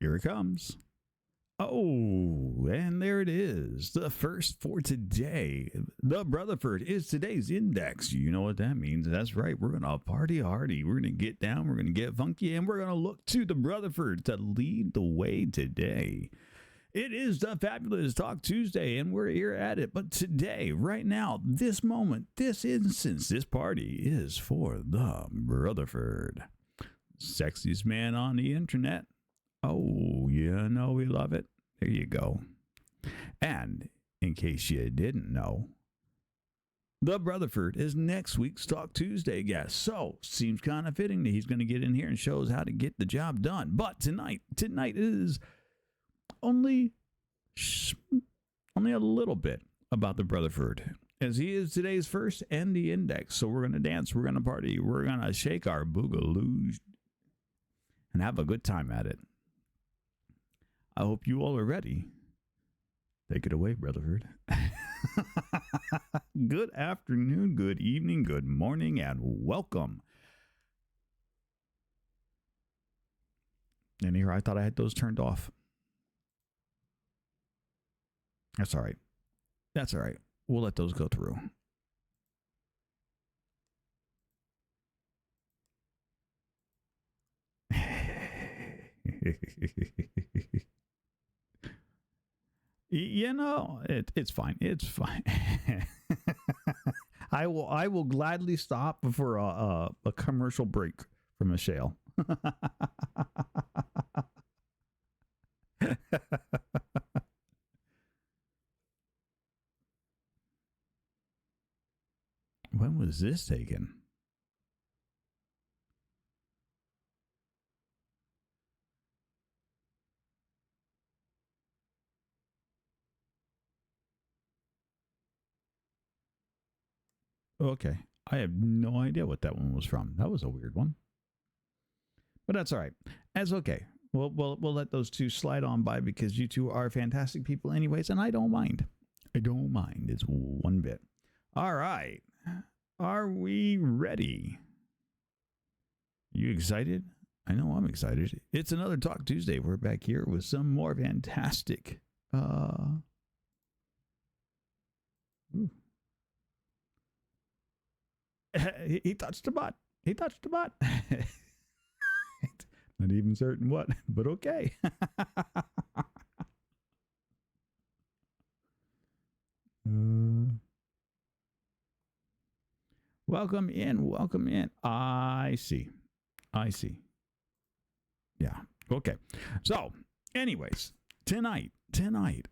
Here it comes. Oh, and there it is. The first for today. The Rutherford is today's index. You know what that means. That's right. We're going to party hardy. We're going to get down. We're going to get funky. And we're going to look to the Rutherford to lead the way today. It is the Fabulous Talk Tuesday, and we're here at it. But today, right now, this moment, this instance, this party is for the Rutherford. Sexiest man on the internet. Oh, you know we love it. There you go. And in case you didn't know, the Rutherford is next week's Talk Tuesday guest. So, seems kind of fitting that he's going to get in here and show us how to get the job done. But tonight is only a little bit about the Rutherford, as he is today's first and the index. So we're going to dance, we're going to party, we're going to shake our boogaloo and have a good time at it. I hope you all are ready. Take it away, Rutherford. Good afternoon, good evening, good morning, and welcome. And here I thought I had those turned off. That's all right. That's all right. We'll let those go through. You know, it's fine. It's fine. I will gladly stop for a commercial break from Michelle. When was this taken? Okay. I have no idea what that one was from. That was a weird one. But that's all right. That's okay. We'll let those two slide on by because you two are fantastic people anyways, and I don't mind. I don't mind. It's one bit. All right. Are we ready? You excited? I know I'm excited. It's another Talk Tuesday. We're back here with some more fantastic he touched the butt. He touched the butt. Not even certain what, but okay. Welcome in. Welcome in. I see. Yeah. Okay. So, anyways, tonight.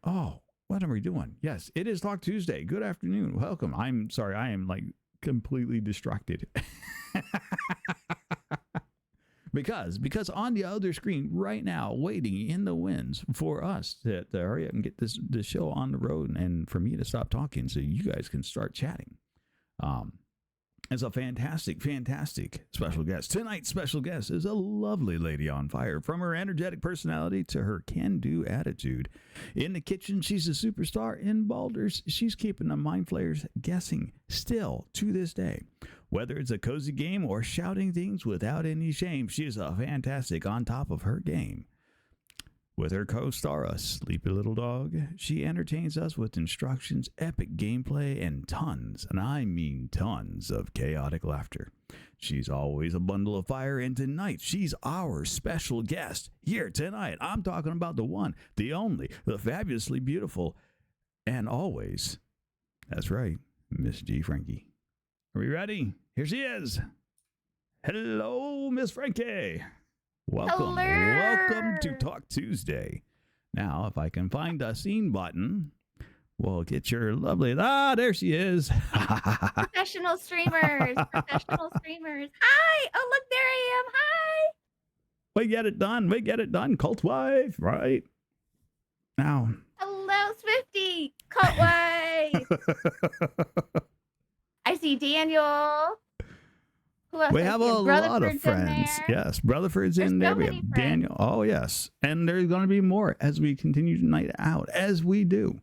Oh, what are we doing? Yes, it is Talk Tuesday. Good afternoon. Welcome. I'm sorry. I am like completely distracted. Because on the other screen right now, waiting in the winds for us to hurry up and get this show on the road and for me to stop talking so you guys can start chatting. Is a fantastic special guest. Tonight's special guest is a lovely lady on fire. From her energetic personality to her can-do attitude. In the kitchen, she's a superstar. In Baldur's, she's keeping the mind flayers guessing still to this day. Whether it's a cozy game or shouting things without any shame, she is a fantastic on top of her game. With her co-star, a sleepy little dog, she entertains us with instructions, epic gameplay, and tons, and I mean tons, of chaotic laughter. She's always a bundle of fire, and tonight she's our special guest. Here tonight, I'm talking about the one, the only, the fabulously beautiful, and always, that's right, Miss G. Frankie. Are we ready? Here she is. Hello, Miss Frankie. Welcome. Hello. Welcome to Talk Tuesday. Now, if I can find the scene button, we'll get your lovely... Ah, there she is. Professional streamers. Hi. Oh, look, there I am. Hi. We get it done. Cult wife, right? Now. Hello, Swifty. Cult wife. I see Daniel. Who else? We have a lot of friends. Yes, Rutherford's in there. We have Daniel. Oh, yes. And there's going to be more as we continue tonight out, as we do.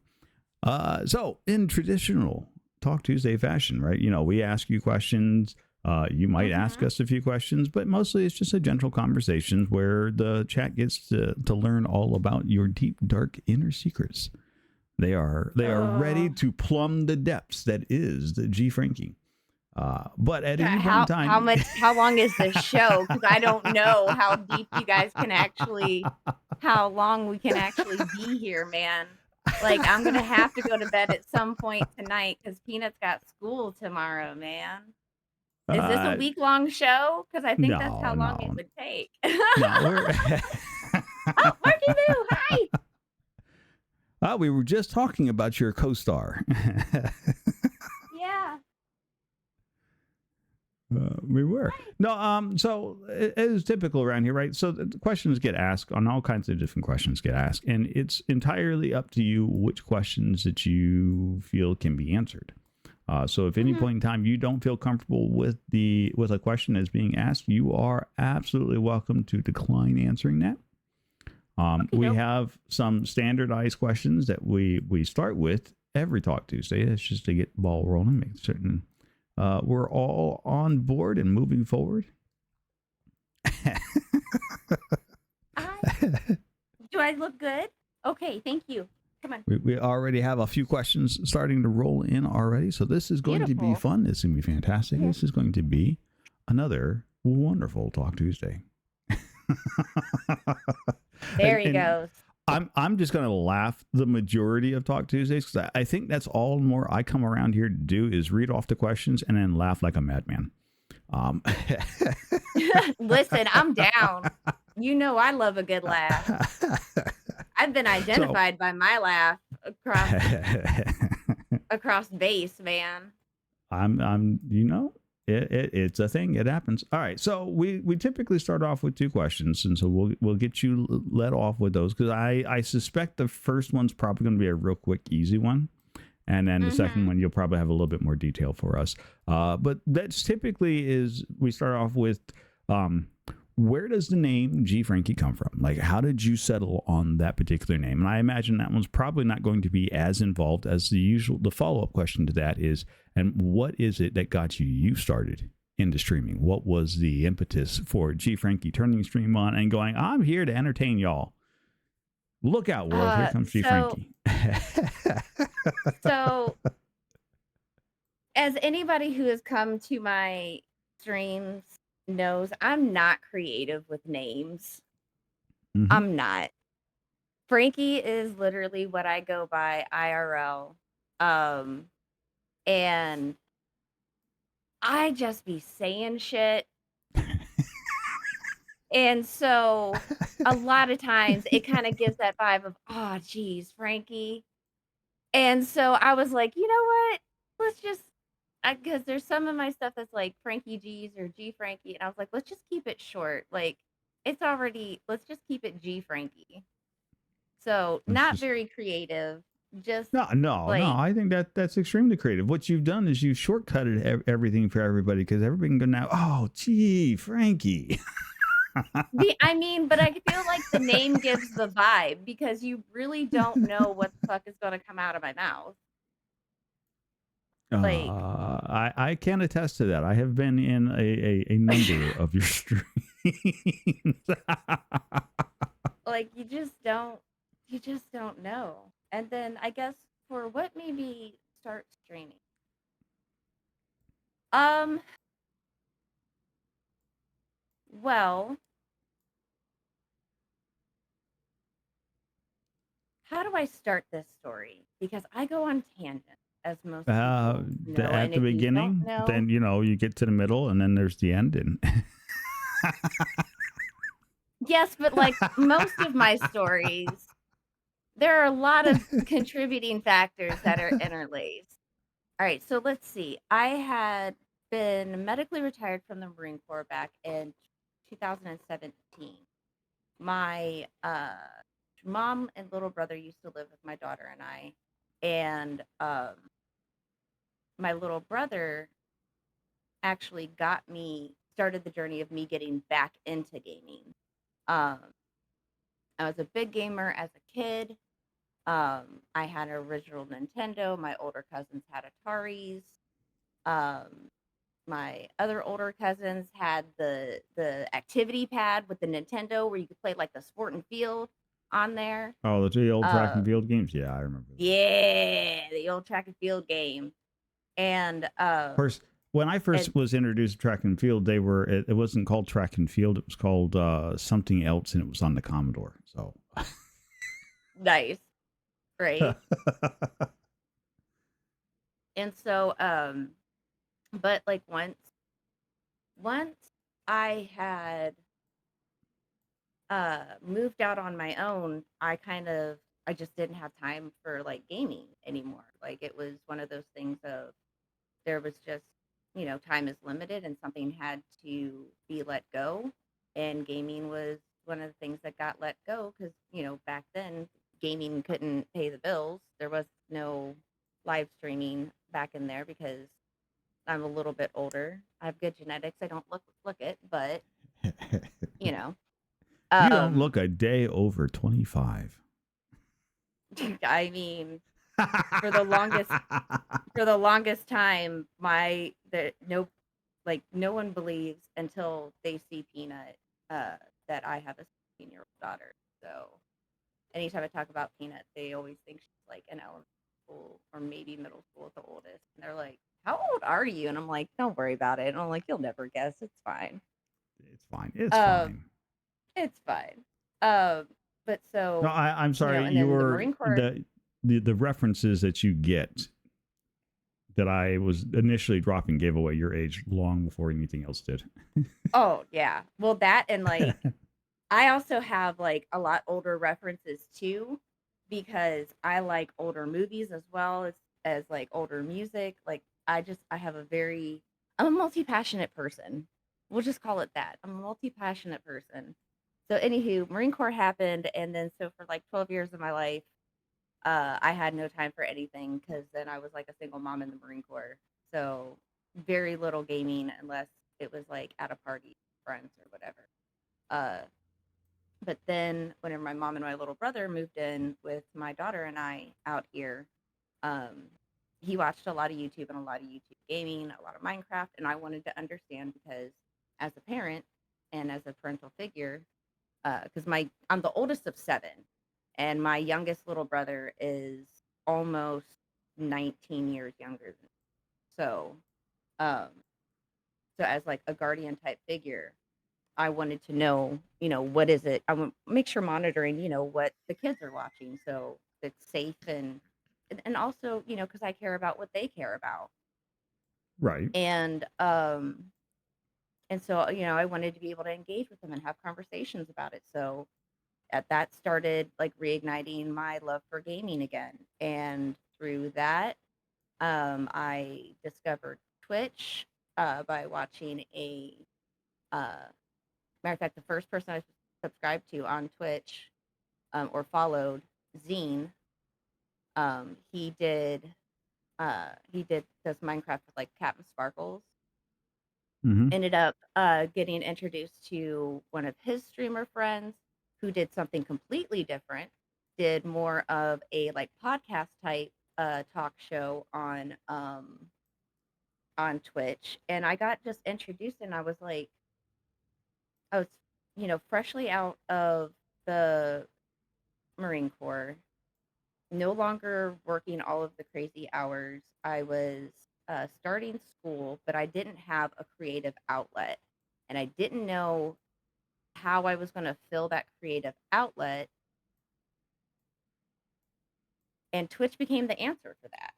So, in traditional Talk Tuesday fashion, right? You know, we ask you questions. You might ask Mm-hmm. us a few questions, but mostly it's just a gentle conversation where the chat gets to learn all about your deep, dark inner secrets. They are ready Oh, to plumb the depths that is the G Frankie. But at God, any point in time, how long is this show? Because I don't know how deep you guys can actually, how long we can actually be here, man. Like, I'm gonna have to go to bed at some point tonight because Peanut's got school tomorrow, man. Is this a uh, week-long show? Because I think that's no, how long it no, would take. no, we're. Oh, Marky Moo, hi. We were just talking about your co-star. Yeah, We were. hi. No, so it is typical around here, right? So the questions get asked on all kinds of different questions get asked, and it's entirely up to you which questions that you feel can be answered. So if any Mm-hmm. point in time you don't feel comfortable with a question that's being asked, you are absolutely welcome to decline answering that. Okay, We dope. have some standardized questions that we start with every Talk Tuesday. That's just to get the ball rolling, make certain we're all on board and moving forward. I Do I look good? Okay, thank you. Come on. We already have a few questions starting to roll in already. So this is going to be Beautiful. fun. This is going to be fantastic. Yeah. This is going to be another wonderful Talk Tuesday. There he and goes. I'm just going to laugh the majority of Talk Tuesdays because I think that's all more I come around here to do is read off the questions and then laugh like a madman. Um, Listen, I'm down. You know I love a good laugh. I've been so identified by my laugh across base, man. I'm it's a thing. It happens. All right. So we typically start off with two questions, and so we'll get you let off with those because I suspect the first one's probably going to be a real quick, easy one, and then the second Mm-hmm. one you'll probably have a little bit more detail for us. But that's typically is we start off with where does the name G Frankie come from? Like, how did you settle on that particular name? And I imagine that one's probably not going to be as involved as the usual. The follow up question to that is, and what is it that got you started into streaming? What was the impetus for G Frankie turning stream on and going, I'm here to entertain y'all? Look out, world! Here comes G So Frankie. so as anybody who has come to my streams knows, I'm not creative with names. Mm-hmm. I'm not. Frankie is literally what I go by IRL. Um, and I just be saying shit. And so a lot of times it kind of gives that vibe of, oh, geez, Frankie. And so I was like, you know what? Let's just, because there's some of my stuff that's like Frankie G's or G Frankie. And I was like, let's just keep it short. Like, it's already, let's just keep it G Frankie. So It's not just very creative. Just no. like, I think that's extremely creative. What you've done is you've shortcutted everything for everybody because everybody can go now. Oh, gee, Frankie. I mean, but I feel like the name gives the vibe because you really don't know what the fuck is going to come out of my mouth. Like, I can attest to that. I have been in a number of your streams. like you just don't know. And then I guess for what made me start streaming. Um, well, how do I start this story? Because I go on tangents, as most people know. At And the if you don't beginning, know, then you get to the middle, and then there's the end. And yes, but like most of my stories, there are a lot of contributing factors that are interlaced. All right, so let's see. I had been medically retired from the Marine Corps back in 2017. My mom and little brother used to live with my daughter and I, and my little brother actually started the journey of me getting back into gaming. Um, I was a big gamer as a kid. I had an original Nintendo. My older cousins had Ataris. Um, my other older cousins had the activity pad with the Nintendo where you could play like the sport and field on there. Oh, the old track and Um, field games. Yeah, I remember those. yeah, the old track and field game. And First, when I and first was introduced to track and field, it wasn't called track and field. It was called something else, and it was on the Commodore. So nice, right? And so but like once I had moved out on my own, I just didn't have time for like gaming anymore. Like it was one of those things of there was just, time is limited and something had to be let go. And gaming was one of the things that got let go because, back then gaming couldn't pay the bills. There was no live streaming back in there because I'm a little bit older. I have good genetics. I don't look it, but you know. you don't Um look a day over 25. I mean, for the longest for the longest time, no one believes until they see Peanut uh, that I have a 16-year-old daughter. So anytime I talk about Peanut, they always think she's like in elementary school or maybe middle school at the oldest. And they're like, "How old are you?" And I'm like, "Don't worry about it." And I'm like, "You'll never guess. It's fine." It's fine. It's Um, fine. it's fine. Um, but No, so I'm sorry. and then the Your Marine Corps. the references that you get that I was initially dropping gave away your age long before anything else did. Oh yeah, well that and like I also have like a lot older references too because I like older movies as well as like older music. Like I have I'm a multi-passionate person. We'll just call it that. I'm a multi-passionate person. So anywho, Marine Corps happened and then so for like 12 years of my life, I had no time for anything because then I was like a single mom in the Marine Corps. So very little gaming unless it was like at a party, friends or whatever. Uh, but then whenever my mom and my little brother moved in with my daughter and I out here, um, he watched a lot of YouTube and a lot of YouTube gaming, a lot of Minecraft, and I wanted to understand because as a parent and as a parental figure, because my I'm the oldest of seven, and my youngest little brother is almost 19 years younger than me. So, um, so as like a guardian type figure, I wanted to know, what is it? I want make sure monitoring, what the kids are watching, so it's safe and also, because I care about what they care about, Right. and and so I wanted to be able to engage with them and have conversations about it. So that started like reigniting my love for gaming again, and through that, I discovered Twitch by watching a uh, matter of fact, the first person I subscribed to on Twitch or followed, Zine, he did does Minecraft with like Captain Sparkles. Mm-hmm. Ended up getting introduced to one of his streamer friends who did something completely different, did more of a like podcast type talk show on Twitch, and I got just introduced and I was like I was freshly out of the Marine Corps, no longer working all of the crazy hours. I was starting school, but I didn't have a creative outlet. And I didn't know how I was going to fill that creative outlet. And Twitch became the answer for that.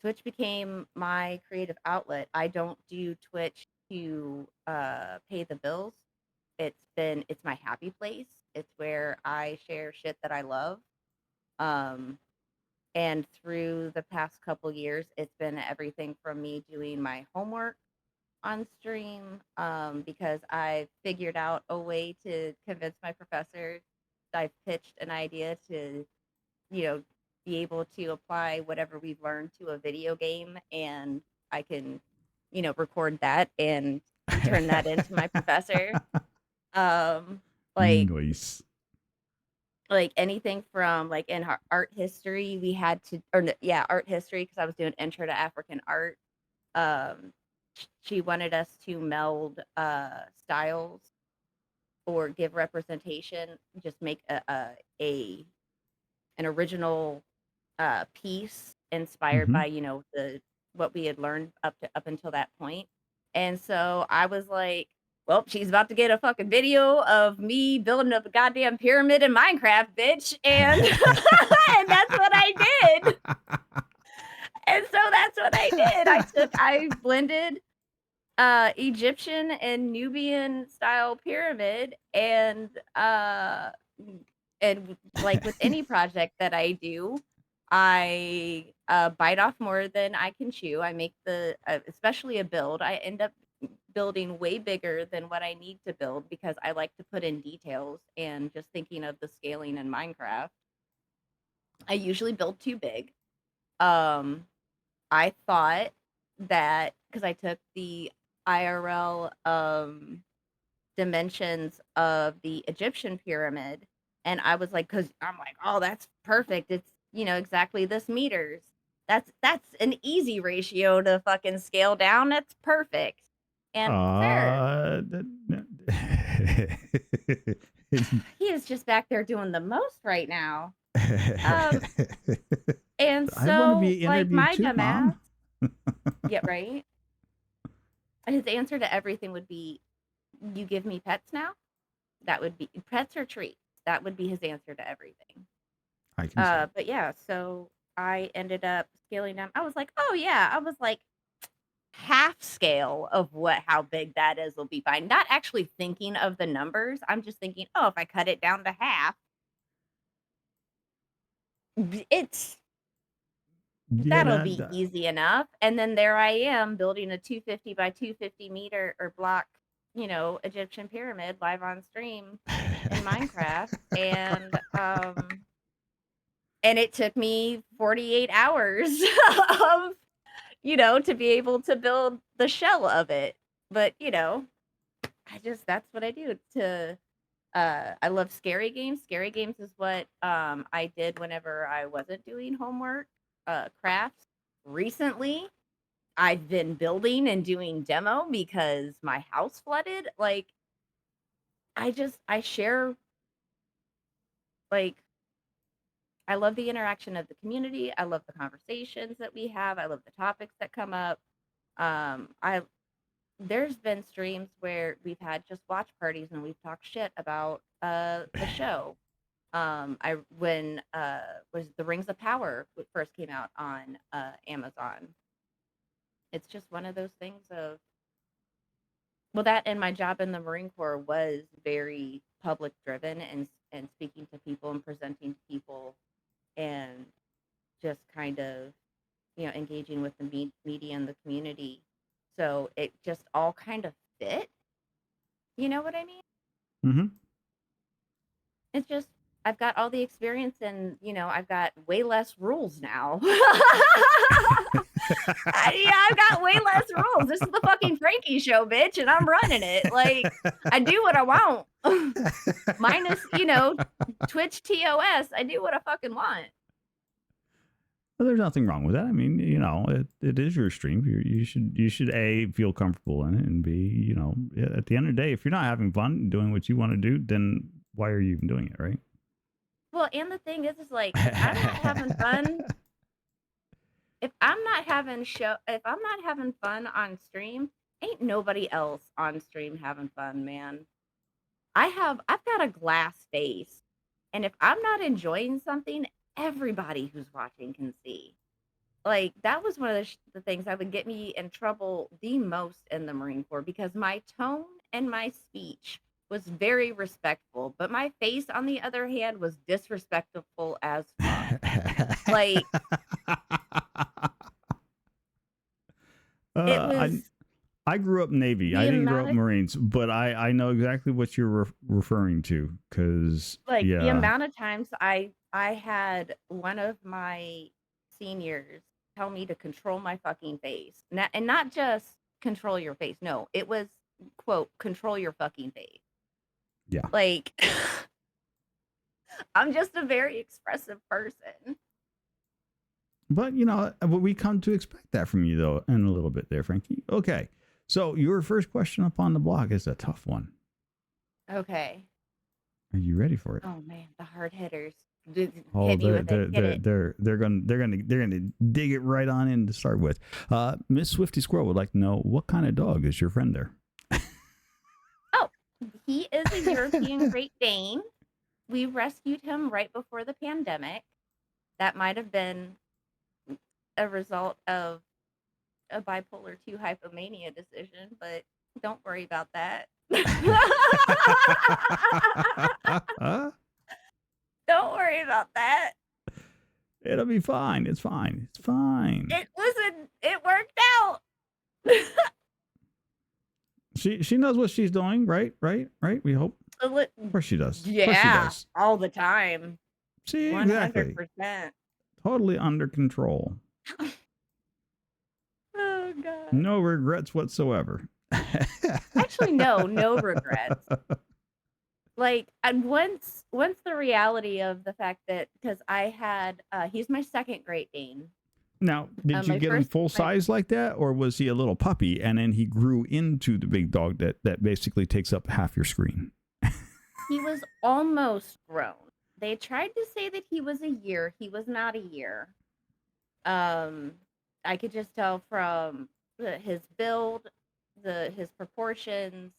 Twitch became my creative outlet. I don't do Twitch to pay the bills. It's my happy place. It's where I share shit that I love. Um, And through the past couple years, it's been everything from me doing my homework on stream because I figured out a way to convince my professor. I pitched an idea to, you know, be able to apply whatever we've learned to a video game, and I can, record that and turn that into my professor. Um, like Nice. like anything from like in art history we had to art history because I was doing intro to African art, um she wanted us to meld styles or give representation, just make a an original piece inspired Mm-hmm. by the what we had learned up until that point. And so I was like, well, she's about to get a fucking video of me building up a goddamn pyramid in Minecraft, bitch. And and that's what I did. And so that's what I did. I blended Egyptian and Nubian style pyramid, and like with any project that I do, I bite off more than I can chew. I make especially a build, I end up building way bigger than what I need to build because I like to put in details, and just thinking of the scaling in Minecraft, I usually build too big. Um, I thought that because I took the IRL dimensions of the Egyptian pyramid, and I was like, because I'm like, oh, that's perfect. It's exactly this meters. That's an easy ratio to fucking scale down. That's perfect. And sir, he is just back there doing the most right now. And I want to so, be like, interviewed my too, dumbass, Mom. yeah, right. His answer to everything would be, "You give me pets now." That would be pets or treats. That would be his answer to everything. I can see. But yeah, so I ended up scaling down. I was like, oh yeah, I was like half scale of how big that is will be fine. Not actually thinking of the numbers. I'm just thinking, oh, if I cut it down to half, it's Yeah, that'll be easy enough. And then there I am building a 250 by 250 meter or block, Egyptian pyramid live on stream in Minecraft. And it took me 48 hours of, to be able to build the shell of it. But, that's what I do I love scary games. Scary games is what I did whenever I wasn't doing homework, crafts. Recently, I've been building and doing demo because my house flooded. Like, I share, like, I love the interaction of the community. I love the conversations that we have. I love the topics that come up. I There's been streams where we've had just watch parties and we've talked shit about the show. I when was The Rings of Power first came out on Amazon. It's just one of those things of, well, that and my job in the Marine Corps was very public driven, and speaking to people and presenting to people, and just kind of engaging with the media and the community. So it just all kind of fit. You know what I mean? Mm-hmm. It's just I've got all the experience, and I've got way less rules now. I've got way less rules. This is the fucking Frankie show, bitch, and I'm running it. Like, I do what I want. Minus, Twitch TOS. I do what I fucking want. Well, there's nothing wrong with that. I mean, it is your stream. You should A, feel comfortable in it, and B, at the end of the day, if you're not having fun doing what you want to do, then why are you even doing it, right? Well, and the thing is like, if I'm not having fun, if I'm not having fun on stream, ain't nobody else on stream having fun, man. I've got a glass face, and if I'm not enjoying something, everybody who's watching can see. Like, that was one of the things that would get me in trouble the most in the Marine Corps, because my tone and my speech was very respectful, but my face, on the other hand, was disrespectful as fuck. Like, it was. I grew up Navy. I didn't grow up Marines, but I know exactly what you're referring to, because the amount of times I had one of my seniors tell me to control my fucking face, and not just control your face. No, it was, quote, control your fucking face. Yeah. Like, I'm just a very expressive person. But we come to expect that from you, though, in a little bit there, Frankie. Okay. So your first question up on the block is a tough one. Okay. Are you ready for it? Oh man, the hard hitters. Oh, Hit me with it. Hit it. they're gonna dig it right on in to start with. Miss Swifty Squirrel would like to know what kind of dog is your friend there? Oh, he is a European Great Dane. We rescued him right before the pandemic. That might have been a result of a bipolar 2 hypomania decision, but don't worry about that. Don't worry about that. It'll be fine. It's fine. It's fine. It worked out. She knows what she's doing, right? We hope. Of course she does. Yeah, all the time. See, exactly. 100%. Totally under control. Oh god. No regrets whatsoever. Actually, no regrets. Like, and once the reality of the fact that, because I had he's my second Great Dane. Now, did you get him full size like that, or was he a little puppy and then he grew into the big dog that basically takes up half your screen? He was almost grown. They tried to say that he was a year. He was not a year. I could just tell from his build, his proportions,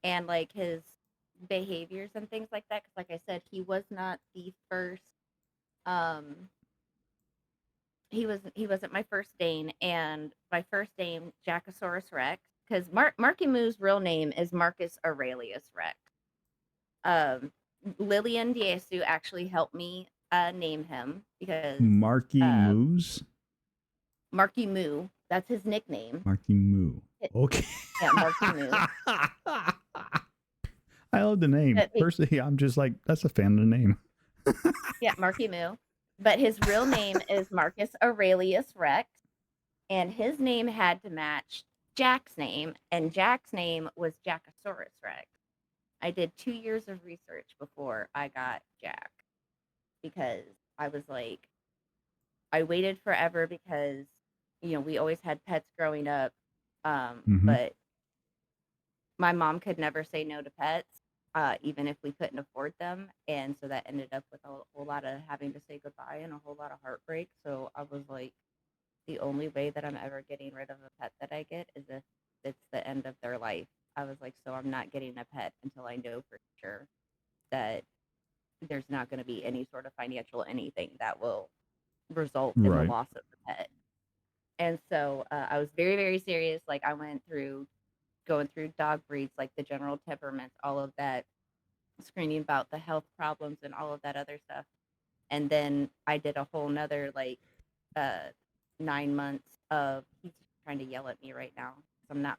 and like his behaviors and things like that. Because, like I said, he was not the first. He wasn't my first Dane, and my first Dane, Jackosaurus Rex, because Marky Moo's real name is Marcus Aurelius Rex. Lillian Diesu actually helped me name him because Marky Moo's? Marky Moo. That's his nickname. Marky Moo. Okay. Yeah, Marky Moo. I love the name. Personally, I'm just like, that's a fan of the name. Yeah, Marky Moo. But his real name is Marcus Aurelius Rex, and his name had to match Jack's name, and Jack's name was Jackosaurus Rex. I did 2 years of research before I got Jack because I was like, I waited forever because, we always had pets growing up, but my mom could never say no to pets, even if we couldn't afford them. And so that ended up with a whole lot of having to say goodbye and a whole lot of heartbreak. So I was like, the only way that I'm ever getting rid of a pet that I get is if it's the end of their life. I was like, so I'm not getting a pet until I know for sure that there's not going to be any sort of financial anything that will result in the loss of the pet. And so I was very, very serious. Like, I went through going through dog breeds, like the general temperaments, all of that, screening about the health problems and all of that other stuff. And then I did a whole nother 9 months of, he's trying to yell at me right now. I'm not.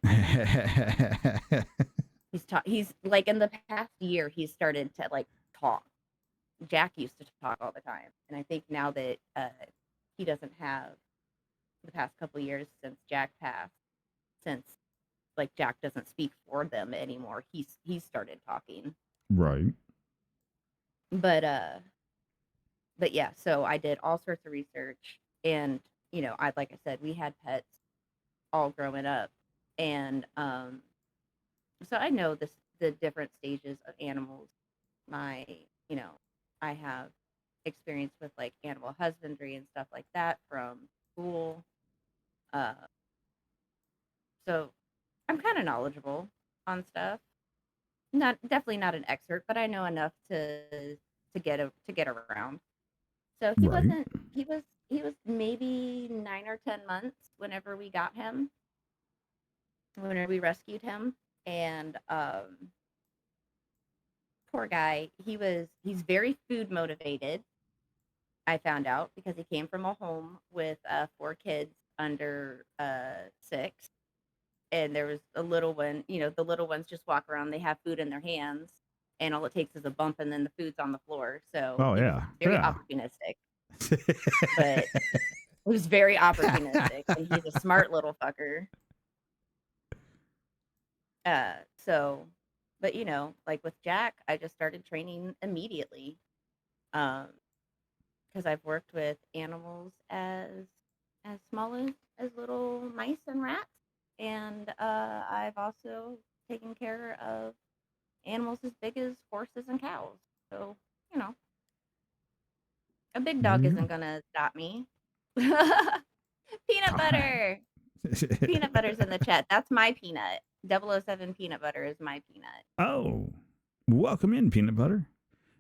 He's like, in the past year, he's started to like talk. Jack used to talk all the time. And I think now that he doesn't have, the past couple years since Jack passed, since like Jack doesn't speak for them anymore, he's started talking. Right. But yeah, so I did all sorts of research, and like I said, we had pets all growing up, and so I know the different stages of animals. I have experience with like animal husbandry and stuff like that from school. So I'm kind of knowledgeable on stuff. Definitely not an expert, but I know enough to get around. So he wasn't. He was maybe 9 or 10 months whenever we got him. Whenever we rescued him, and poor guy, he's very food motivated. I found out because he came from a home with 4 kids under 6. And there was a little one, the little ones just walk around, they have food in their hands, and all it takes is a bump and then the food's on the floor. So very opportunistic. But it was very opportunistic, and he's a smart little fucker. But like with Jack, I just started training immediately. Because I've worked with animals as small as little mice and rats. and I've also taken care of animals as big as horses and cows. So, you know, a big There dog you isn't gonna stop me. Peanut butter. go. Peanut butter's in the chat. That's my peanut. 007 peanut butter is my peanut. Oh, welcome in, Peanut Butter.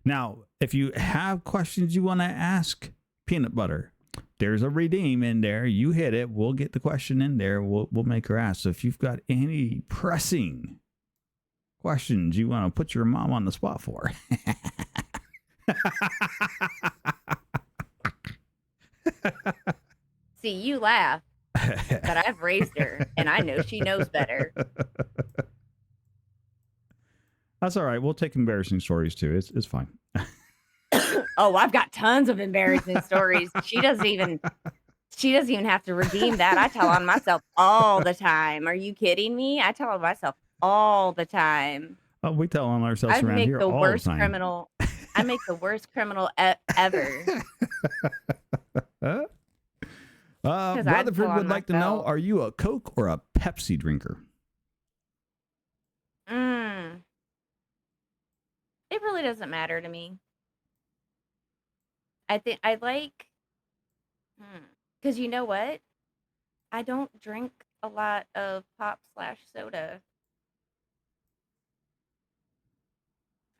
Now, if you have questions you want to ask Peanut Butter, there's a redeem in there. You hit it. We'll get the question in there. We'll make her ask. So if you've got any pressing questions you want to put your mom on the spot for. See, you laugh, but I've raised her, and I know she knows better. That's all right. We'll take embarrassing stories too. It's fine. Oh, I've got tons of embarrassing stories. She doesn't even have to redeem that. I tell on myself all the time. Are you kidding me? I tell on myself all the time. Oh, we tell on ourselves I around make here the all worst the time. criminal. I make the worst criminal ever. Rutherford would like to know, myself. are you a Coke or a Pepsi drinker? It really doesn't matter to me. I think I like, because you know what? I don't drink a lot of pop/soda.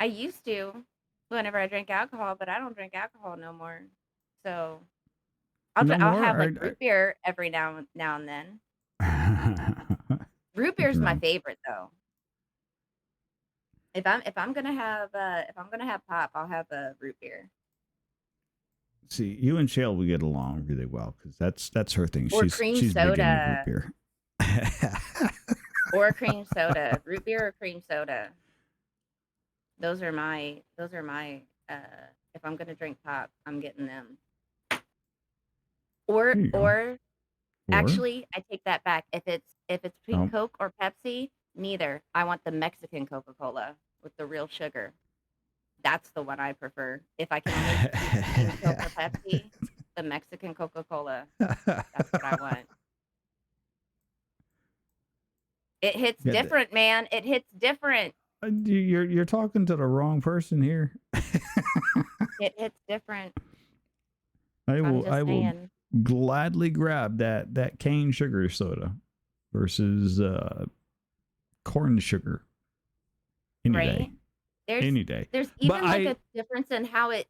I used to whenever I drank alcohol, but I don't drink alcohol no more. So I'll have like root beer every now and then. Root beer is my favorite though. If I'm gonna have pop, I'll have a root beer. See, you and Shale will get along really well because that's her thing. Or she's cream big into root soda. beer. Or cream soda. Root beer or cream soda. Those are my if I'm gonna drink pop, I'm getting them. Or actually, I take that back. If it's between Coke or Pepsi, neither. I want the Mexican Coca-Cola with the real sugar. That's the one I prefer. If I can only choose Coke or Pepsi, the Mexican Coca-Cola. That's what I want. It hits different, man. It hits different. You're talking to the wrong person here. It hits different. I will gladly grab that cane sugar soda versus corn sugar any day. Any day. There's even a difference in how it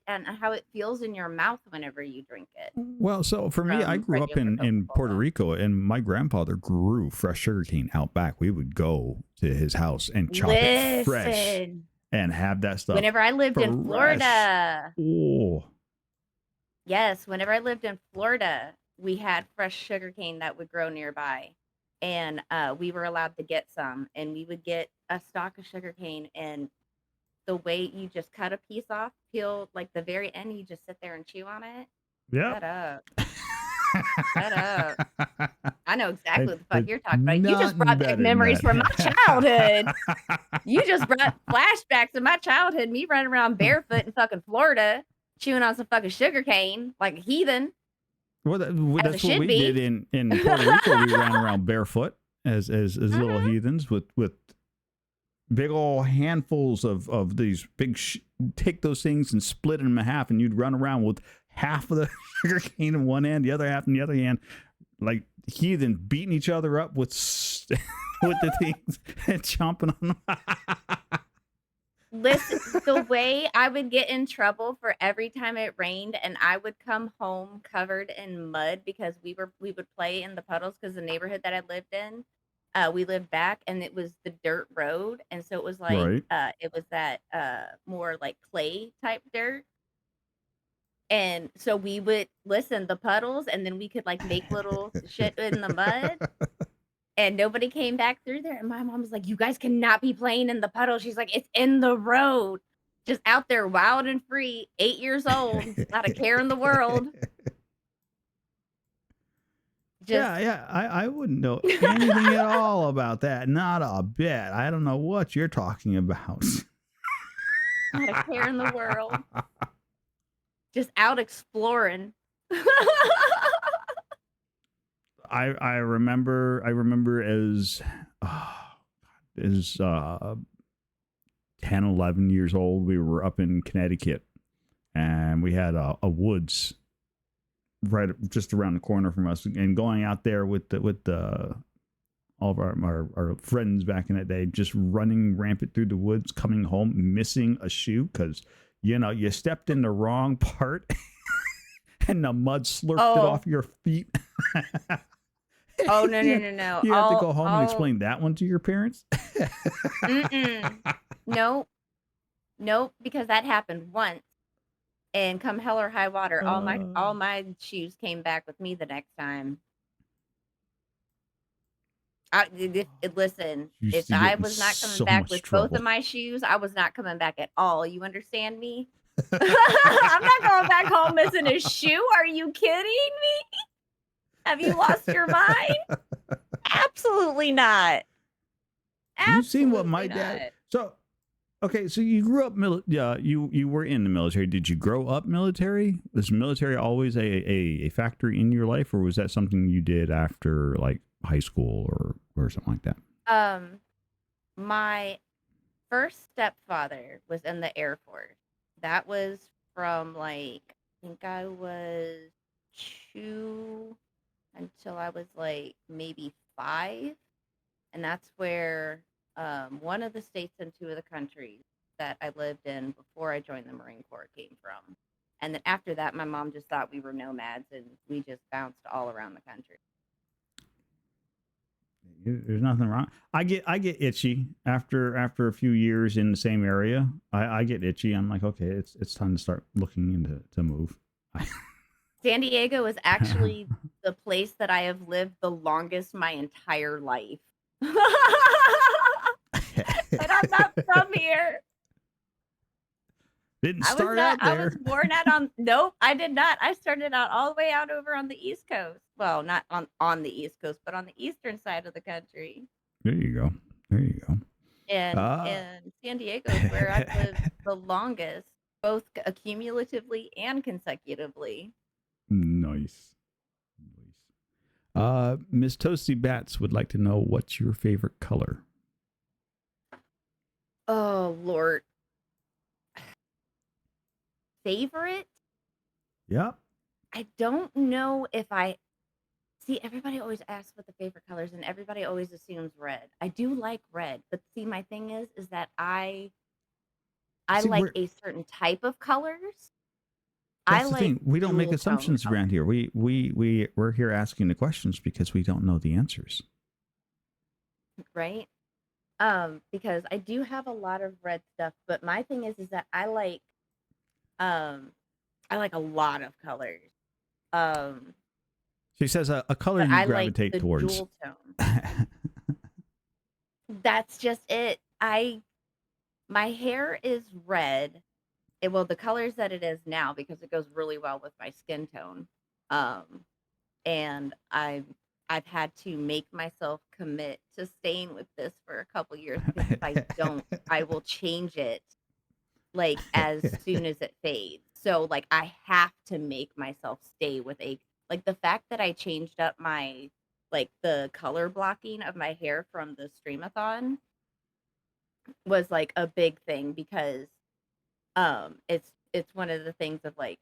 feels in your mouth whenever you drink it. Well, so for me, I grew up in Puerto Rico, and my grandfather grew fresh sugarcane out back. We would go to his house and chop it fresh and have that stuff. Whenever I lived in Florida. Oh. Yes, whenever I lived in Florida, we had fresh sugarcane that would grow nearby. And we were allowed to get some, and we would get a stalk of sugarcane, and the way you just cut a piece off, peel like the very end, you just sit there and chew on it. Yeah. Shut up. Shut up. I know exactly what the fuck you're talking about. You just brought back memories from my childhood. You just brought flashbacks of my childhood, me running around barefoot in fucking Florida, chewing on some fucking sugarcane like a heathen. Well, that's what we did in Puerto Rico. We ran around barefoot as little heathens with big old handfuls of these big take those things and split them in half, and you'd run around with half of the sugar cane in one hand, the other half in the other hand, like heathen, beating each other up with the things and chomping on them. Listen, the way I would get in trouble for every time it rained and I would come home covered in mud because we would play in the puddles because the neighborhood that I lived in, we lived back and it was the dirt road, and so it was like it was that more like clay type dirt, and so we would the puddles, and then we could like make little shit in the mud, and nobody came back through there. And my mom was like, "You guys cannot be playing in the puddle." She's like, "It's in the road, just out there wild and free, 8 years old, not a care in the world." I wouldn't know anything at all about that. Not a bit. I don't know what you're talking about. Not a care in the world. Just out exploring. I remember as 10, 11 years old, we were up in Connecticut, and we had a woods right just around the corner from us, and going out there with the all of our friends back in the day, just running rampant through the woods, coming home missing a shoe because you stepped in the wrong part and the mud slurped it Oh, off your feet. oh no, no, you, no, no. you have to go home and explain that one to your parents. Nope, nope, because that happened once. And come hell or high water, all my shoes came back with me the next time. Listen, You if used to get I in was not coming so back much with both trouble. of my shoes, I was not coming back at all. You understand me? I'm not going back home missing a shoe. Are you kidding me? Have you lost your mind? Absolutely not. You've seen what Absolutely my dad. not. So okay, so you grew up you were in the military. Did you grow up military? Was military always a factor in your life, or was that something you did after like high school or something like that? My first stepfather was in the Air Force. That was from like I think I was 2 until I was like maybe 5, and that's where one of the states and 2 of the countries that I lived in before I joined the Marine Corps came from. And then after that, my mom just thought we were nomads and we just bounced all around the country. There's nothing wrong. I get itchy after a few years in the same area. I get itchy. I'm like, okay, it's time to start looking into to move. San Diego is actually the place that I have lived the longest my entire life. And I'm not from here. Didn't start out I there. was born out on nope, I did not. I started out all the way out over on the East Coast. Well, not on the East Coast, but on the eastern side of the country. There you go. There you go. And San Diego is where I've lived the longest, both accumulatively and consecutively. Nice. Miss Toasty Bats would like to know, what's your favorite color? Oh Lord. Favorite? Yep. I don't know if I see everybody always asks what the favorite colors and everybody always assumes red. I do like red, but see my thing is that I See, like a certain type of colors. I that's the like thing. We don't make dual tone assumptions colors, around here. We're here asking the questions because we don't know the answers. right? Because I do have a lot of red stuff, but my thing is that I like a lot of colors. She says a color But you I like gravitate the towards. dual tone. That's just it. My hair is red. Well, the colors that it is now because it goes really well with my skin tone. And I've had to make myself commit to staying with this for a couple years because if I don't, I will change it like as soon as it fades. So like I have to make myself stay with like the fact that I changed up my like the color blocking of my hair from the Streamathon was like a big thing because it's one of the things of like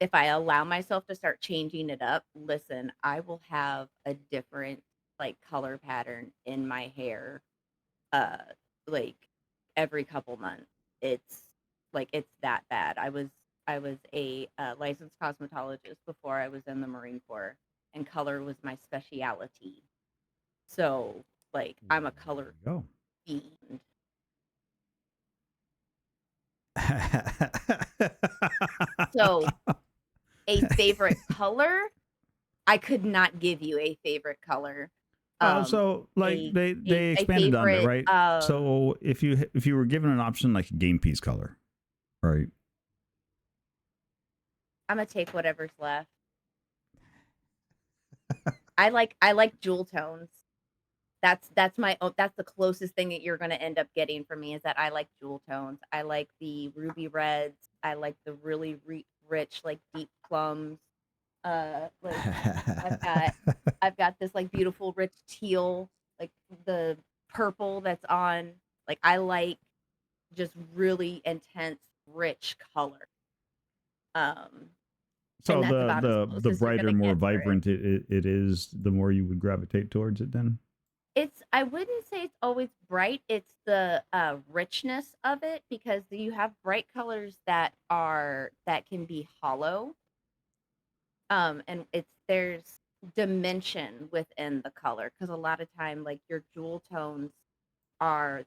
if I allow myself to start changing it up, listen, I will have a different like color pattern in my hair uh like every couple months. It's like it's that bad. I was a licensed cosmetologist before I was in the Marine Corps and color was my specialty. So like I'm a color Go. fiend. So a favorite color, I could not give you a favorite color. So like A they a expanded on it, favorite, right? So if you were given an option like a game piece color, right? Imma take whatever's left. I like jewel tones. That's the closest thing that you're gonna end up getting from me is that I like jewel tones. I like the ruby reds. I like the really rich, like, deep plums. Like I've got I've got this like beautiful rich teal, like the purple that's on. Like I like just really intense, rich color. Um, So and that's the about as the close the as you're brighter, gonna more get for it. vibrant it is, the more you would gravitate towards it. Then. I wouldn't say it's always bright. It's the richness of it because you have bright colors that can be hollow. And there's dimension within the color because a lot of time like your jewel tones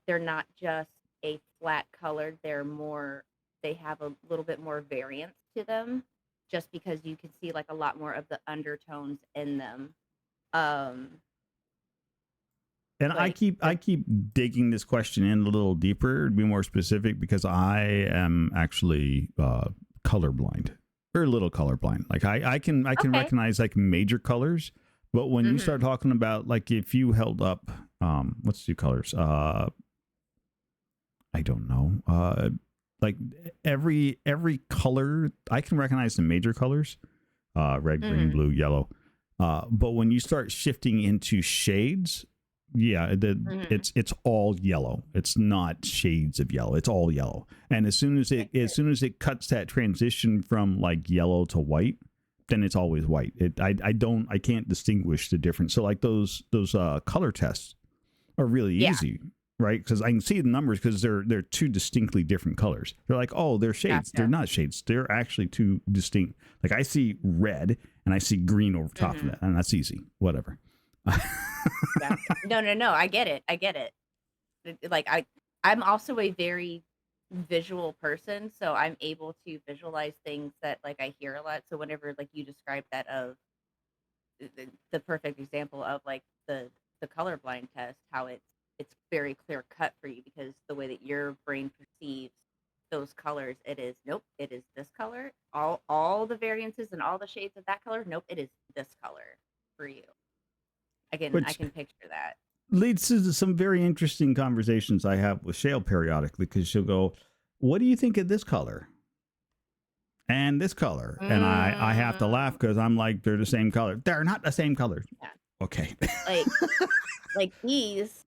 they're not just a flat color, they have a little bit more variance to them just because you can see like a lot more of the undertones in them. Um And I like keep I the keep digging this question in a little deeper, to be more specific, because I am actually colorblind, or a little colorblind. Like I can Okay. recognize like major colors, but when you start Mhm. talking about, like, if you held up what's two colors? I don't know. Like every color I can recognize the major colors, red, green, Mhm. blue, yellow. But when you start shifting into shades, yeah, Mhm. it's all yellow. It's not shades of yellow. It's all yellow. And as soon as it cuts that transition from like yellow to white, then it's always white. I can't distinguish the difference. So like those color tests are really Yeah, easy, right? Because I can see the numbers because they're two distinctly different colors. They're like, oh, they're shades. They're gotcha. not shades. They're actually two distinct. Like I see red and I see green over top of Mhm. that, and that's easy. Whatever. Gotcha. No, no, no, I get it. I get it. Like I'm also a very visual person, so I'm able to visualize things that like I hear a lot. So whenever like you describe that of the perfect example of like the colorblind test, how it's very clear cut for you because the way that your brain perceives those colors, it is nope, it is this color. All the variances and all the shades of that color, nope, it is this color for you. I Which can picture that. leads to some very interesting conversations I have with Shale periodically, because she'll go, "What do you think of this color and this color?" And I have to laugh Mm, because I'm like, they're the same color. They're not the same color. yeah. Okay. Like like these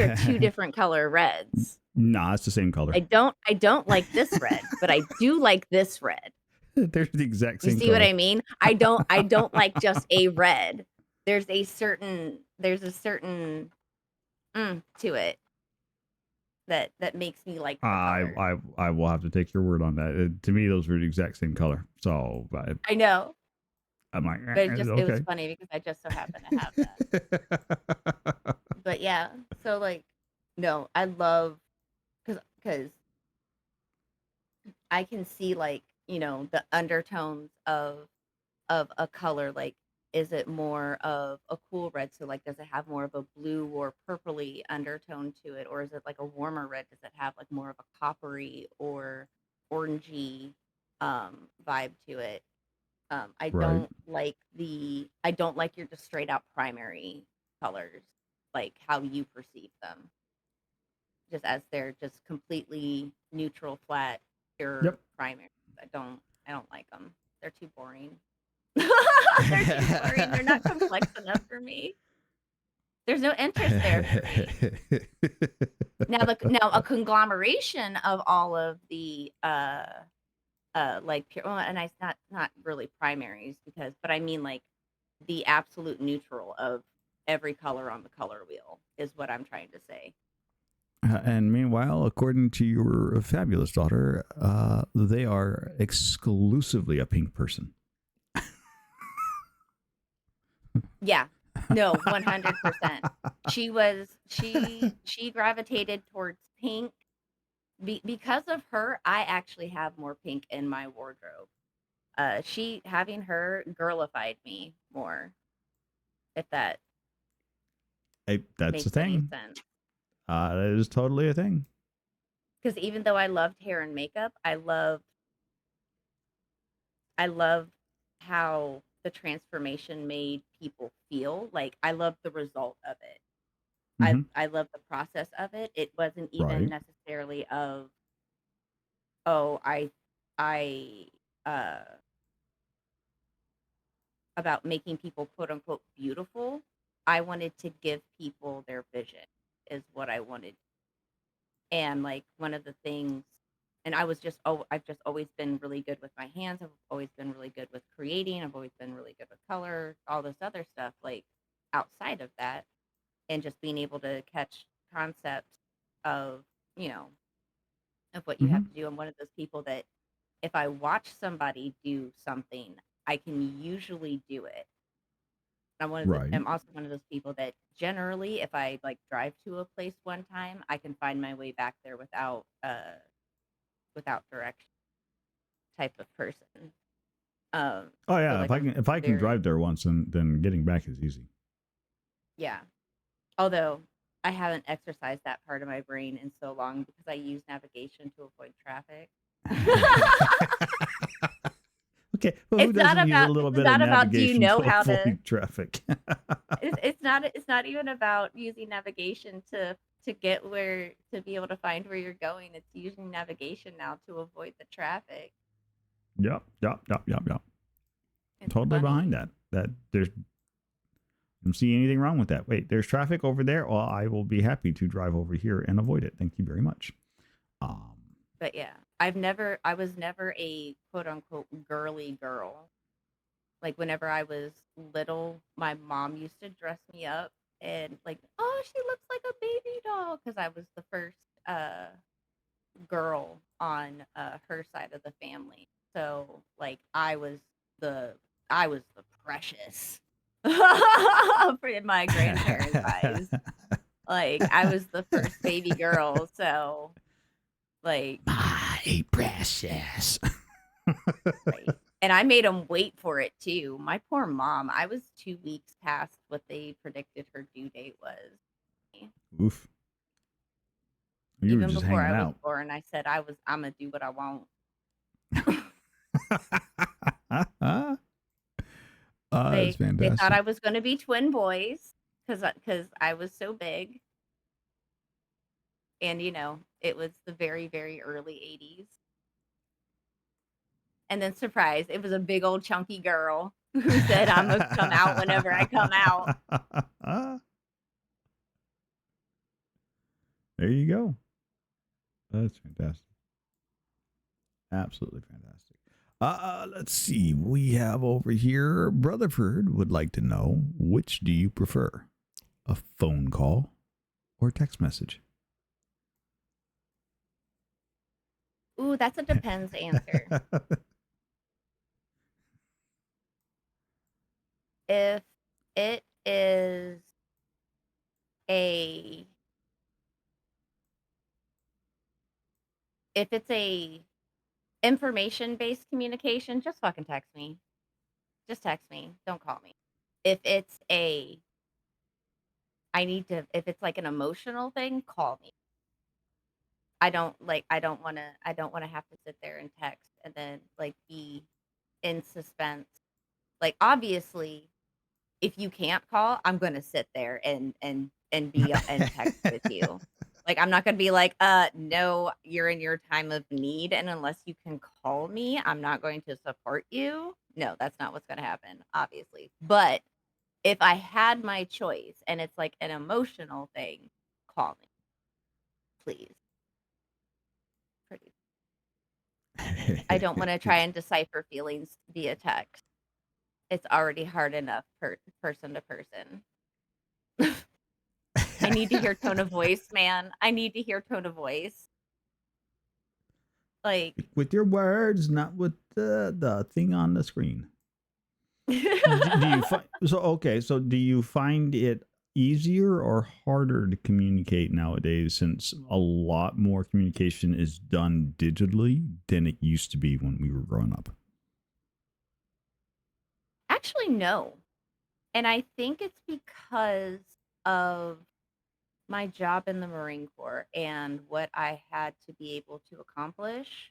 are two different color reds. Nah, it's the same color. I don't like this red, but I do like this red. They're the exact You same see what color. I mean? I don't like just a red. There's a certain to it that makes me like the I color. I I will have to take your word on that. To me, those were the exact same color. So I know, I'm like, but it was okay. funny because I just so happen to have that. But yeah, so like no, I love because I can see like, the undertones of a color, like, is it more of a cool red? So, like, does it have more of a blue or purpley undertone to it? Or is it like a warmer red? Does it have like more of a coppery or orangey vibe to it? Right. I don't like your just straight out primary colors, like how you perceive them, just as they're just completely neutral, flat, pure Yep. primary. I don't like them. They're too boring. They're too boring. They're not complex enough for me. There's no interest there for me. Now a conglomeration of all of the like pure well, and I not really primaries but I mean like the absolute neutral of every color on the color wheel is what I'm trying to say. And meanwhile, according to your fabulous daughter, they are exclusively a pink person. Yeah. No, 100%. She gravitated towards pink. Because of her, I actually have more pink in my wardrobe. She having her girlified me more, if that That's the makes any thing. sense. That is totally a thing. Because even though I loved hair and makeup, I loved how the transformation made people feel. Like I loved the result of it. Hmm. I loved the process of it. It wasn't even Right. necessarily of, oh, I uh about making people quote unquote beautiful. I wanted to give people their vision is what I wanted. And like one of the things, and I've just always been really good with my hands. I've always been really good with creating. I've always been really good with color, all this other stuff like outside of that, and just being able to catch concepts of, you know, of what you have Hmm. to do. I'm one of those people that if I watch somebody do something, I can usually do it. Right. I'm also one of those people that generally, if I like drive to a place one time, I can find my way back there without direction type of person. Oh So yeah, like I'm if I can very drive there once, then getting back is easy. yeah. Although I haven't exercised that part of my brain in so long because I use navigation to avoid traffic. Okay, well, who doesn't use a little It's bit of not about do you navigation know to how to avoid traffic? it's not even about using navigation to get where to be able to find where you're going. It's using navigation now to avoid the traffic. Yep. It's Totally behind funny. that. That there's don't see anything wrong with that. Wait, there's traffic over there. Well, I will be happy to drive over here and avoid it. Thank you very much. Um, But yeah, I was never a quote unquote girly girl. Like whenever I was little, my mom used to dress me up and like, oh, she looks like a baby doll because I was the first uh girl on her side of the family. So like the I was the precious in my grandparents' eyes. Like I was the first baby girl, so like my precious. right. And I made them wait for it too. My poor mom, I was 2 weeks past what they predicted her due date was. Oof. You were Even just before hanging I was out. born, I said I'm gonna do what I want. That's They thought fantastic. I was gonna be twin boys because I was so big, and you know it was the very very early '80s. And then surprise, it was a big old chunky girl who said I'm gonna come out whenever I come out. There you go. That's fantastic. Absolutely fantastic. Let's see. We have over here, Brotherford would like to know which do you prefer, a phone call or text message? Ooh, that's a depends answer. If it is a if it's a information based communication, just fucking text me. Just text me. Don't call me. If it's a if it's like an emotional thing, call me. I don't want to have to sit there and text and then like be in suspense. Like obviously, if you can't call, I'm going to sit there and be and text with you. Like I'm not going to be like, no, you're in your time of need and unless you can call me, I'm not going to support you." No, that's not what's going to happen, obviously. But if I had my choice and it's like an emotional thing, call me, please. Pretty. I don't want to try and decipher feelings via text. It's already hard enough person to person. I need to hear tone of voice, man. I need to hear tone of voice. Like With your words, not with the thing on the screen. Do you find so okay? So do you find it easier or harder to communicate nowadays since a lot more communication is done digitally than it used to be when we were growing up? actually no. And I think it's because of my job in the Marine Corps and what I had to be able to accomplish.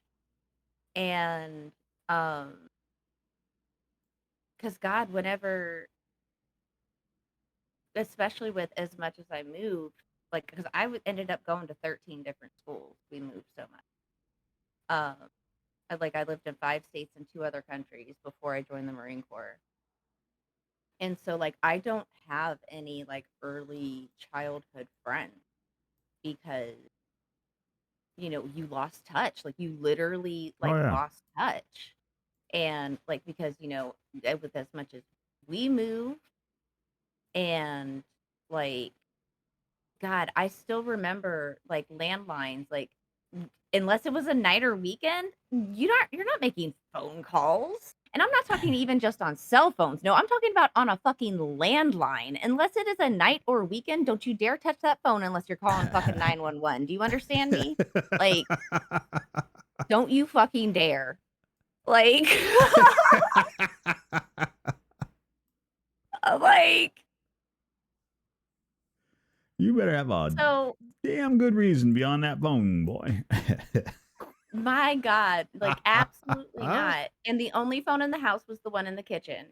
And cuz God, whenever especially with as much as I moved, like cuz ended up going to 13 different schools. We moved so much. Like I lived in 5 states and 2 other countries before I joined the Marine Corps. And so like I don't have any like early childhood friends because you lost touch. Like you literally Oh like yeah. lost touch. And like because with as much as we moved and like God, I still remember like landlines, like unless it was a night or weekend, you're not making phone calls. And I'm not talking even just on cell phones. No, I'm talking about on a fucking landline. Unless it is a night or weekend, don't you dare touch that phone unless you're calling fucking 911. Do you understand me? Like, don't you fucking dare. Like, like, You better have a so damn good reason beyond that phone, boy. my God, like absolutely not. And the only phone in the house was the one in the kitchen.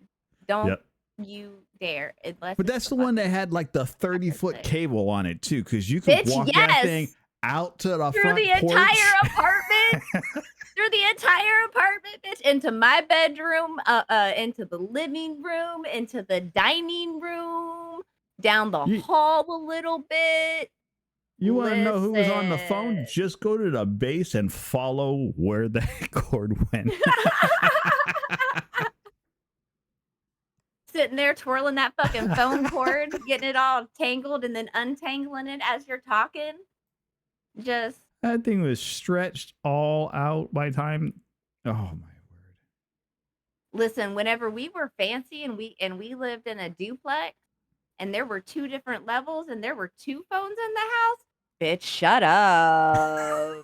Don't Yep. you dare, unless But it's that's the the one that fucking had like the breakfast 30-foot thing. cable on it too, because you could Bitch, walk that thing yes, out to the through front the porch. entire apartment, through the entire apartment, bitch, into my bedroom, into the living room, into the dining room, down the you hall a little bit. you want to know who was on the Listen. phone? Just go to the base and follow where the cord went. Sitting there twirling that fucking phone cord, getting it all tangled and then untangling it as you're talking. Just That thing was stretched all out by time. Oh my word. listen, whenever we were fancy and we lived in a duplex and there were two different levels and there were two phones in the house, bitch, shut up.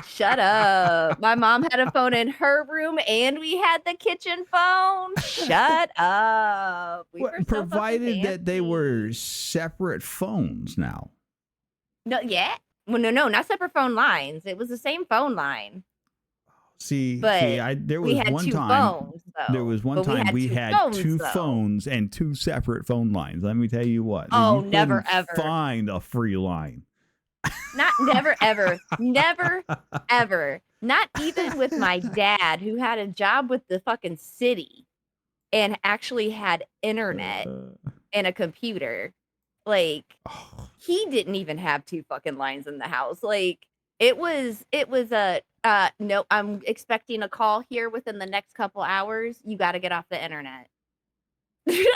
Shut up. My mom had a phone in her room and we had the kitchen phone. Shut up. We were so fucking Provided that they were fancy. separate phones now. No, yeah. Well, no, not separate phone lines. It was the same phone line. See, But there we was had one two time. phones There though. was one But we time had we two had phones two though. phones and two separate phone lines. Let me tell you what. Oh, You never couldn't ever. find a free line. Not never ever. Never ever. Not even with my dad who had a job with the fucking city and actually had internet and a computer. Like he didn't even have two fucking lines in the house. Like it was a no, I'm expecting a call here within the next couple hours. You got to get off the internet. You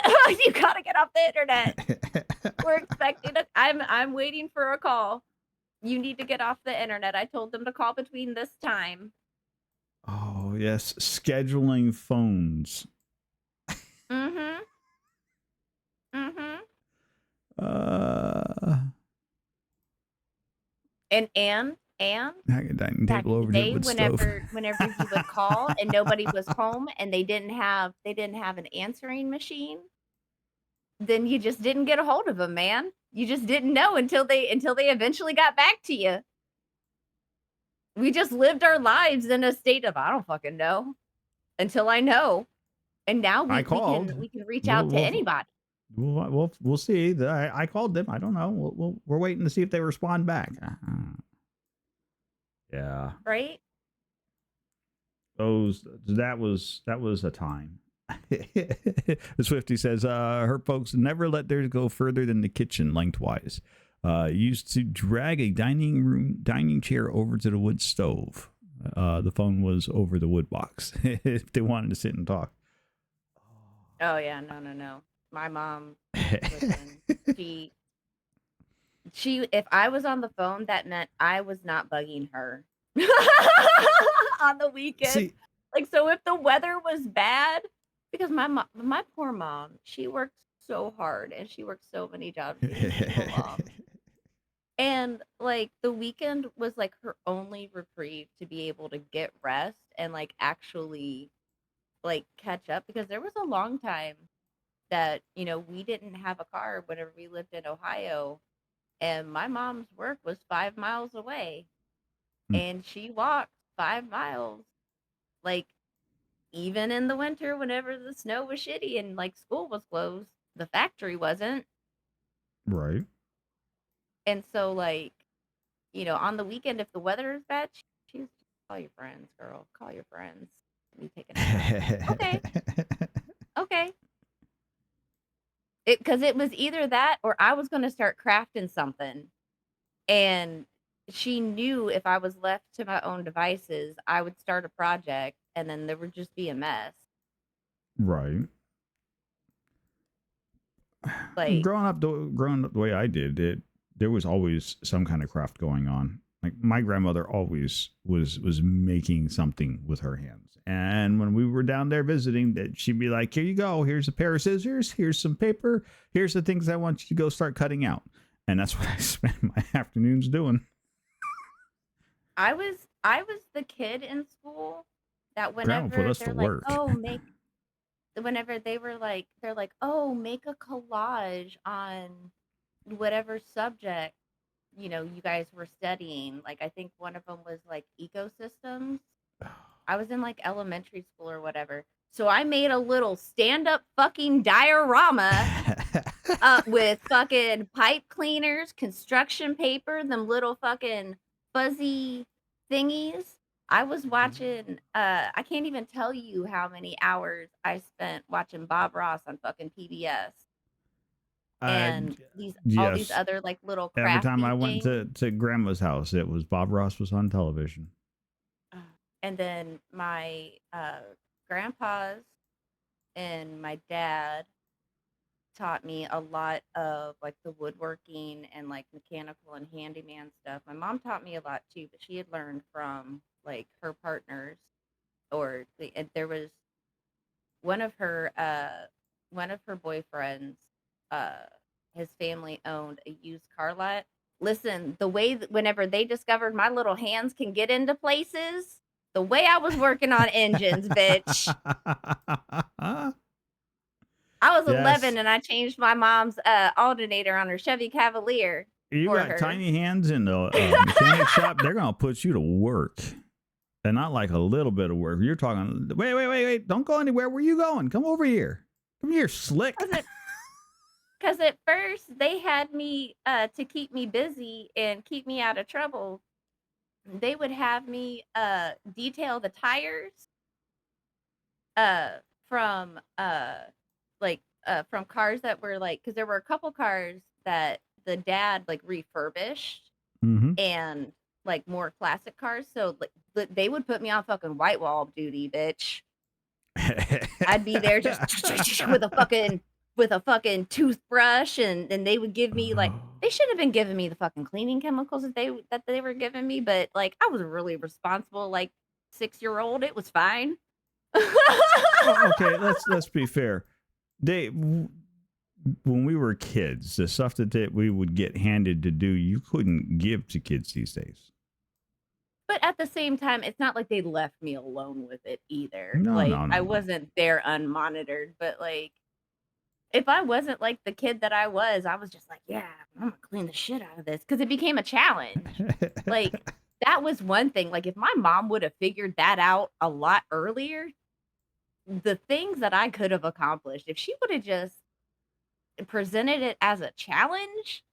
got to get off the internet. We're expecting I'm waiting for a call. You need to get off the internet. I told them to call between this time. Oh, yes, scheduling phones. Mhm. Mhm. And Dining back table in the over to the day, wood stove. whenever you would call and nobody was home and they didn't have an answering machine, then you just didn't get a hold of them, man. You just didn't know until they eventually got back to you. We just lived our lives in a state of I don't fucking know until I know. And now I called. we can reach out to anybody. We'll see. I called them. I don't know. We're waiting to see if they respond back. Yeah. Right? That was a time. The Swifty says her folks never let theirs go further than the kitchen lengthwise. Used to drag a dining chair over to the wood stove. The phone was over the wood box if they wanted to sit and talk. Oh yeah, no. My mom, listen, she if I was on the phone, that meant I was not bugging her on the weekend. See, like so if the weather was bad, because my poor mom, she worked so hard and she worked so many jobs. She's a single mom. And like the weekend was like her only reprieve to be able to get rest and like actually like catch up because there was a long time that we didn't have a car whenever we lived in Ohio and my mom's work was 5 miles away and she walked 5 miles like even in the winter whenever the snow was shitty and like school was closed, the factory wasn't. Right. And so like on the weekend if the weather is bad, she's call your friends, girl, call your friends. We take a nap. Okay. Okay. because it was either that or I was gonna start crafting something, and she knew if I was left to my own devices, I would start a project, and then there would just be a mess. Right. Like, Growing up the way I did, there was always some kind of craft going on. Like my grandmother always was making something with her hands. And when we were down there visiting, that she'd be like, "Here you go. Here's a pair of scissors. Here's some paper. Here's the things I want you to go start cutting out." And that's what I spent my afternoons doing. I was the kid in school that Grandma put whenever us to they're like, work. "Oh, make," whenever they're like, "Oh, make a collage on whatever subject, you guys were studying." Like, I think one of them was like ecosystems. I was in like elementary school or whatever. So I made a little stand-up fucking diorama with fucking pipe cleaners, construction paper, them little fucking fuzzy thingies. I was watching I can't even tell you how many hours I spent watching Bob Ross on fucking PBS uh, and all these yes. other like little Every time I crafty went things. to grandma's house, it was Bob Ross was on television. And then my grandpa's and my dad taught me a lot of like the woodworking and like mechanical and handyman stuff. My mom taught me a lot too, but she had learned from like her partners and there was one of her boyfriends, uh his family owned a used car lot. Listen, the way that whenever they discovered my little hands can get into places, the way I was working on engines, bitch. I was Yes. 11 and I changed my mom's alternator on her Chevy Cavalier You for got her. tiny hands in the mechanic shop, they're going to put you to work. And not like a little bit of work. You're talking, wait. Don't go anywhere. Where you going? Come over here. Come here, slick. Because at first they had me to keep me busy and keep me out of trouble. They would have me detail the tires from from cars that were like, because there were a couple cars that the dad like refurbished Mm-hmm. and like more classic cars. So like they would put me on fucking white wall duty, bitch. I'd be there just with a fucking toothbrush, and they would give me like, they shouldn't have been giving me the fucking cleaning chemicals that they were giving me, but like I was a really responsible like 6-year-old. It was fine. Well, okay, let's be fair. When we were kids, the stuff that we would get handed to do, you couldn't give to kids these days. But at the same time, it's not like they left me alone with it either. No. Like I wasn't there unmonitored, but like if I wasn't like the kid that I was just like, yeah, I'm gonna clean the shit out of this because it became a challenge. Like that was one thing. Like if my mom would have figured that out a lot earlier, the things that I could have accomplished, if she would have just presented it as a challenge,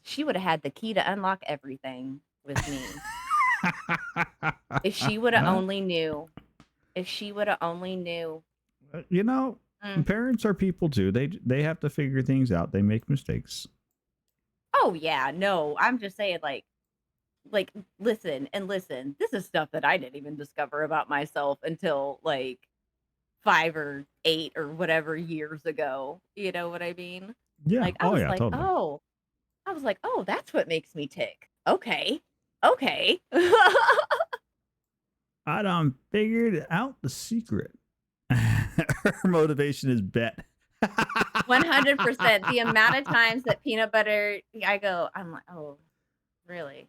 she would have had the key to unlock everything with me. If she would have only knew. If she would have only knew. You know, parents are people too. They have to figure things out. They make mistakes. Oh yeah, no. I'm just saying like listen. This is stuff that I didn't even discover about myself until like 5 or 8 or whatever years ago. You know what I mean? Yeah. Like I was like, totally. I was like, "Oh, that's what makes me tick." Okay. Okay. I done figured out the secret. Her motivation is bet. 100%. The amount of times that peanut butter, I'm like, "Oh, really?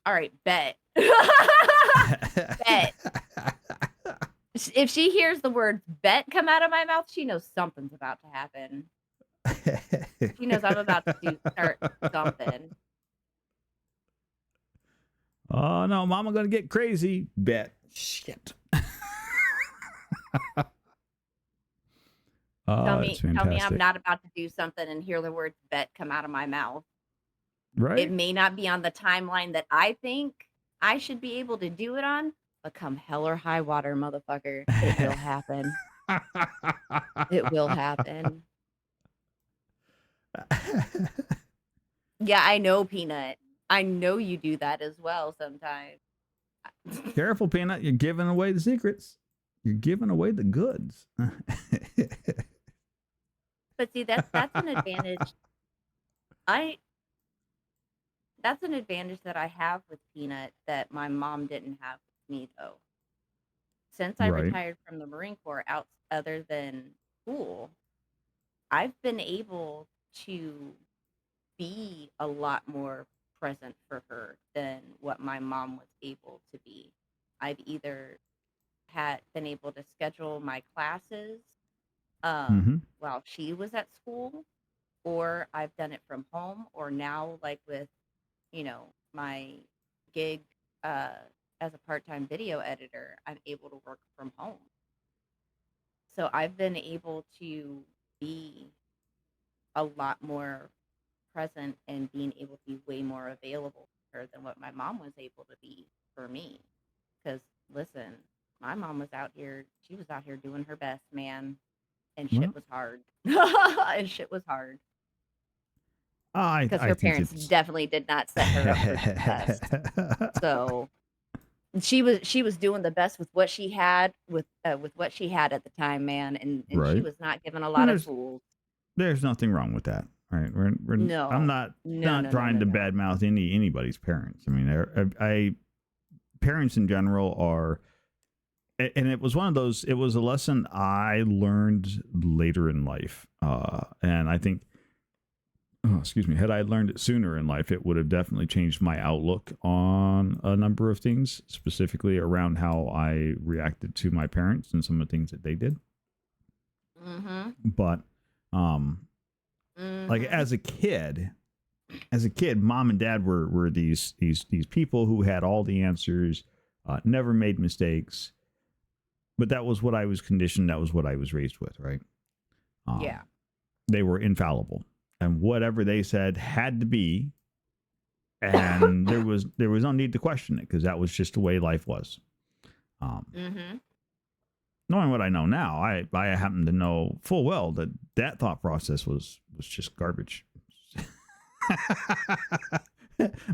All right, bet." Bet. If she hears the word bet come out of my mouth, she knows something's about to happen. She knows I'm about to start something. Oh no, mama gonna get crazy. Bet. Shit. Tell me I'm not about to do something and hear the word bet come out of my mouth. Right? It may not be on the timeline that I think I should be able to do it on, but come hell or high water, motherfucker, it will happen. It will happen. Yeah, I know, Peanut. I know you do that as well sometimes. Careful, Peanut. You're giving away the secrets. You're giving away the goods. But see, that's an advantage. I That's an advantage that I have with Peanut that my mom didn't have with me though. Since I Right. retired from the Marine Corps out other than school, I've been able to be a lot more present for her than what my mom was able to be. I've either had been able to schedule my classes Hmm. while she was at school, or I've done it from home, or now like with, my gig uh as a part-time video editor, I'm able to work from home. So I've been able to be a lot more present and being able to be way more available for her than what my mom was able to be for me. Because listen, my mom was out here, she was out here doing her best, man, and shit Well, was hard. And shit was hard because I her think parents it's. definitely did not set her up for success. So she was doing the best with what she had with what she had at the time, man, and she Right. was not given a And lot of tools. there's nothing wrong with that. Right. I'm No, no, not no, no, trying no, to no. badmouth anybody's parents. I mean, parents in general are, and it was one of those. It was a lesson I learned later in life, and I think, oh, excuse me, had I learned it sooner in life, it would have definitely changed my outlook on a number of things, specifically around how I reacted to my parents and some of the things that they did. Mhm. But, um, like Mhm. as a kid, mom and dad were these people who had all the answers, never made mistakes. But that was what I was conditioned. That was what I was raised with, right? Yeah. Um, they were infallible, and whatever they said had to be, and there was no need to question it because that was just the way life was. Um, Mhm. Knowing what I know now, I happen to know full well that that thought process was just garbage.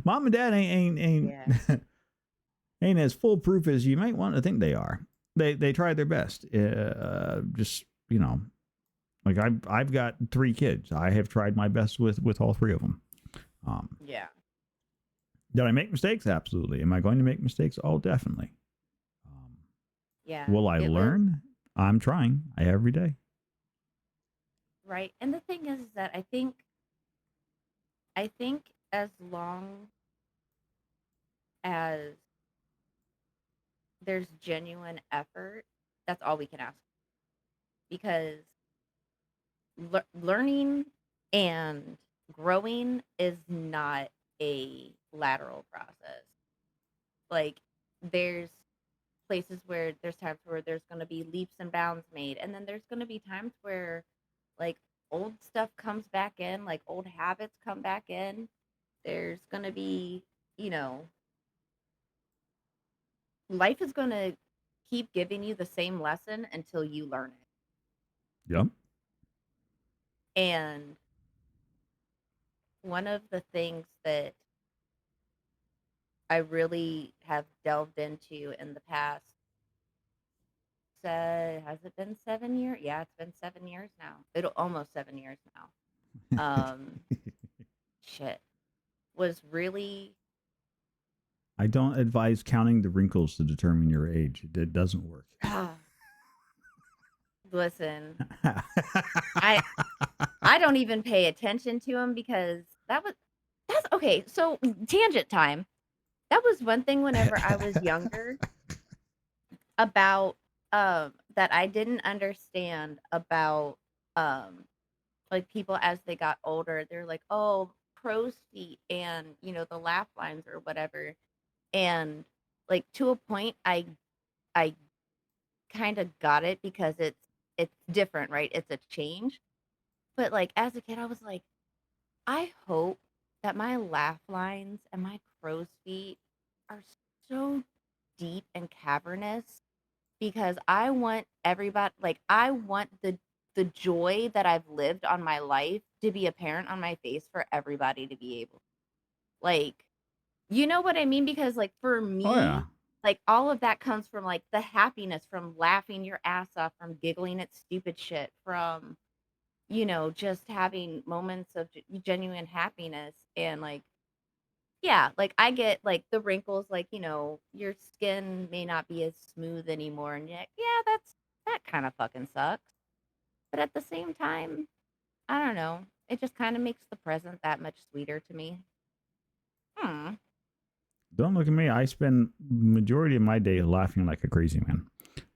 Mom and dad Yeah. ain't as foolproof as you might want to think they are. They try their best. Just, like I've got 3 kids. I have tried my best with all 3 of them. Um, Yeah. did I make mistakes? Absolutely. Am I going to make mistakes? Oh, definitely. Um, Yeah. will I It was learn? I'm trying. Every day. right. And the thing is that I think as long as there's genuine effort, that's all we can ask because learning and growing is not a lateral process. Like there's places where there's times where there's going to be leaps and bounds made, and then there's going to be times where like old stuff comes back in, like old habits come back in. There's going to be, you know, life is going to keep giving you the same lesson until you learn it. Yep. And one of the things that I really have delved into in the past, has it been 7 years? Yeah, it's been 7 years now. It'll almost 7 years now. Shit, was really I don't advise counting the wrinkles to determine your age. It doesn't work. ah, listen, I I don't even pay attention to him because that's okay. So tangent time. That was one thing whenever I was younger about that I didn't understand about um like people as they got older. They're like, "Oh, crow's feet and, the laugh lines or whatever." And like to a point I kind of got it because it's different, right? It's a change. But like as a kid I was like, "I hope that my laugh lines and my crow's feet are so deep and cavernous because I want everybody, like, I want the joy that I've lived on my life to be apparent on my face for everybody to be able, like, you know what I mean? Because, like, for Oh yeah. me, like, all of that comes from, like, the happiness from laughing your ass off, from giggling at stupid shit, from, just having moments of genuine happiness. And, like, yeah, like, I get, like, the wrinkles, like, your skin may not be as smooth anymore, and you're like, "Yeah, that kinda fucking sucks." But at the same time, I don't know, it just kinda makes the present that much sweeter to me. Hmm. Don't look at me. I spend majority of my day laughing like a crazy man.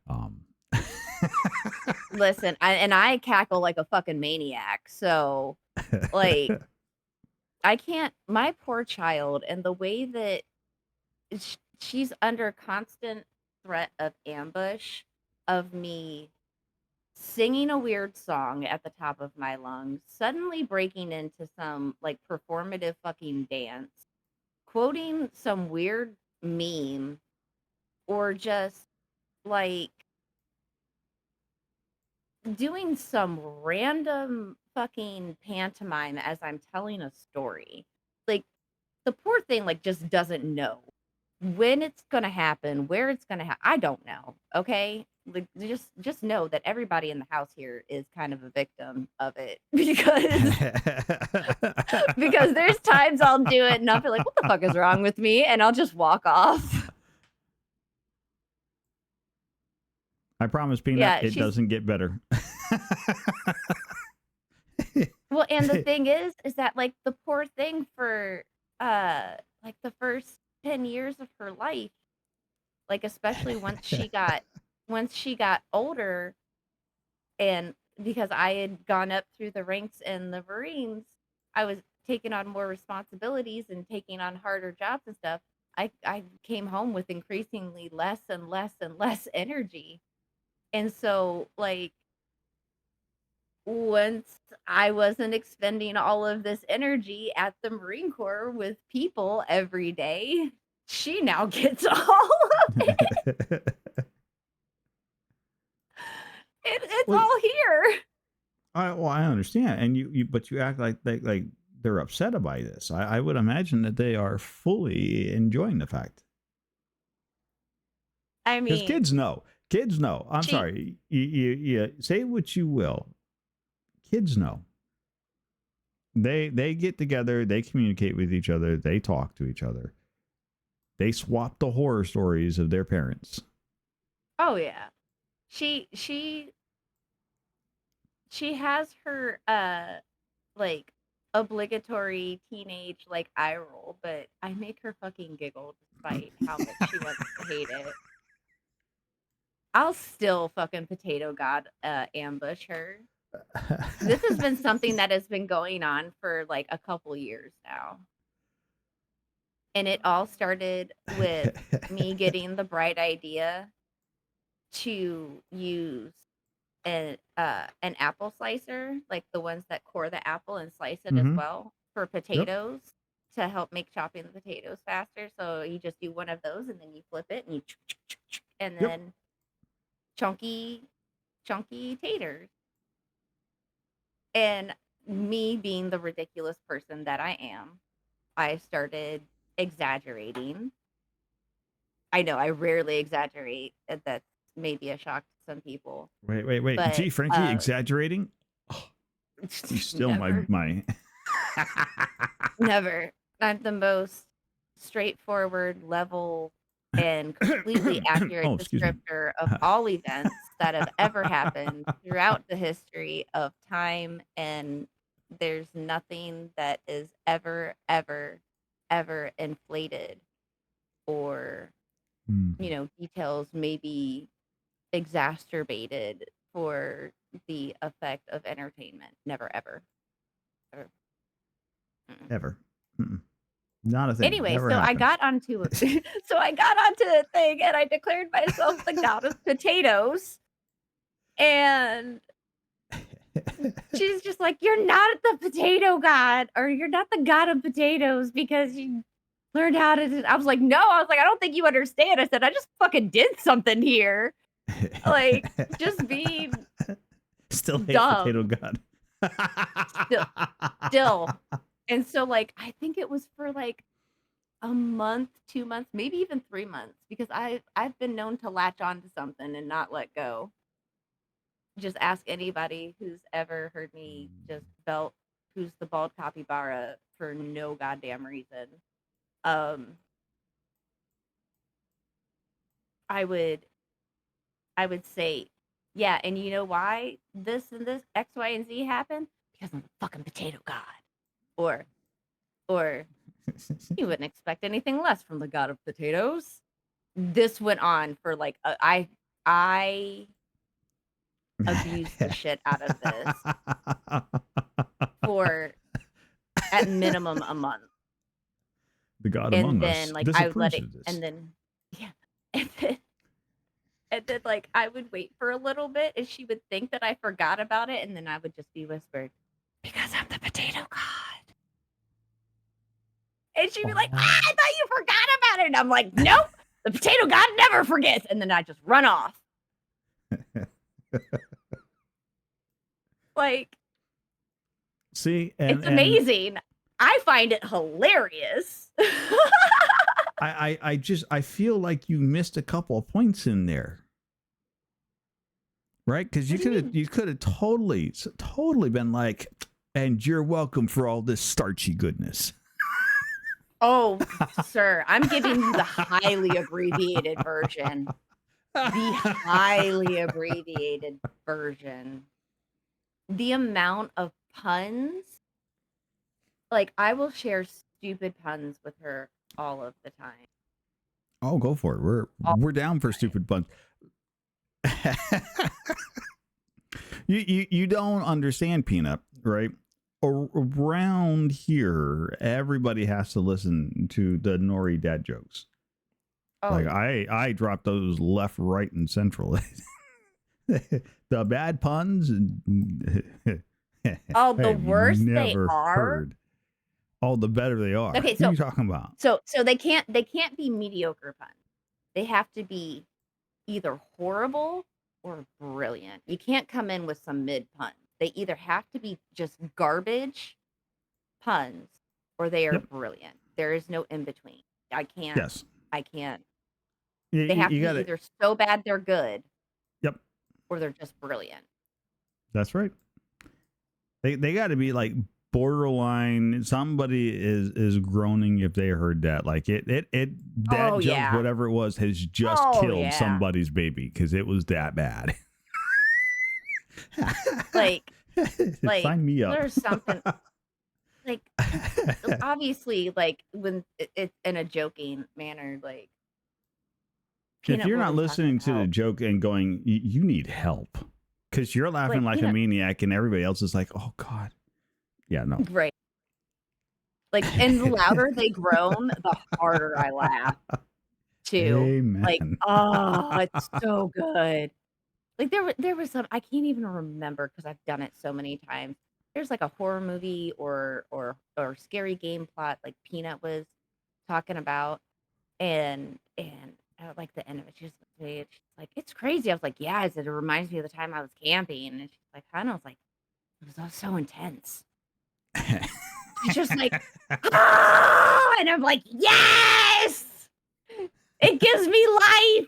Um, Listen, I cackle like a fucking maniac, so, like, I can't, my poor child, and the way that she's under constant threat of ambush, of me singing a weird song at the top of my lungs, suddenly breaking into some, like, performative fucking dance, quoting some weird meme, or just, like, doing some random fucking pantomime as I'm telling a story. Like, the poor thing, like, just doesn't know when it's gonna happen, where it's gonna happen. I don't know, okay? Like, just know that everybody in the house here is kind of a victim of it because there's times I'll do it and I'll feel like, "What the fuck is wrong with me?" And I'll just walk off. I promise, Peanut, Yeah, it doesn't get better. well, and the thing is that, like, the poor thing for, like, the first 10 years of her life, like, especially once she got older, and because I had gone up through the ranks in the Marines, I was taking on more responsibilities and taking on harder jobs and stuff. I came home with increasingly less and less and less energy. And so, like, once I wasn't expending all of this energy at the Marine Corps with people every day, she now gets all of it. It's Well, all here. I understand, and but you act like they're upset by this. I would imagine that they are fully enjoying the fact, I because mean, kids know. Kids know. I'm she sorry. You say what you will. Kids know. They get together. They communicate with each other. They talk to each other. They swap the horror stories of their parents. oh yeah. She she has her like obligatory teenage like eye roll, but I make her fucking giggle despite how much she wants to hate it. I'll still fucking potato god ambush her. This has been something that has been going on for like a couple years now. And it all started with me getting the bright idea to use an apple slicer, like the ones that core the apple and slice it as Mm-hmm. well, for Yep. potatoes, to help make chopping the potatoes faster. So you just do one of those and then you flip it and and Yep. then chunky chunky taters. And me being the ridiculous person that I am, I started exaggerating. I know I rarely exaggerate. That's maybe a shock to some people, Wait. but Gee, Frankie, exaggerating? Oh, you still never. my. Never. I'm the most straightforward, level, and completely accurate Oh, excuse me. descriptor of all events that have ever happened throughout the history of time, and there's nothing that is ever, ever, ever inflated, or, Hmm. details maybe exacerbated for the effect of entertainment. Never, ever. Ever. Mm-mm. Ever. Mm-mm. Not a thing. Anyway, Never so I happened. got onto so I got onto the thing and I declared myself the god of potatoes. And she's just like, "You're not the potato god, or you're not the god of potatoes because you learned how to." I was like, "No." I was like, "I don't think you understand." I said, "I just fucking did something here." Like, just being Still hate Potato dumb God. still still. And so, like, I think it was for, like, a month, 2 months, maybe even 3 months because I've been known to latch on to something and not let go. Just ask anybody who's ever heard me just belt "Who's the Bald Capybara" for no goddamn reason. Um, I would I would say, "Yeah, and you know why this and this X, Y, and Z happened? Because I'm the fucking potato god." Or or, "You wouldn't expect anything less from the god of potatoes." This went on for, like, I abused the shit out of this for, at minimum, a month. The God And among then, us like, I would let disapproves it of this. and then yeah, and then, like, I would wait for a little bit, and she would think that I forgot about it, and then I would just be whispered, "Because I'm the potato god." And she'd be like, "Ah, I Oh. thought you forgot about it." And I'm like, "Nope, the potato god never forgets." And then I just run off. Like, See, it's and amazing. I find it hilarious. I feel like you missed a couple of points in there, right? Because What do you mean? you could have totally been like, and you're welcome for all this starchy goodness. Oh, sir, I'm giving you the highly abbreviated version. The highly abbreviated version. The amount of puns, like, I will share stupid puns with her all of the time. Oh, go for it. All We're down for the time. stupid puns. You don't understand, Peanut, right? Around here, everybody has to listen to the Nori dad jokes. Oh, Like yeah. I drop those left, right, and central. The bad puns, Oh, I the have worse they never are. heard. All the better they are. Okay, Who are so you talking about? so they can't be mediocre puns. They have to be either horrible or brilliant. You can't come in with some mid puns. They either have to be just garbage puns or they are Yep. brilliant. There is no in between. I can't Yes. I can't. They have You to be got it. either so bad they're good Yep. or they're just brilliant. That's right. They got to be like borderline. Somebody is groaning if they heard that. Like that Oh joke, yeah. whatever it was, has just Oh killed yeah. somebody's baby because it was that bad. Like like Sign me up. there's something like obviously like when it's in a joking manner, like If Peanut you're will not be talking listening to the about joke and going, you need help because you're laughing like like a Peanut maniac and everybody else is like, oh God. Yeah, no. right. Like and the louder they groan, the harder I laugh too. Like, Amen. oh, it's so good. Like there was some I can't even remember because I've done it so many times. There's like a horror movie or scary game plot like Peanut was talking about, and at like the end of it, she's like, "It's crazy." I was like, "Yeah," I said, "It reminds me of the time I was camping," and she's like, "Huh?" And I was like, "It was all so intense." She's just like, "Ah!" And I'm like, "Yes! It gives me life.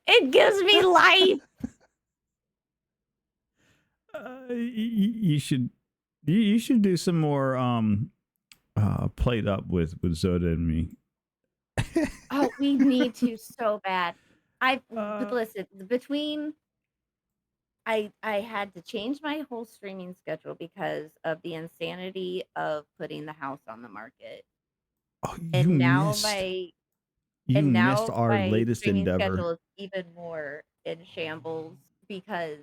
It gives me life." You should you should do some more played up with Zoda and me. Oh, we need to so bad. But uh, listen, between I had to change my whole streaming schedule because of the insanity of putting the house on the market. oh, And now my you and missed now our my latest streaming endeavor. schedule is even more in shambles because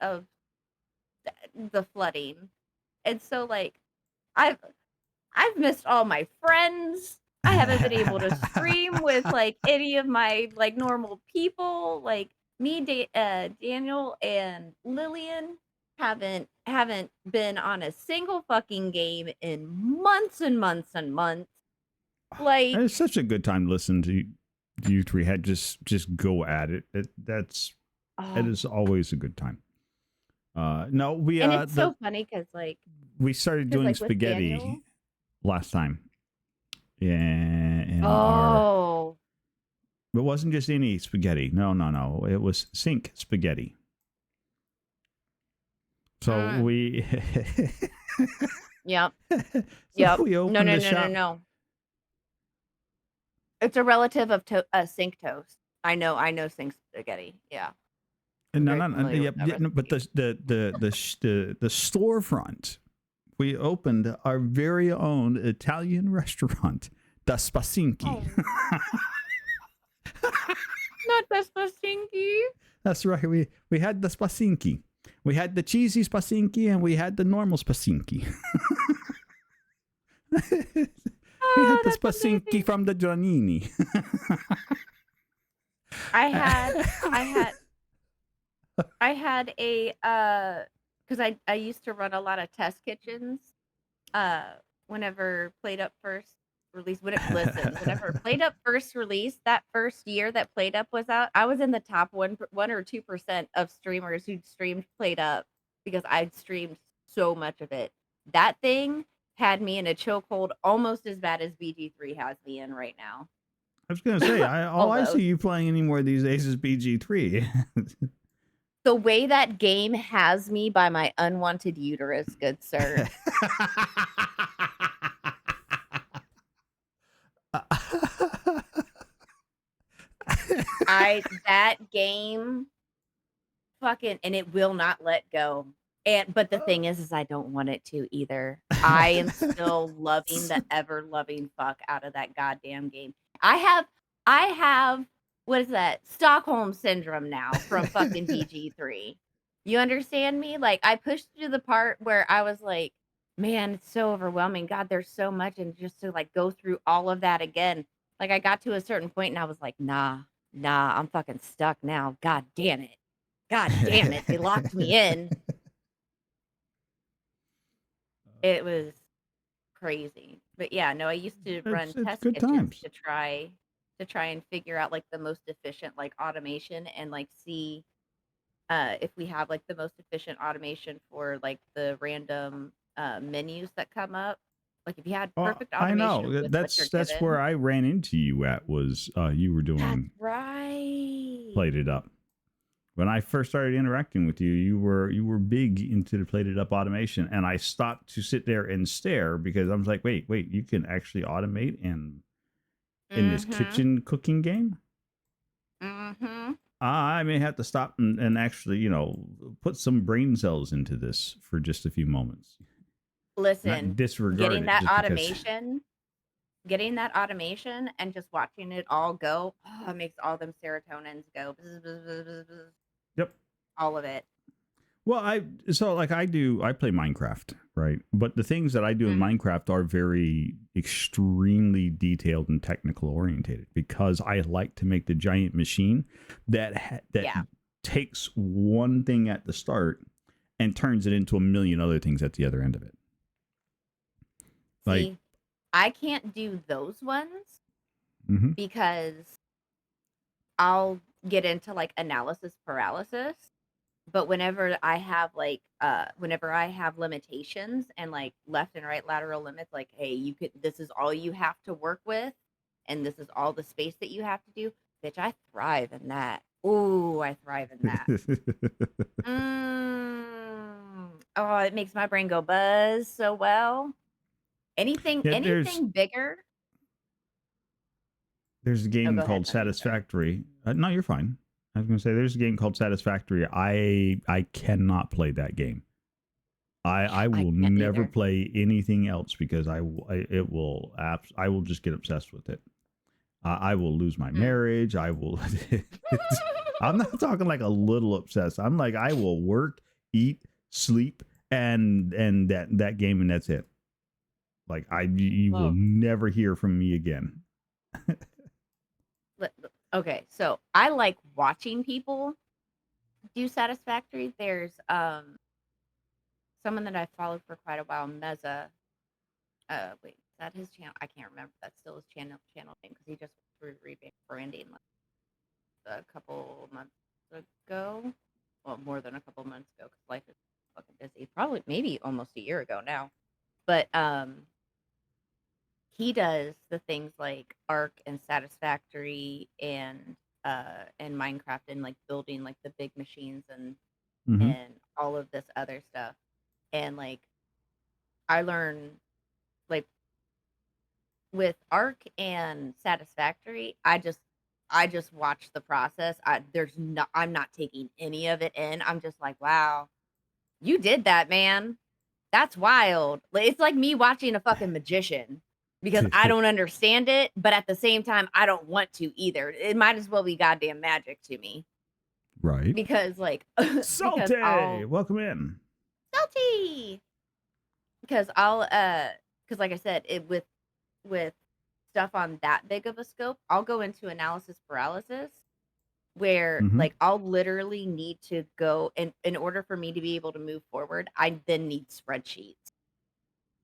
of the flooding. And so like I've I've missed all my friends. I haven't been able to stream with like any of my like normal people. Like me, Daniel, and Lillian haven't been on a single fucking game in months and months and months. Like It's such a good time to listen to you three had just go at it. That Oh, is always a good time. No, and it's so funny because we started doing with spaghetti Daniel. last time. Yeah, and Oh, it wasn't just any spaghetti. No. It was sink spaghetti. So we yep, so yep. we No, opened no, the no, no, shop. no. It's a relative of sink toast. I know sink spaghetti. Yeah, I'm No, very no, no, familiar with yep, that yeah, no, but recipe. the storefront, we opened our very own Italian restaurant, Da Spasinki. Not Vespasinki. That's right. We had the Spasinki. We had the cheesy Spasinki and we had the normal Spasinki. We had the That's Spasinki amazing. from the Giannini. I had a because I used to run a lot of test kitchens whenever Played Up first released whenever Played Up first released, that first year that Played Up was out, I was in the top 1 or 2% of streamers who streamed Played Up because I'd streamed so much of it. That thing had me in a chokehold almost as bad as BG3 has me in right now. I was gonna say, all I see Almost. you playing anymore these days is BG3. The way that game has me by my unwanted uterus, good sir. That game fucking, and it will not let go. But the thing is I don't want it to either. I am still loving the ever loving fuck out of that goddamn game. I have what is that? Stockholm syndrome now from fucking BG3. You understand me? Like I pushed to the part where I was like, man, it's so overwhelming. God, there's so much, and just to like go through all of that again. Like I got to a certain point and I was like, nah, I'm fucking stuck now. God damn it. God damn it. They locked me in. It was crazy. But yeah, no, I used to run it's test good kitchens times. to try and figure out like the most efficient like automation and like see if we have like the most efficient automation for like the random menus that come up. Like if you had Oh, perfect I automation know. with what you're That's where given. I ran into you at was you were That's doing right. Played It Up. When I first started interacting with you, you were big into the Plated Up automation, and I stopped to sit there and stare because I was like, wait, you can actually automate in this Mm-hmm. kitchen cooking game. Mm-hmm. I may have to stop and actually, put some brain cells into this for just a few moments, not Listen, disregard getting it that just because. automation getting that automation and just watching it all go, it makes all them serotonins go, bzz, bzz, bzz, bzz, bzz, Yep. all of it. Well, I play Minecraft, right? But the things that I do in Mhm. Minecraft are very extremely detailed and technical orientated because I like to make the giant machine that Yeah. takes one thing at the start and turns it into a million other things at the other end of it. Like, See, I can't do those ones mm-hmm. because I'll get into like analysis paralysis. But whenever I have limitations and like left and right lateral limits, like, hey, this is all you have to work with, and this is all the space that you have to do, bitch, I thrive in that. Ooh, I thrive in that. Oh, it makes my brain go buzz so well. Anything, Yeah, anything bigger. there's a Oh, game go ahead, called honey. I'm sorry. Satisfactory. No, you're fine. I was gonna say there's a game called Satisfactory. I cannot play that game. I I will can't never either. play anything else because I will just get obsessed with it. I will lose my Mm. marriage. I will. I'm not talking like a little obsessed. I'm like I will work, eat, sleep, and that game and that's it. Like you will Well, never hear from me again. okay, so I like watching people do Satisfactory. There's someone that I followed for quite a while, Meza. Wait, is that his channel? I can't remember. That's still his channel name because he just rebranding a couple months ago. Well, more than a couple months ago because life is fucking busy. Probably maybe almost a year ago now. But he does the things like Ark and Satisfactory and Minecraft and like building like the big machines Mm-hmm. and all of this other stuff. And like I learn like with Ark and Satisfactory, I just watch the process. I'm not taking any of it in. I'm just like, wow, you did that, man. That's wild. It's like me watching a fucking magician because I don't understand it, but at the same time, I don't want to either. It might as well be goddamn magic to me Right. because, like, because Salty, welcome in. salty because because like I said, with stuff on that big of a scope, I'll go into analysis paralysis where Mm-hmm. like I'll literally need to go and in order for me to be able to move forward, I then need spreadsheets.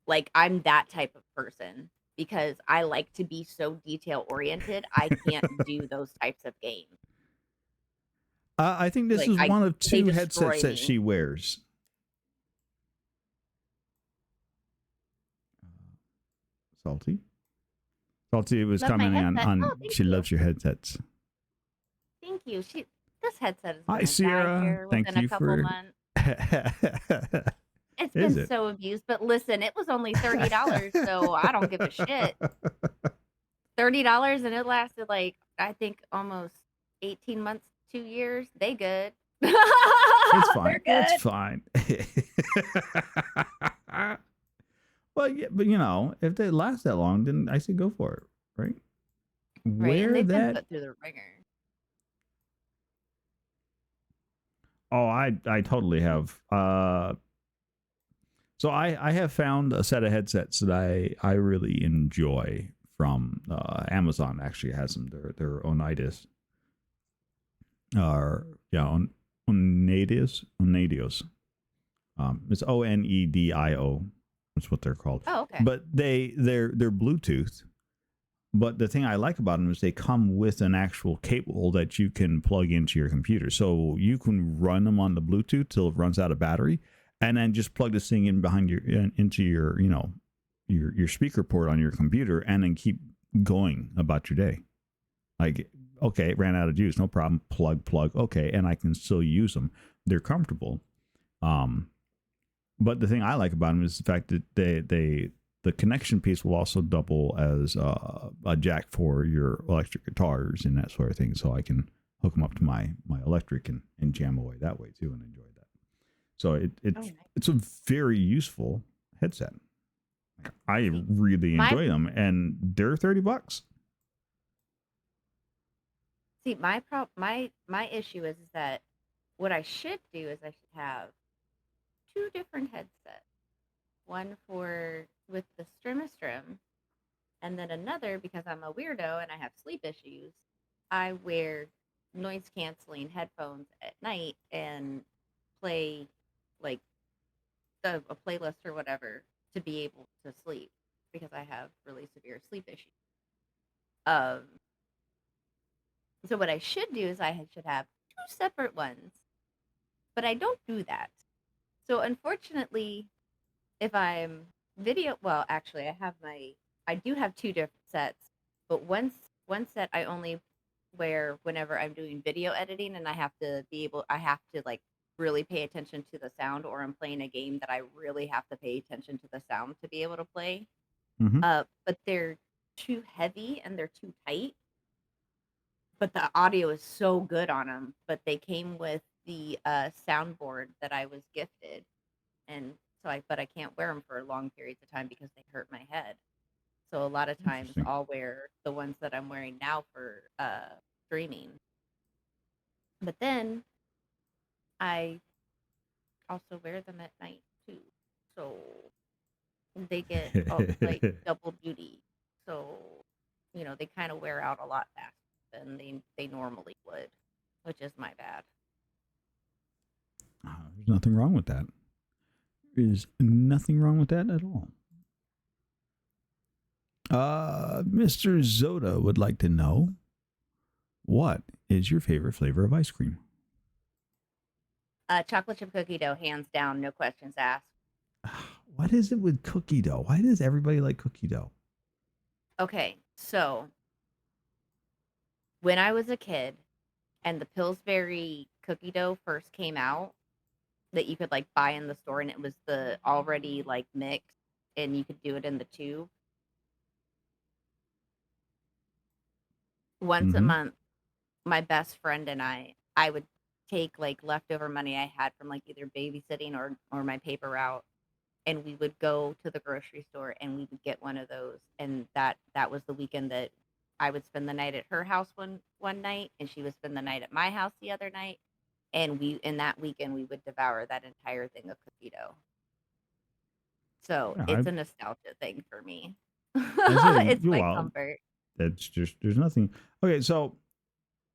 Like I'm that type of person because I like to be so detail oriented. I can't do those types of games. I think this Like is one of they two destroy headsets that me. she wears. Salty. Salty was Love my commenting headset. on Oh, thank she you. loves your headsets. Thank you. This headset is Hi, gonna die Sierra. here Thank within a you couple for. months. It's Is been it? so abused, but listen, it was only $30, so I don't give a shit. $30 and it lasted like I think almost 18 months, 2 years. They good. It's fine. They're It's good. fine. Well, yeah, but you know, if they last that long, then I say go for it, right? Right, and Where they've been that? put through the ringer. Oh, I totally have. So I have found a set of headsets that I really enjoy from Amazon. Actually, has them. They're Oneidas. Yeah, Oneidios. It's Onedio. That's what they're called. Oh, okay. But they're Bluetooth. But the thing I like about them is they come with an actual cable that you can plug into your computer. So you can run them on the Bluetooth till it runs out of battery, and then just plug this thing in behind into your your speaker port on your computer, and then keep going about your day. Like, okay, it ran out of juice, no problem. Plug. Okay, and I can still use them. They're comfortable. But the thing I like about them is the fact that the connection piece will also double as a jack for your electric guitars and that sort of thing. So I can hook them up to my electric and jam away that way too and enjoy that. So it's a very useful headset. I really enjoy them, and they're $30. See, my issue is that what I should do is I should have 2 different headsets. One with the Strim, and then another because I'm a weirdo and I have sleep issues. I wear noise canceling headphones at night and play like a playlist or whatever to be able to sleep because I have really severe sleep issues. So what I should do is I should have 2 separate ones, but I don't do that. So unfortunately, if I'm actually I do have 2 different sets, but one set I only wear whenever I'm doing video editing and I have to like really pay attention to the sound or I'm playing a game that I really have to pay attention to the sound to be able to play. Mm-hmm. But they're too heavy and they're too tight. But the audio is so good on them. But they came with the soundboard that I was gifted, and but I can't wear them for long periods of time because they hurt my head. So a lot of times I'll wear the ones that I'm wearing now for streaming. But then I also wear them at night too. So they get like double duty. So, they kind of wear out a lot faster than they normally would, which is my bad. There's nothing wrong with that. There's nothing wrong with that at all. Mr. Zoda would like to know, what is your favorite flavor of ice cream? Chocolate chip cookie dough, hands down, no questions asked. What is it with cookie dough? Why does everybody like cookie dough? Okay, so when I was a kid and the Pillsbury cookie dough first came out, that you could like buy in the store, and it was the already like mixed, and you could do it in the tube. Once a Mm-hmm. month, my best friend and I would take like leftover money I had from like either babysitting or my paper route, and we would go to the grocery store and we would get one of those, and that was the weekend that I would spend the night at her house one night, and she would spend the night at my house the other night, and we in that weekend we would devour that entire thing of cookie dough. So Yeah, it's a nostalgia thing for me. I say, It's my well, comfort. that's just, there's nothing. Okay, so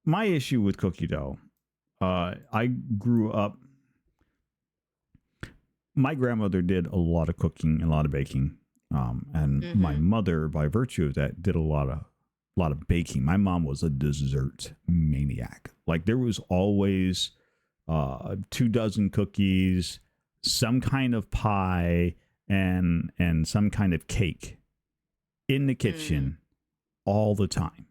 my issue with cookie dough, I grew up, my grandmother did a lot of cooking and a lot of baking. And my Hmm. mother, by virtue of that, did a lot of baking. My mom was a dessert maniac. Like there was always 2 dozen cookies, some kind of pie, and some kind of cake in the Mm. kitchen all the time.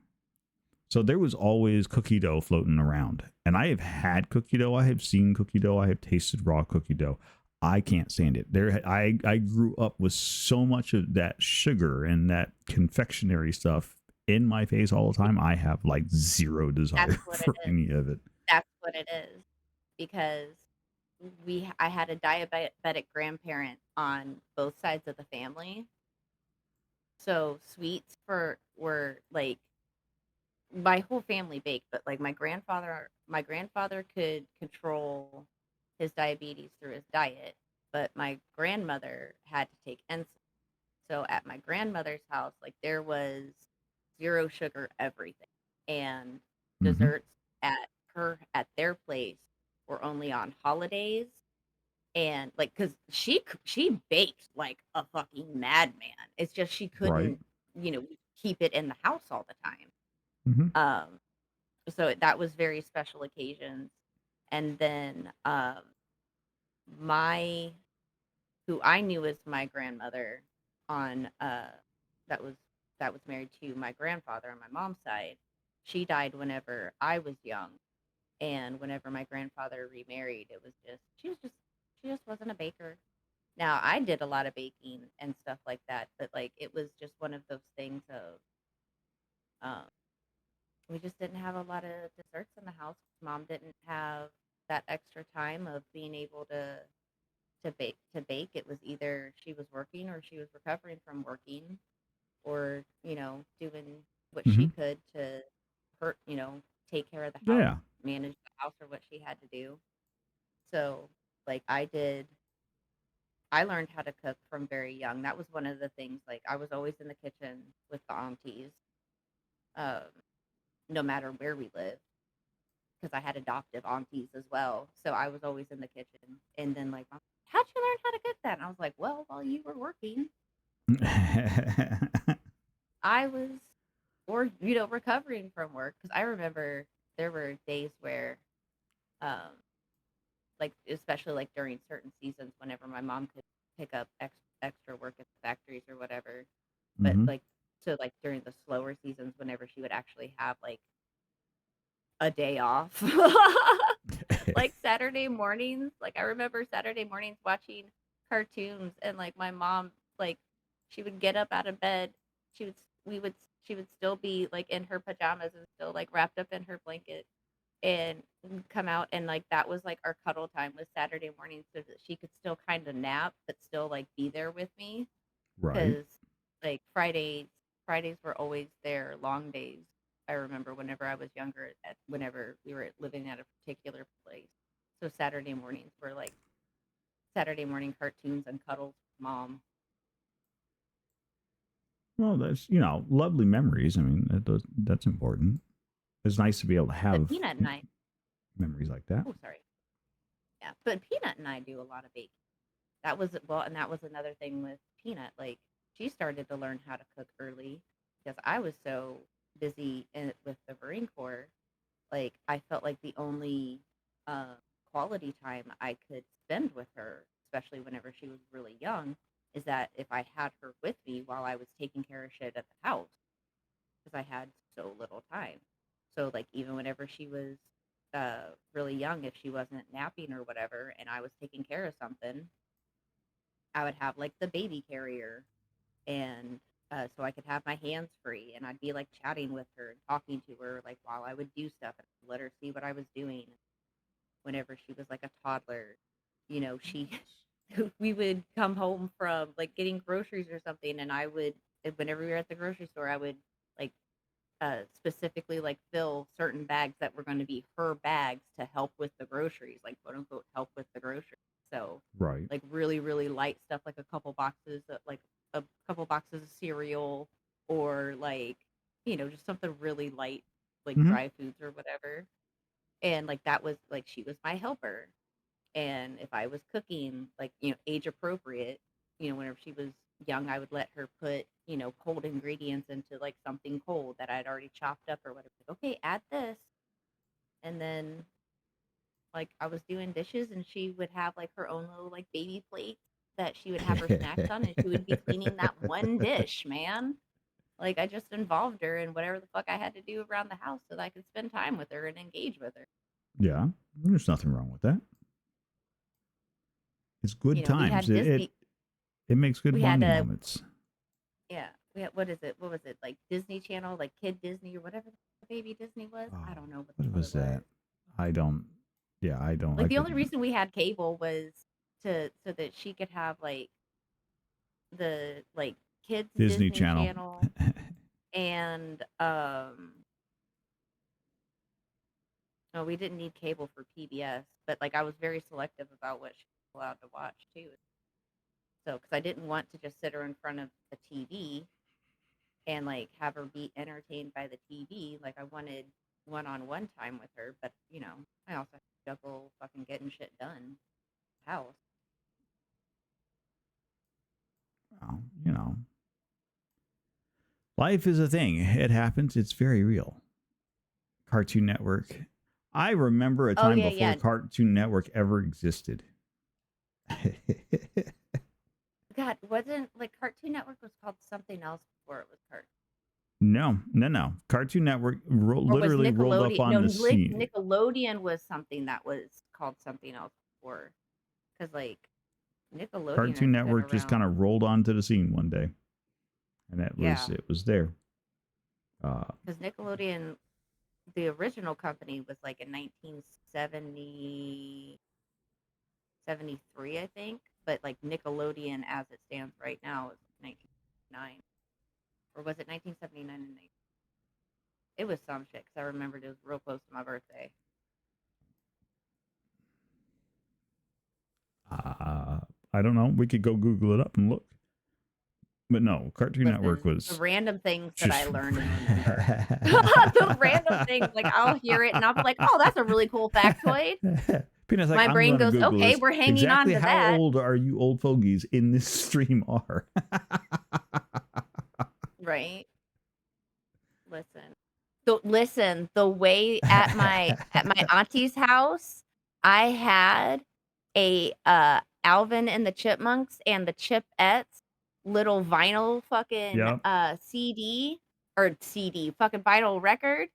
So there was always cookie dough floating around. And I have had cookie dough. I have seen cookie dough. I have tasted raw cookie dough. I can't stand it. I grew up with so much of that sugar and that confectionery stuff in my face all the time. I have like zero That's desire what it for is. any of it. That's what it is. Because I had a diabetic grandparent on both sides of the family. So sweets for were like my whole family baked, but like my grandfather could control his diabetes through his diet, but my grandmother had to take insulin. So at my grandmother's house, like there was zero sugar everything. And Mm-hmm. desserts at their place were only on holidays, and like cuz she baked like a fucking madman. It's just she Right. couldn't, keep it in the house all the time. Mm-hmm. Um so that was very special occasions. And then my who I knew as my grandmother on that was that was married to my grandfather on my mom's side. She died whenever I was young, and whenever my grandfather remarried, it was just she just wasn't a baker. Now I did a lot of baking and stuff like that, but like it was just one of those things of um, we just didn't have a lot of desserts in the house. Mom didn't have that extra time of being able to bake. It was either she was working or she was recovering from working, or doing what Mm-hmm. she could to hurt take care of the house, Yeah. manage the house, or what she had to do. So like I learned how to cook from very young. That was one of the things. Like I was always in the kitchen with the aunties, um, no matter where we lived, because I had adoptive aunties as well. So I was always in the kitchen. And then like, how'd you learn how to cook that? And I was like, well, while you were working, I was, or recovering from work. Because I remember there were days where, um, like especially like during certain seasons, whenever my mom could pick up extra work at the factories or whatever. But Mm-hmm. like so like during the slower seasons, whenever she would actually have like a day off. Like Saturday mornings, like I remember Saturday mornings watching cartoons, and like my mom, like she would get up out of bed, she would we would she would still be like in her pajamas and still like wrapped up in her blanket, and come out, and like that was like our cuddle time was Saturday mornings, so that she could still kind of nap but still like be there with me. Right. Because like Fridays were always their long days. I remember whenever I was younger, whenever we were living at a particular place. So Saturday mornings were like Saturday morning cartoons and cuddles with mom. Well, that's, lovely memories. I mean, that's important. It's nice to be able to But have Peanut and I, memories like that. oh sorry, yeah, but Peanut and I do a lot of baking. That was well, and that was another thing with Peanut. Like she started to learn how to cook early because I was so busy with the Marine Corps. Like I felt like the only uh, quality time I could spend with her, especially whenever she was really young, is that if I had her with me while I was taking care of shit at the house, because I had so little time. So like even whenever she was really young, if she wasn't napping or whatever, and I was taking care of something, I would have like the baby carrier, and so I could have my hands free, and I'd be like chatting with her and talking to her like while I would do stuff and let her see what I was doing. Whenever she was like a toddler, she we would come home from like getting groceries or something, and I would whenever we were at the grocery store, I would like specifically like fill certain bags that were going to be her bags to help with the groceries, like quote unquote help with the groceries. So Right. like really really light stuff, like a couple boxes of cereal, or like just something really light, like Hmm. dry foods or whatever. And like that was like she was my helper. And if I was cooking, like, age appropriate, whenever she was young, I would let her put, cold ingredients into like something cold that I'd already chopped up or whatever. Like, okay, add this. And then like I was doing dishes, and she would have like her own little like baby plate that she would have her snacks on, and she would be cleaning that one dish, man. Like I just involved her in whatever the fuck I had to do around the house so that I could spend time with her and engage with her. Yeah, there's nothing wrong with that. It's good We times. had It Disney. it, it makes good We had bonding a moments. Yeah, we had, what is it? What was it? Like Disney Channel, like Kid Disney or whatever the baby Disney was. I Oh, don't know what the what hell was it was. that? I don't. Yeah, I don't. Like I the only couldn't. reason we had cable was to so that she could have like the like kids Disney Disney Channel. Channel, and no, we didn't need cable for PBS, but like I was very selective about what she was allowed to watch too. So because I didn't want to just sit her in front of the TV and like have her be entertained by the TV. Like I wanted one-on-one time with her, but I also have to juggle fucking getting shit done. House. Well, life is a thing. It happens. It's very real. Cartoon Network. I remember a Oh time yeah, before yeah. Cartoon Network ever existed. God, wasn't like Cartoon Network was called something else before it was Cartoon. No. Cartoon Network Or was literally rolled up Nickelodeon? on No, the scene. Nickelodeon was something that was called something else before. Because like Nickelodeon has Cartoon been Network just kind around. of rolled onto the scene one day, and Yeah, it was there. because Nickelodeon, the original company was like in 1970. 73, I think, but like Nickelodeon as it stands right now is 1999. Or was it 1979 and 90? It was some shit because I remembered it was real close to my birthday. I don't know. We could go Google it up and look. But no, Cartoon Network Listen, the was random things that I just. learn and remember. The random things, like I'll hear it and I'll be like, oh, that's a really cool factoid. Peanut's like, My I'm brain going to goes, Google okay, this. we're hanging on Exactly to how that. old are you old fogies in this stream are? Right. Listen, the way at my auntie's house, I had a Alvin and the Chipmunks and the Chipettes little vinyl fucking Yep. CD or CD fucking vinyl record.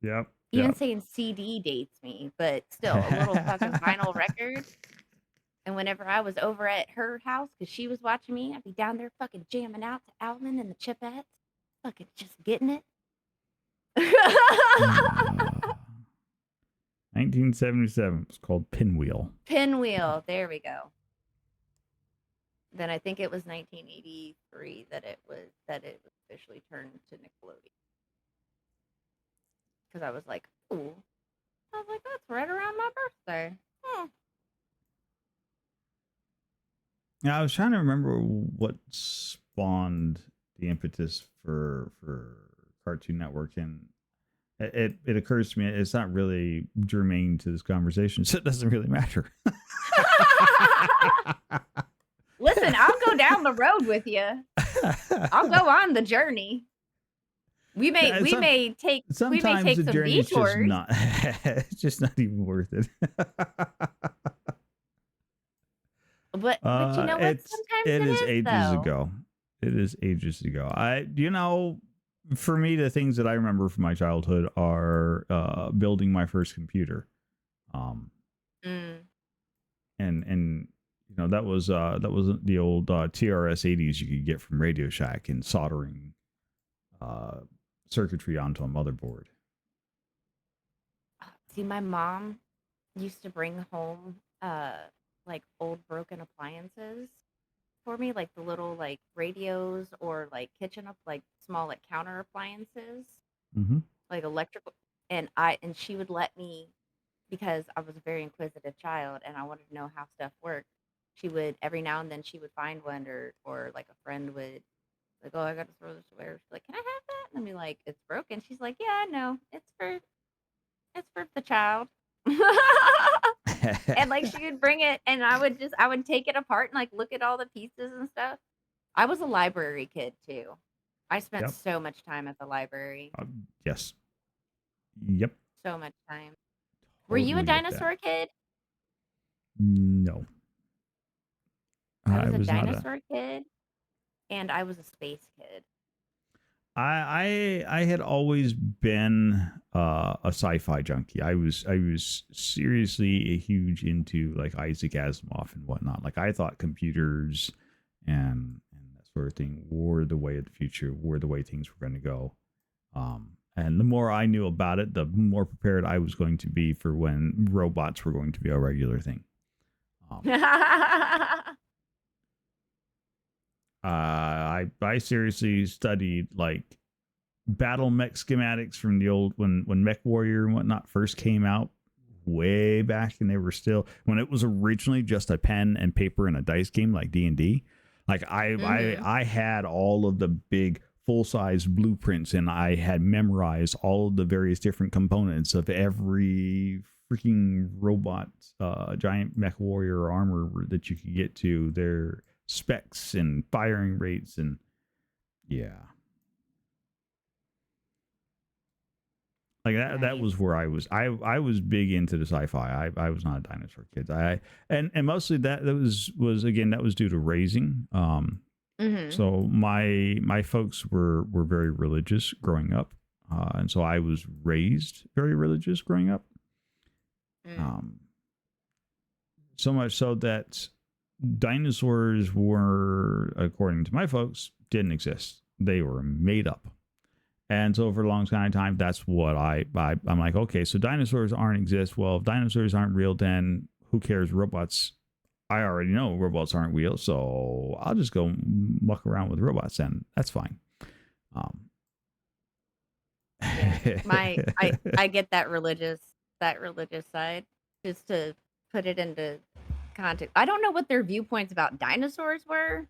Yep. Even saying CD dates me, but still a little fucking vinyl record. And whenever I was over at her house, because she was watching me, I'd be down there fucking jamming out to Alvin and the Chipettes, fucking just getting it. 1977. It was called Pinwheel. Pinwheel. There we go. Then I think it was 1983 that it was officially turned to Nickelodeon. Because I was like, ooh. I was like, that's right around my birthday. Yeah, I was trying to remember what spawned the impetus for Cartoon Network, and it occurs to me it's not really germane to this conversation, so it doesn't really matter. Listen, I'll go down down the road with you. I'll go on the journey. We may Yeah, we may take sometimes the some journey is just detours. not it's just not even worth it. But you know what? Sometimes it it is is ages though. ago. It is ages ago. For me, the things that I remember from my childhood are building my first computer. Um, Mm. and that was the old TRS-80s you could get from Radio Shack, and soldering uh, circuitry onto a motherboard. See, my mom used to bring home like old broken appliances for me, like the little like radios or like kitchen up like small like counter appliances, Mm-hmm. like electrical, and she would let me, because I was a very inquisitive child and I wanted to know how stuff worked. She would every now and then she would find one, or like a friend would like, oh, I got to throw this away. She's like, can I have that? And I'd be like, it's broken. She's like, yeah, I know. It's for the child. And like she would bring it and I would take it apart and like look at all the pieces and stuff. I was a library kid too. I spent Yep. so much time at the library. Yes. Yep. So much time. Were you a Totally get that. dinosaur kid? No. I was a was not dinosaur kid and I was a space kid. I had always been a sci-fi junkie. I was seriously huge into like Isaac Asimov and whatnot. Like I thought computers and that sort of thing were the way of the future, were the way things were going to go. And the more I knew about it, the more prepared I was going to be for when robots were going to be a regular thing. I seriously studied like battle mech schematics from the old when Mech Warrior and whatnot first came out way back, and they were still when it was originally just a pen and paper and a dice game like D&D. Like I had all of the big full-size blueprints, and I had memorized all of the various different components of every freaking robot, giant mech warrior or armor that you could get to, their specs and firing rates, and yeah. Like that was where I was. I was big into the sci-fi. I was not a dinosaur kid. And mostly that was again, that was due to raising. So my folks were very religious growing up, and so I was raised very religious growing up. So much so that dinosaurs were, according to my folks, didn't exist. They were made up. And so for a long time, that's what I'm like, okay, so dinosaurs aren't exist. Well, if dinosaurs aren't real, then who cares? Robots, I already know robots aren't real, so I'll just go muck around with robots, and that's fine. I get that religious side, just to put it into context. I don't know what their viewpoints about dinosaurs were,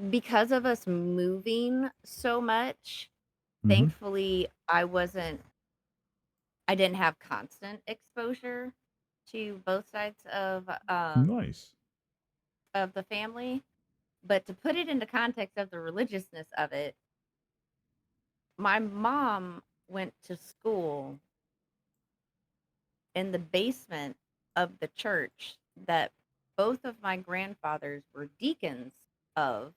because of us moving so much, thankfully I didn't have constant exposure to both sides of nice of the family. But to put it into context of the religiousness of it, my mom went to school in the basement of the church that both of my grandfathers were deacons of,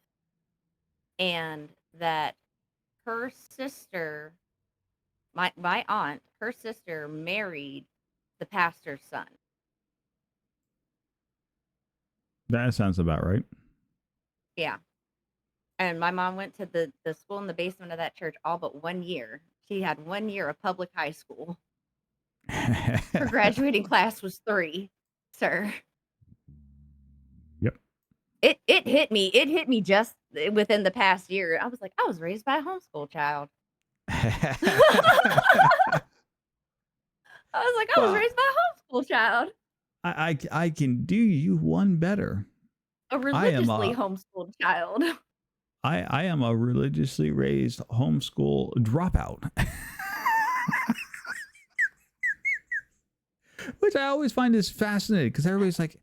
and that her sister, my aunt, her sister married the pastor's son. That sounds about right. Yeah. And my mom went to the school in the basement of that church all but 1 year. She had 1 year of public high school. Her graduating class was 3, sir. Yep. It hit me. It hit me just within the past year. I was like, I was raised by a homeschool child. I was like, I was raised by a homeschool child. I can do you one better. A religiously homeschooled child. I am a religiously raised homeschool dropout. Which I always find is fascinating because everybody's like,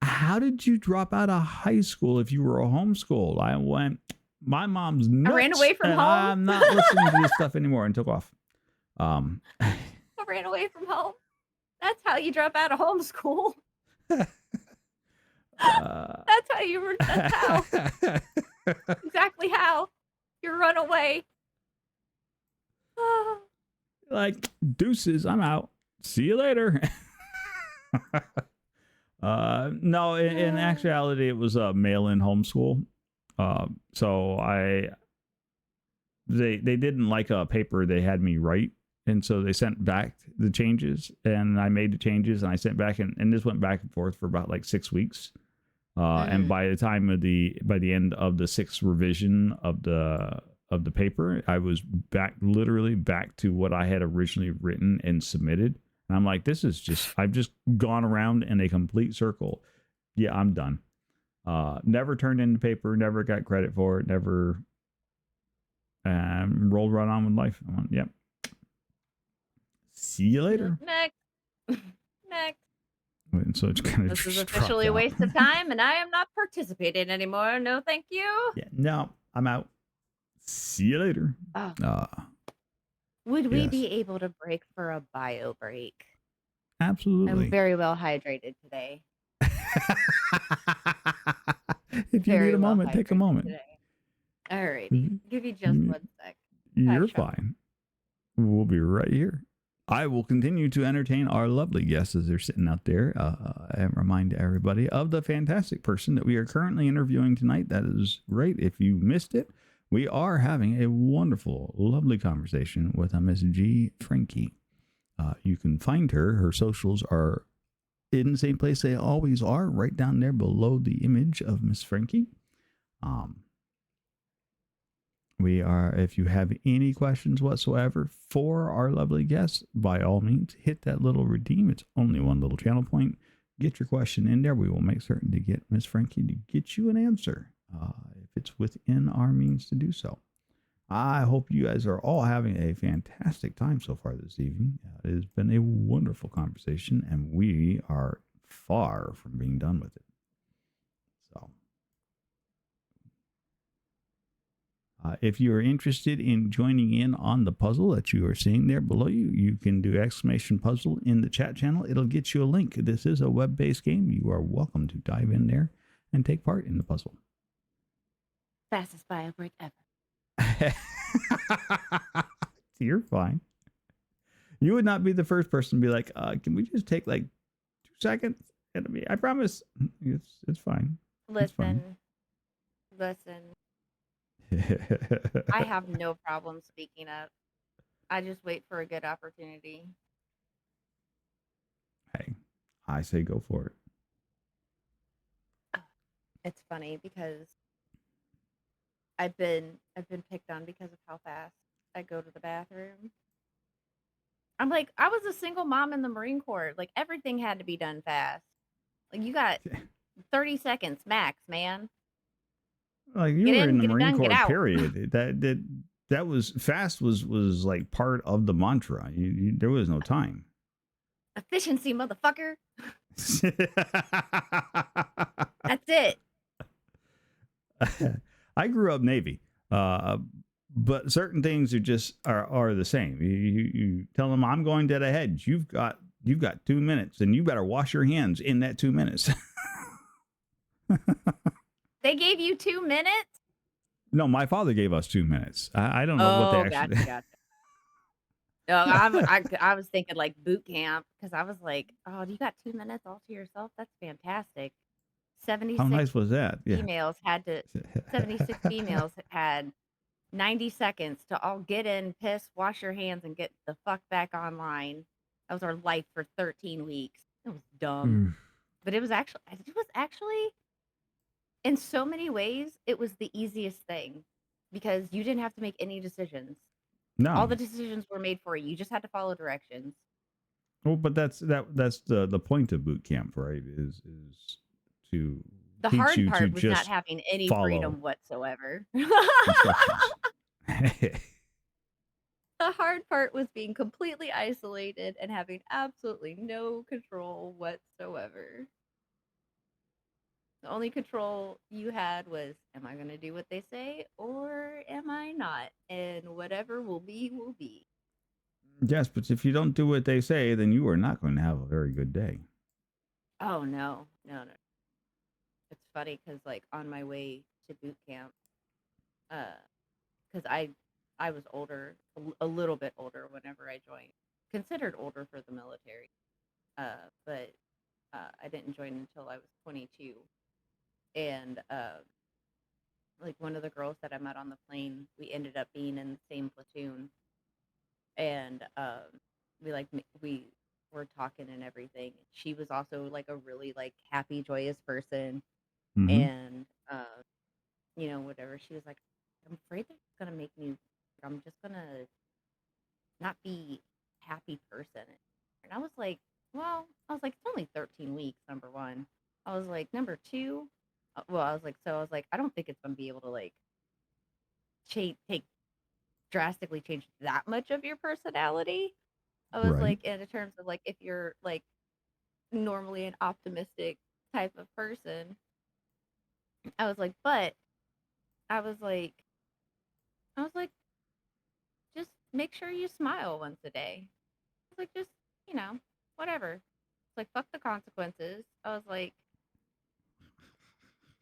how did you drop out of high school if you were a homeschool? I went, my mom's nuts. I ran away from and home. I'm not listening to this stuff anymore, and took off. I ran away from home. That's how you drop out of homeschool. That's how you were. That's how. Exactly how you run away. Like, deuces, I'm out. See you later. No, in actuality, it was a mail-in homeschool. So they didn't like a paper they had me write, and so they sent back the changes, and I made the changes, and I sent back, and this went back and forth for about like 6 weeks. And by the end of the 6th revision of the paper, I was literally back to what I had originally written and submitted. And I'm like, I've just gone around in a complete circle. Yeah, I'm done. Never turned in the paper, never got credit for it, never rolled right on with life. I went, yep. See you later. Next. And so it's kind of this is officially a waste of time, and I am not participating anymore. No, thank you. Yeah, no, I'm out. See you later. Would we be able to break for a bio break? Absolutely. I'm very well hydrated today. If you need a moment, take a moment. All righty. Give you just 1 sec. You're fine. We'll be right here. I will continue to entertain our lovely guests as they're sitting out there and remind everybody of the fantastic person that we are currently interviewing tonight. That is great. If you missed it, we are having a wonderful, lovely conversation with Miss G. Frankie. You can find her. Her socials are in the same place they always are, right down there below the image of Miss Frankie. If you have any questions whatsoever for our lovely guests, by all means, hit that little redeem. It's only one little channel point. Get your question in there. We will make certain to get Miss Frankie to get you an answer if it's within our means to do so. I hope you guys are all having a fantastic time so far this evening. It has been a wonderful conversation, and we are far from being done with it. So, if you are interested in joining in on the puzzle that you are seeing there below you, you can do !puzzle in the chat channel. It'll get you a link. This is a web-based game. You are welcome to dive in there and take part in the puzzle. Fastest bio break ever. You're fine. You would not be the first person to be like, can we just take like 2 seconds? I promise. It's fine. Listen. I have no problem speaking up. I just wait for a good opportunity. Hey, I say go for it. It's funny because I've been picked on because of how fast I go to the bathroom. I'm like, I was a single mom in the Marine Corps. Like, everything had to be done fast. Like, you got 30 seconds max, man. Like, you were in the Marine Corps, period. That was fast was like part of the mantra. There was no time. Efficiency, motherfucker. That's it. I grew up Navy, but certain things are the same. You tell them, I'm going dead ahead. You've got 2 minutes, and you better wash your hands in that 2 minutes. They gave you 2 minutes? No, my father gave us 2 minutes. I don't know what they actually. Gotcha. No, I was thinking like boot camp, because I was like, oh, you got 2 minutes all to yourself? That's fantastic. 76 How nice was that? Yeah. 76 females had 90 seconds to all get in, piss, wash your hands, and get the fuck back online. That was our life for 13 weeks. It was dumb. But it was actually, in so many ways, it was the easiest thing because you didn't have to make any decisions. No. All the decisions were made for you. You just had to follow directions. Well, but that's the point of boot camp, right? Is to the teach hard you part to was just not having any follow freedom whatsoever. The hard part was being completely isolated and having absolutely no control whatsoever. The only control you had was, am I going to do what they say or am I not? And whatever will be, will be. Yes, but if you don't do what they say, then you are not going to have a very good day. Oh, no, no, no. It's funny because, like, on my way to boot camp, because I was older, a little bit older whenever I joined, considered older for the military, but I didn't join until I was 22. And like one of the girls that I met on the plane, we ended up being in the same platoon, and we were talking and everything. She was also like a really like happy, joyous person, Mm-hmm. and whatever. She was like, "I'm afraid they're just gonna make me. I'm just gonna not be a happy person." And I was like, "Well," I was like, "It's only 13 weeks. Number one." I was like, "Number two." Well, I was like, I don't think it's gonna be able to like take drastically change that much of your personality. I was Right. like, in terms of like if you're like normally an optimistic type of person, I was like, but I was like, I was like, just make sure you smile once a day. I was like, just whatever. It's like fuck the consequences. I was like,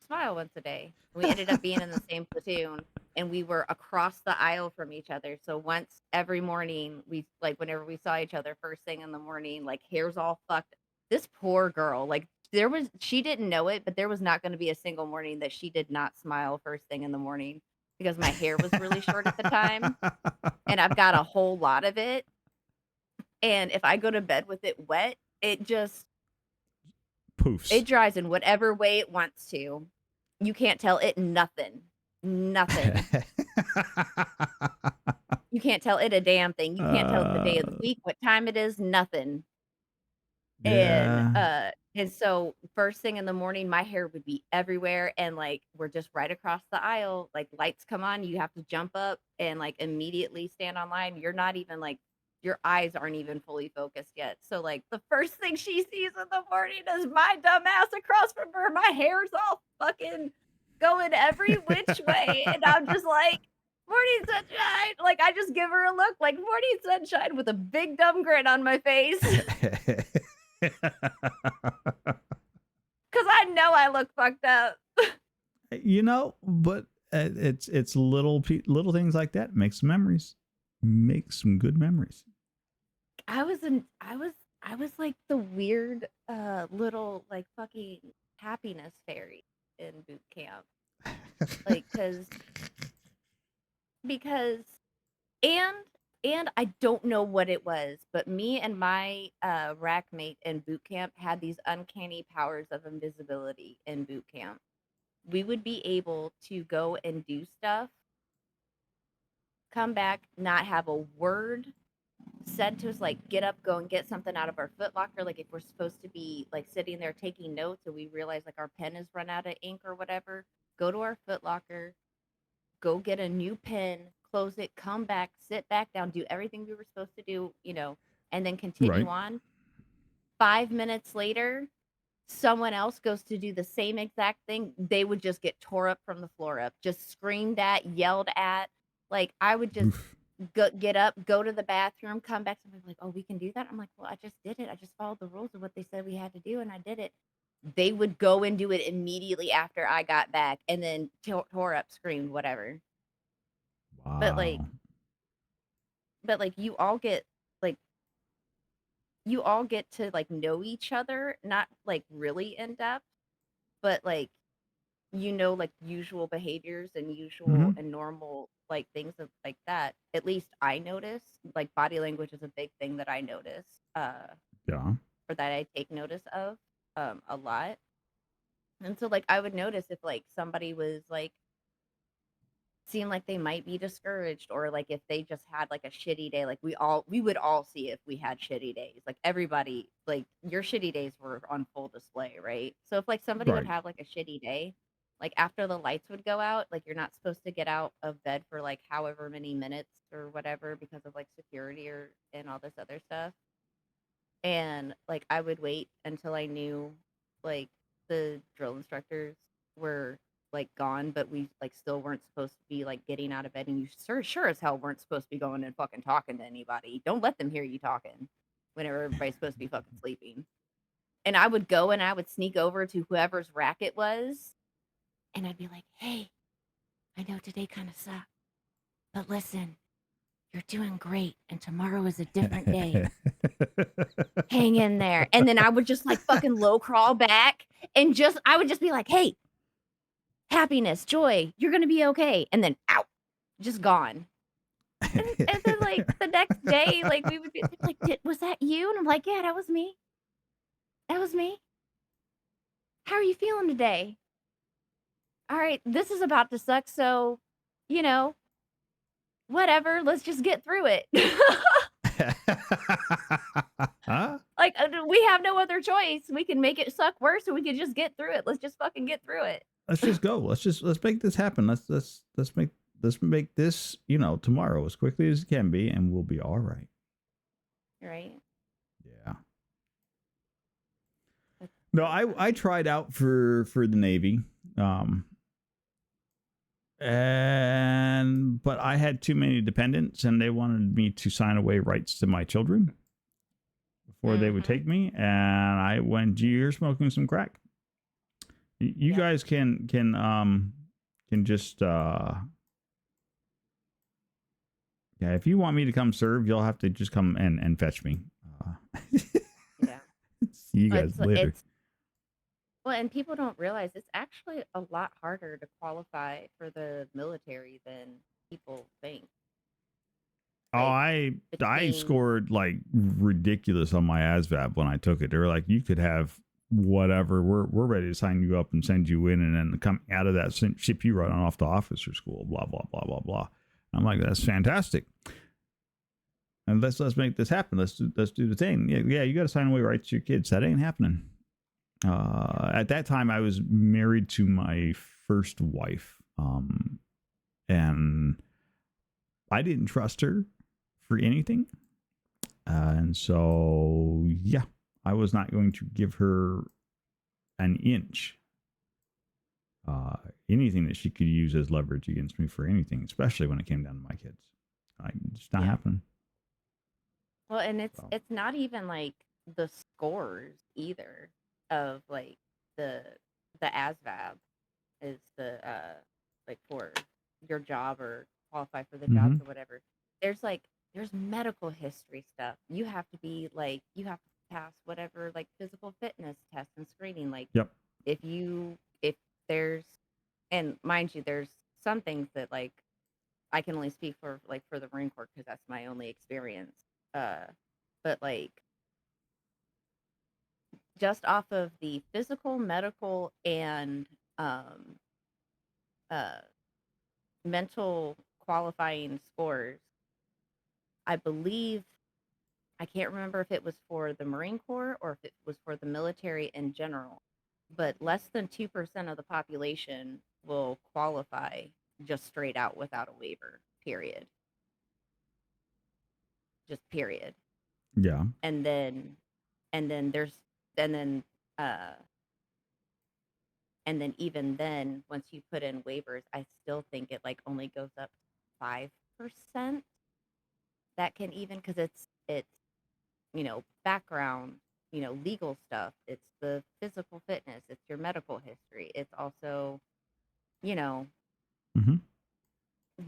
smile once a day. We ended up being in the same platoon and we were across the aisle from each other. So once every morning, we like whenever we saw each other first thing in the morning, like hair's all fucked. This poor girl, like she didn't know it, but there was not going to be a single morning that she did not smile first thing in the morning because my hair was really short at the time and I've got a whole lot of it. And if I go to bed with it wet, it Poofs. dries in whatever way it wants to. You can't tell it nothing. Nothing. You can't tell it a damn thing. You can't tell it the day of the uh, week, what time it is, nothing. yeah. And so first thing in the morning, my hair would be everywhere and like we're just right across the aisle. Like lights come on, you have to jump up and like immediately stand on line. You're not even like your eyes aren't even fully focused yet. So like the first thing she sees in the morning is my dumb ass across from her. My hair's all fucking going every which way. And I'm just like, morning sunshine. Like I just give her a look like morning sunshine with a big dumb grin on my face. Cause I know I look fucked up. But it's little things like that make some memories, make some good memories. I was in I was like the weird little like fucking happiness fairy in boot camp. Like because and and I don't know what it was, but me and my rack mate in boot camp had these uncanny powers of invisibility in boot camp. We would be able to go and do stuff, come back, not have a word said to us, like get up, go and get something out of our foot locker. Like if we're supposed to be like sitting there taking notes and we realize like our pen has run out of ink or whatever, go to our foot locker, go get a new pen, close it, come back, sit back down, do everything we were supposed to do, and then continue Right. on. 5 minutes later, someone else goes to do the same exact thing. They would just get tore up from the floor up, just screamed at, yelled at. Like I would just Oof. get up, go to the bathroom, come back. Somebody's like, "Oh, we can do that." I'm like, "Well, I just did it. I just followed the rules of what they said we had to do, and I did it." They would go and do it immediately after I got back, and then tore up, screamed, whatever. But like, Wow. but like, like you all get to like know each other, not like really in depth, but like like usual behaviors and usual Mm-hmm. and normal like things of like that. At least I notice like body language is a big thing that I notice, Yeah. or that I take notice of a lot. And so like I would notice if like somebody was like seemed like they might be discouraged, or like if they just had like a shitty day. Like we would all see if we had shitty days. Like everybody, like your shitty days were on full display, right? So if like somebody would Right. have like a shitty day, like after the lights would go out, like you're not supposed to get out of bed for like however many minutes or whatever because of like security or and all this other stuff. And like I would wait until I knew like the drill instructors were like gone, but we like still weren't supposed to be like getting out of bed, and you sure as hell weren't supposed to be going and fucking talking to anybody. Don't let them hear you talking whenever everybody's supposed to be fucking sleeping. And I would go and I would sneak over to whoever's rack it was, and I'd be like, "Hey, I know today kind of sucked, but listen, you're doing great, and tomorrow is a different day. Hang in there." And then I would just like fucking low crawl back and just I would just be like, "Hey, happiness, joy, you're gonna be okay." And then out, just gone. And then like the next day, like we would be like, was that you? And I'm like, yeah, that was me. That was me. How are you feeling today? All right, this is about to suck. So, you know, whatever. Let's just get through it. Huh? Like we have no other choice. We can make it suck worse, or we can just get through it. Let's just fucking get through it. Let's just go. Let's make this happen. Let's make this, tomorrow as quickly as it can be, and we'll be all right. Right. Yeah. No, I tried out for the Navy. But I had too many dependents, and they wanted me to sign away rights to my children before they would take me, and I went, "Gee, you're smoking some crack. You guys can just if you want me to come serve, you'll have to just come and fetch me." Yeah. See you guys later. Well, and people don't realize it's actually a lot harder to qualify for the military than people think. Oh, I scored like ridiculous on my ASVAB when I took it. They were like, "You could have whatever. We're ready to sign you up and send you in, and then come out of that ship you right on off to officer school." Blah blah blah blah blah. I'm like, "That's fantastic." And let's make this happen. Let's do the thing. Yeah, you got to sign away rights to your kids. That ain't happening. At that time, I was married to my first wife, and I didn't trust her for anything, and so I was not going to give her an inch, anything that she could use as leverage against me for anything, especially when it came down to my kids. It's not happening. Well, and it's not even like the scores either of like the ASVAB is the like for your job or qualify for the jobs or whatever. There's medical history stuff. You have to be like you have to pass whatever like physical fitness test and screening. Like if there's, and mind you, there's some things that like I can only speak for like for the Marine Corps because that's my only experience. But like just off of the physical, medical, and mental qualifying scores, I believe, I can't remember if it was for the Marine Corps or if it was for the military in general, but less than 2% of the population will qualify just straight out without a waiver, period. Just period. Yeah. And then even then, once you put in waivers, I still think it like only goes up 5%. That can even, because it's background, legal stuff. It's the physical fitness. It's your medical history. It's also, do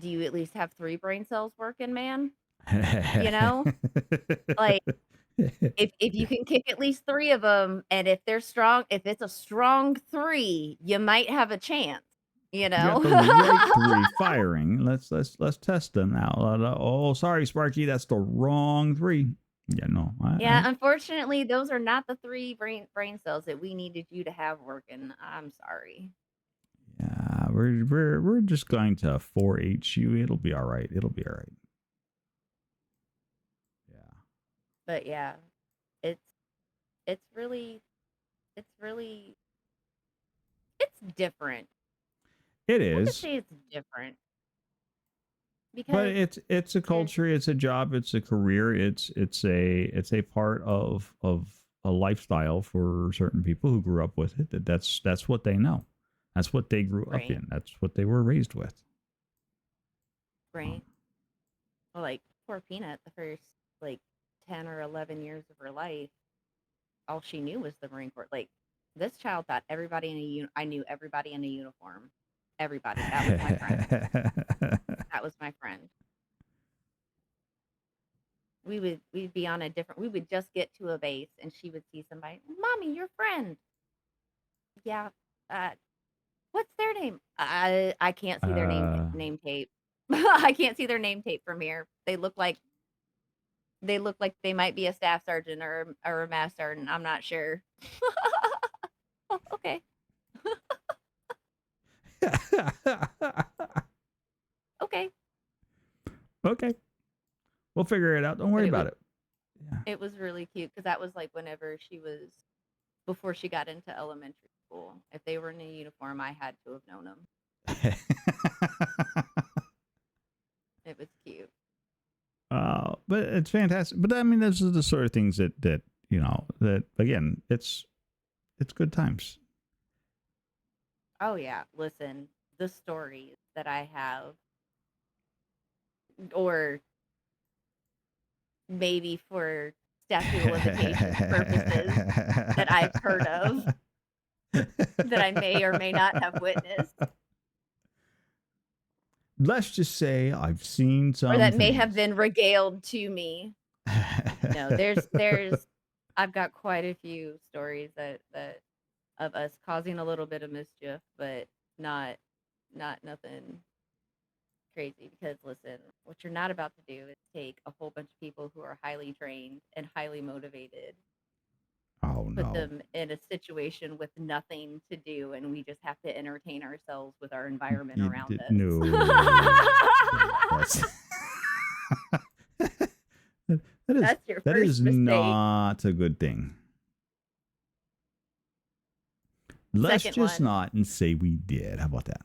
you at least have 3 brain cells working, man? Like if you can kick at least 3 of them, and if they're strong, if it's a strong 3, you might have a chance. You got the right 3 firing. Let's test them out. Oh, sorry, Sparky, that's the wrong 3. Yeah, no. Unfortunately, those are not the 3 brain cells that we needed you to have working. I'm sorry. Yeah, we're just going to 4H you. It'll be all right. Yeah. But yeah, it's really it's different It I could is, say it's different but because it's a there's culture, it's a job, it's a career, it's a part of a lifestyle for certain people who grew up with it. That's what they know. That's what they grew up right, in. That's what they were raised with. Um, right. Well, like poor Peanut, the first like 10 or 11 years of her life, all she knew was the Marine Corps. Like this child thought everybody in I knew everybody in a uniform. Everybody. That was my friend. That was my friend. We'd be on a different. We would just get to a base, and she would see somebody. Mommy, your friend. Yeah. Uh, what's their name? I can't see their uh, name tape. I can't see their name tape from here. They look like they might be a staff sergeant or a mass sergeant. I'm not sure. Oh, okay. Okay. okay, we'll figure it out. Don't But worry about it. Yeah. it was really cute because that was like whenever she was before she got into elementary school. If they were in a uniform, I had to have known them. It was cute. But it's fantastic. But I mean, those are the sort of things that that again, it's good times. Oh yeah, listen, the stories that I have, or maybe for statute of limitations purposes, that I've heard of, that I may or may not have witnessed, Let's just say I've seen or some that may have things. been regaled to me. No, I've got quite a few stories that of us causing a little bit of mischief, but not nothing crazy. Because listen, what you're not about to do is take a whole bunch of people who are highly trained and highly motivated, Oh put no. them in a situation with nothing to do, and we just have to entertain ourselves with our environment You around did us. no. That's that is That's your that is first mistake. not a good thing. Let's Second just one. not and say we did. How about that?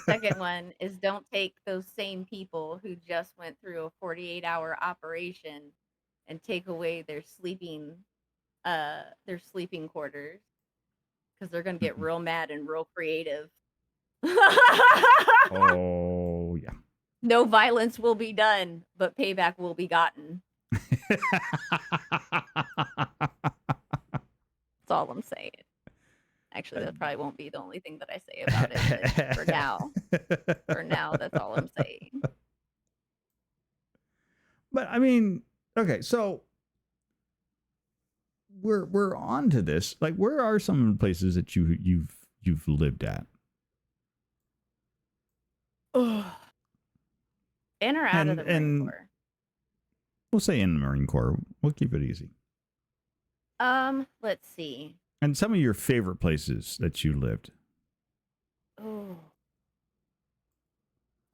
Second one is don't take those same people who just went through a 48-hour operation and take away their sleeping quarters because they're going to get real mad and real creative. Oh yeah. No violence will be done, but payback will be gotten. That's all I'm saying. Actually, that probably won't be the only thing that I say about it, but for now, that's all I'm saying. But I mean, okay, so we're on to this. Like, where are some of the places that you've lived at? Ugh. In or out of the Marine And Corps? we'll say in the Marine Corps. We'll keep it easy. Let's see. And some of your favorite places that you lived. Oh,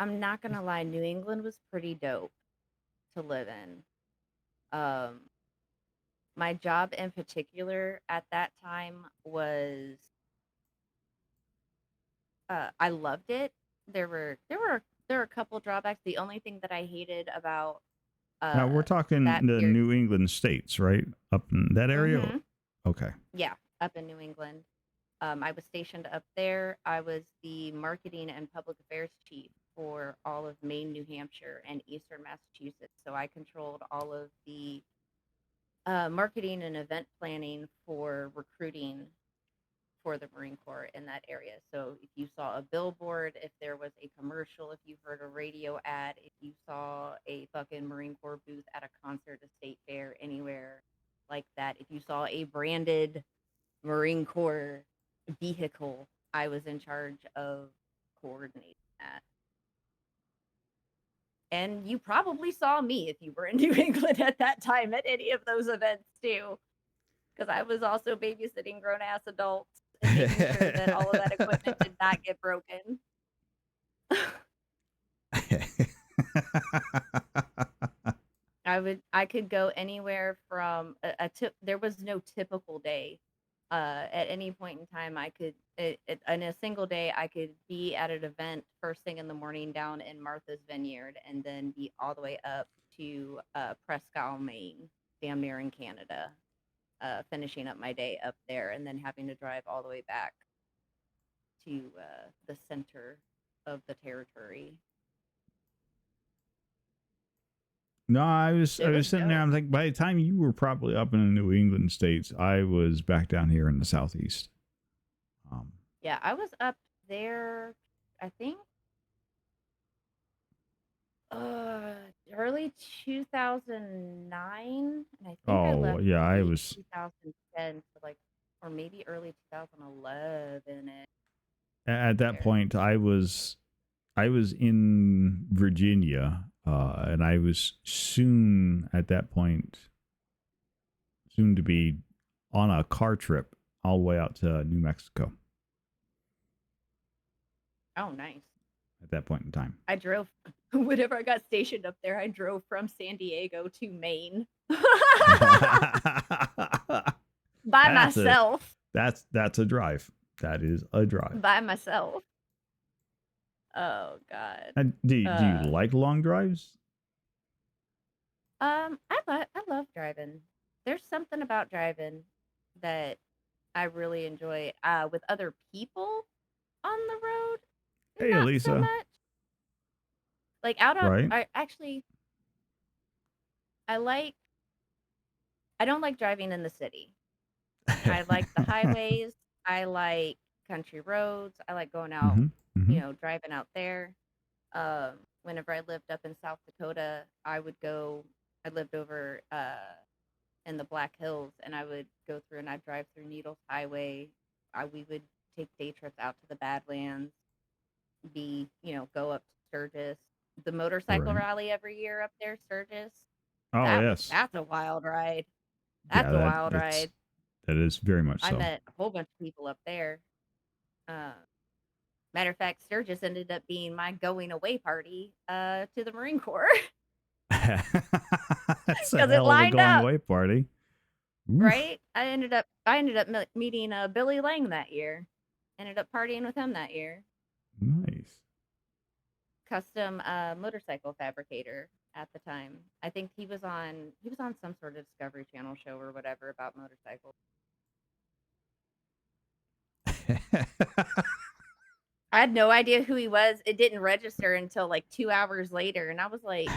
I'm not gonna lie, New England was pretty dope to live in. My job in particular at that time was I loved it. There were a couple drawbacks. The only thing that I hated about Now we're talking that the period, New England states, right? Up in that area. mm-hmm, Okay. yeah, up in New England. I was stationed up there. I was the marketing and public affairs chief for all of Maine, New Hampshire, and Eastern Massachusetts. So I controlled all of the marketing and event planning for recruiting for the Marine Corps in that area. So if you saw a billboard, if there was a commercial, if you heard a radio ad, if you saw a fucking Marine Corps booth at a concert, a state fair, anywhere like that, if you saw a branded Marine Corps vehicle, I was in charge of coordinating that. And you probably saw me if you were in New England at that time at any of those events too, because I was also babysitting grown ass adults and making sure that all of that equipment did not get broken. I could go anywhere from a tip. There was no typical day At any point in time, I could, in a single day, I could be at an event first thing in the morning down in Martha's Vineyard and then be all the way up to Presque Maine, damn near in Canada, finishing up my day up there and then having to drive all the way back to the center of the territory. No, I was It was sitting there. dope. I'm like, by the time you were probably up in the New England states, I was back down here in the southeast. Yeah, I was up there, I think, uh, early 2009, and I think I Oh left yeah, I late was 2010 to like, or maybe early 2011 it at that there. point. I was in Virginia, and I was soon at that point soon to be on a car trip all the way out to New Mexico. Oh, nice. At that point in time, I drove whenever I got stationed up there, I drove from San Diego to Maine by that's a myself. that's a drive. That is a drive. By myself. Oh God. Do you Uh, like long drives? I love driving. There's something about driving that I really enjoy. With other people on the road, Hey, not so Elisa. much. Like out on, Right? I actually, I like. I don't like driving in the city. I like the highways. I like country roads. I like going out, hmm hmm driving out there. Whenever I lived up in South Dakota, I would go. I lived over in the Black Hills, and I would go through and I'd drive through Needles Highway. We would take day trips out to the Badlands. Go up to Sturgis. The motorcycle Right. rally every year up there, Sturgis. Oh yes. That's a wild ride. Yeah, That's a wild ride. that is very much I so. met a whole bunch of people up there. Uh, Matter of fact, Sturgis ended up being my going away party to the Marine Corps That's a because it hell of a lined going up. away party. Oof. Right? I ended up meeting Billy Lang that year. Ended up partying with him that year. Nice. Custom motorcycle fabricator at the time. I think he was on some sort of Discovery Channel show or whatever about motorcycles. I had no idea who he was. It didn't register until like 2 hours later, and I was like,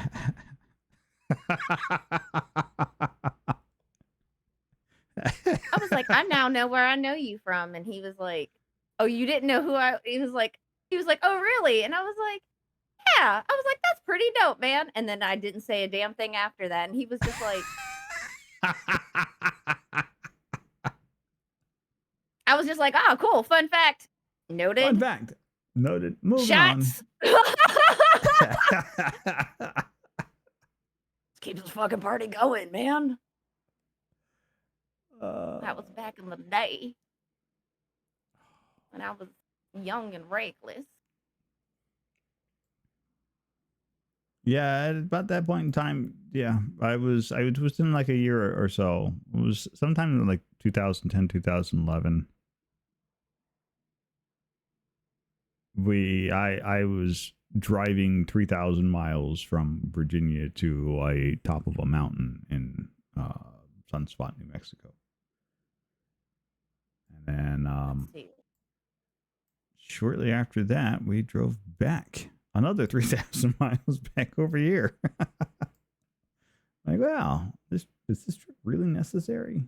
I now know where I know you from. And he was like, oh, you didn't know who I, he was like, oh, really? And I was like, yeah. I was like, that's pretty dope, man. And then I didn't say a damn thing after that. And he was just like, I was just like, oh, cool. Fun fact. Noted. Fun fact. Noted. Moving Shots. on. Let's keep this fucking party going, man. That was back in the day when I was young and reckless. Yeah, at about that point in time, yeah, I was within like a year or so. It was sometime in like 2010, 2011. I was driving 3,000 miles from Virginia to a top of a mountain in Sunspot, New Mexico. And then shortly after that, we drove back another 3,000 miles back over here. Like, wow, is this trip really necessary?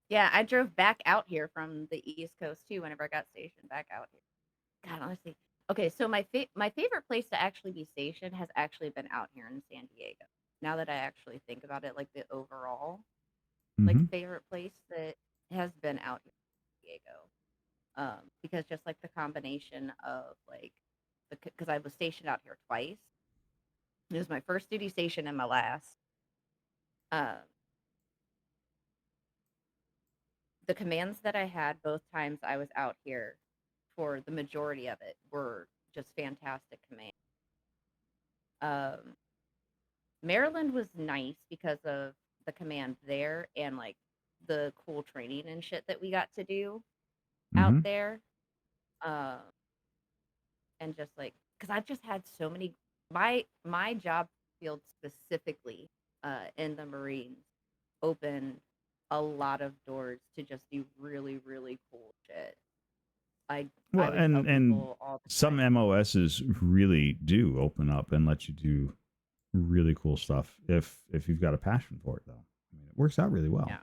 Yeah, I drove back out here from the East Coast too whenever I got stationed back out here. God, honestly. Okay, so my favorite place to actually be stationed has actually been out here in San Diego. Now that I actually think about it, like the overall, like favorite place that has been out here in San Diego. Because just like the combination of like, because I was stationed out here twice. It was my first duty station and my last. The commands that I had both times I was out here for the majority of it were just fantastic commands. Maryland was nice because of the command there and like the cool training and shit that we got to do out Hmm. there. Um, and just like, because I've just had so many, my job field specifically in the Marines opened a lot of doors to just do really, really cool shit. I Well, would tell and people all the some time. MOSs really do open up and let you do really cool stuff if you've got a passion for it, though. I mean, it works out really well. Yeah.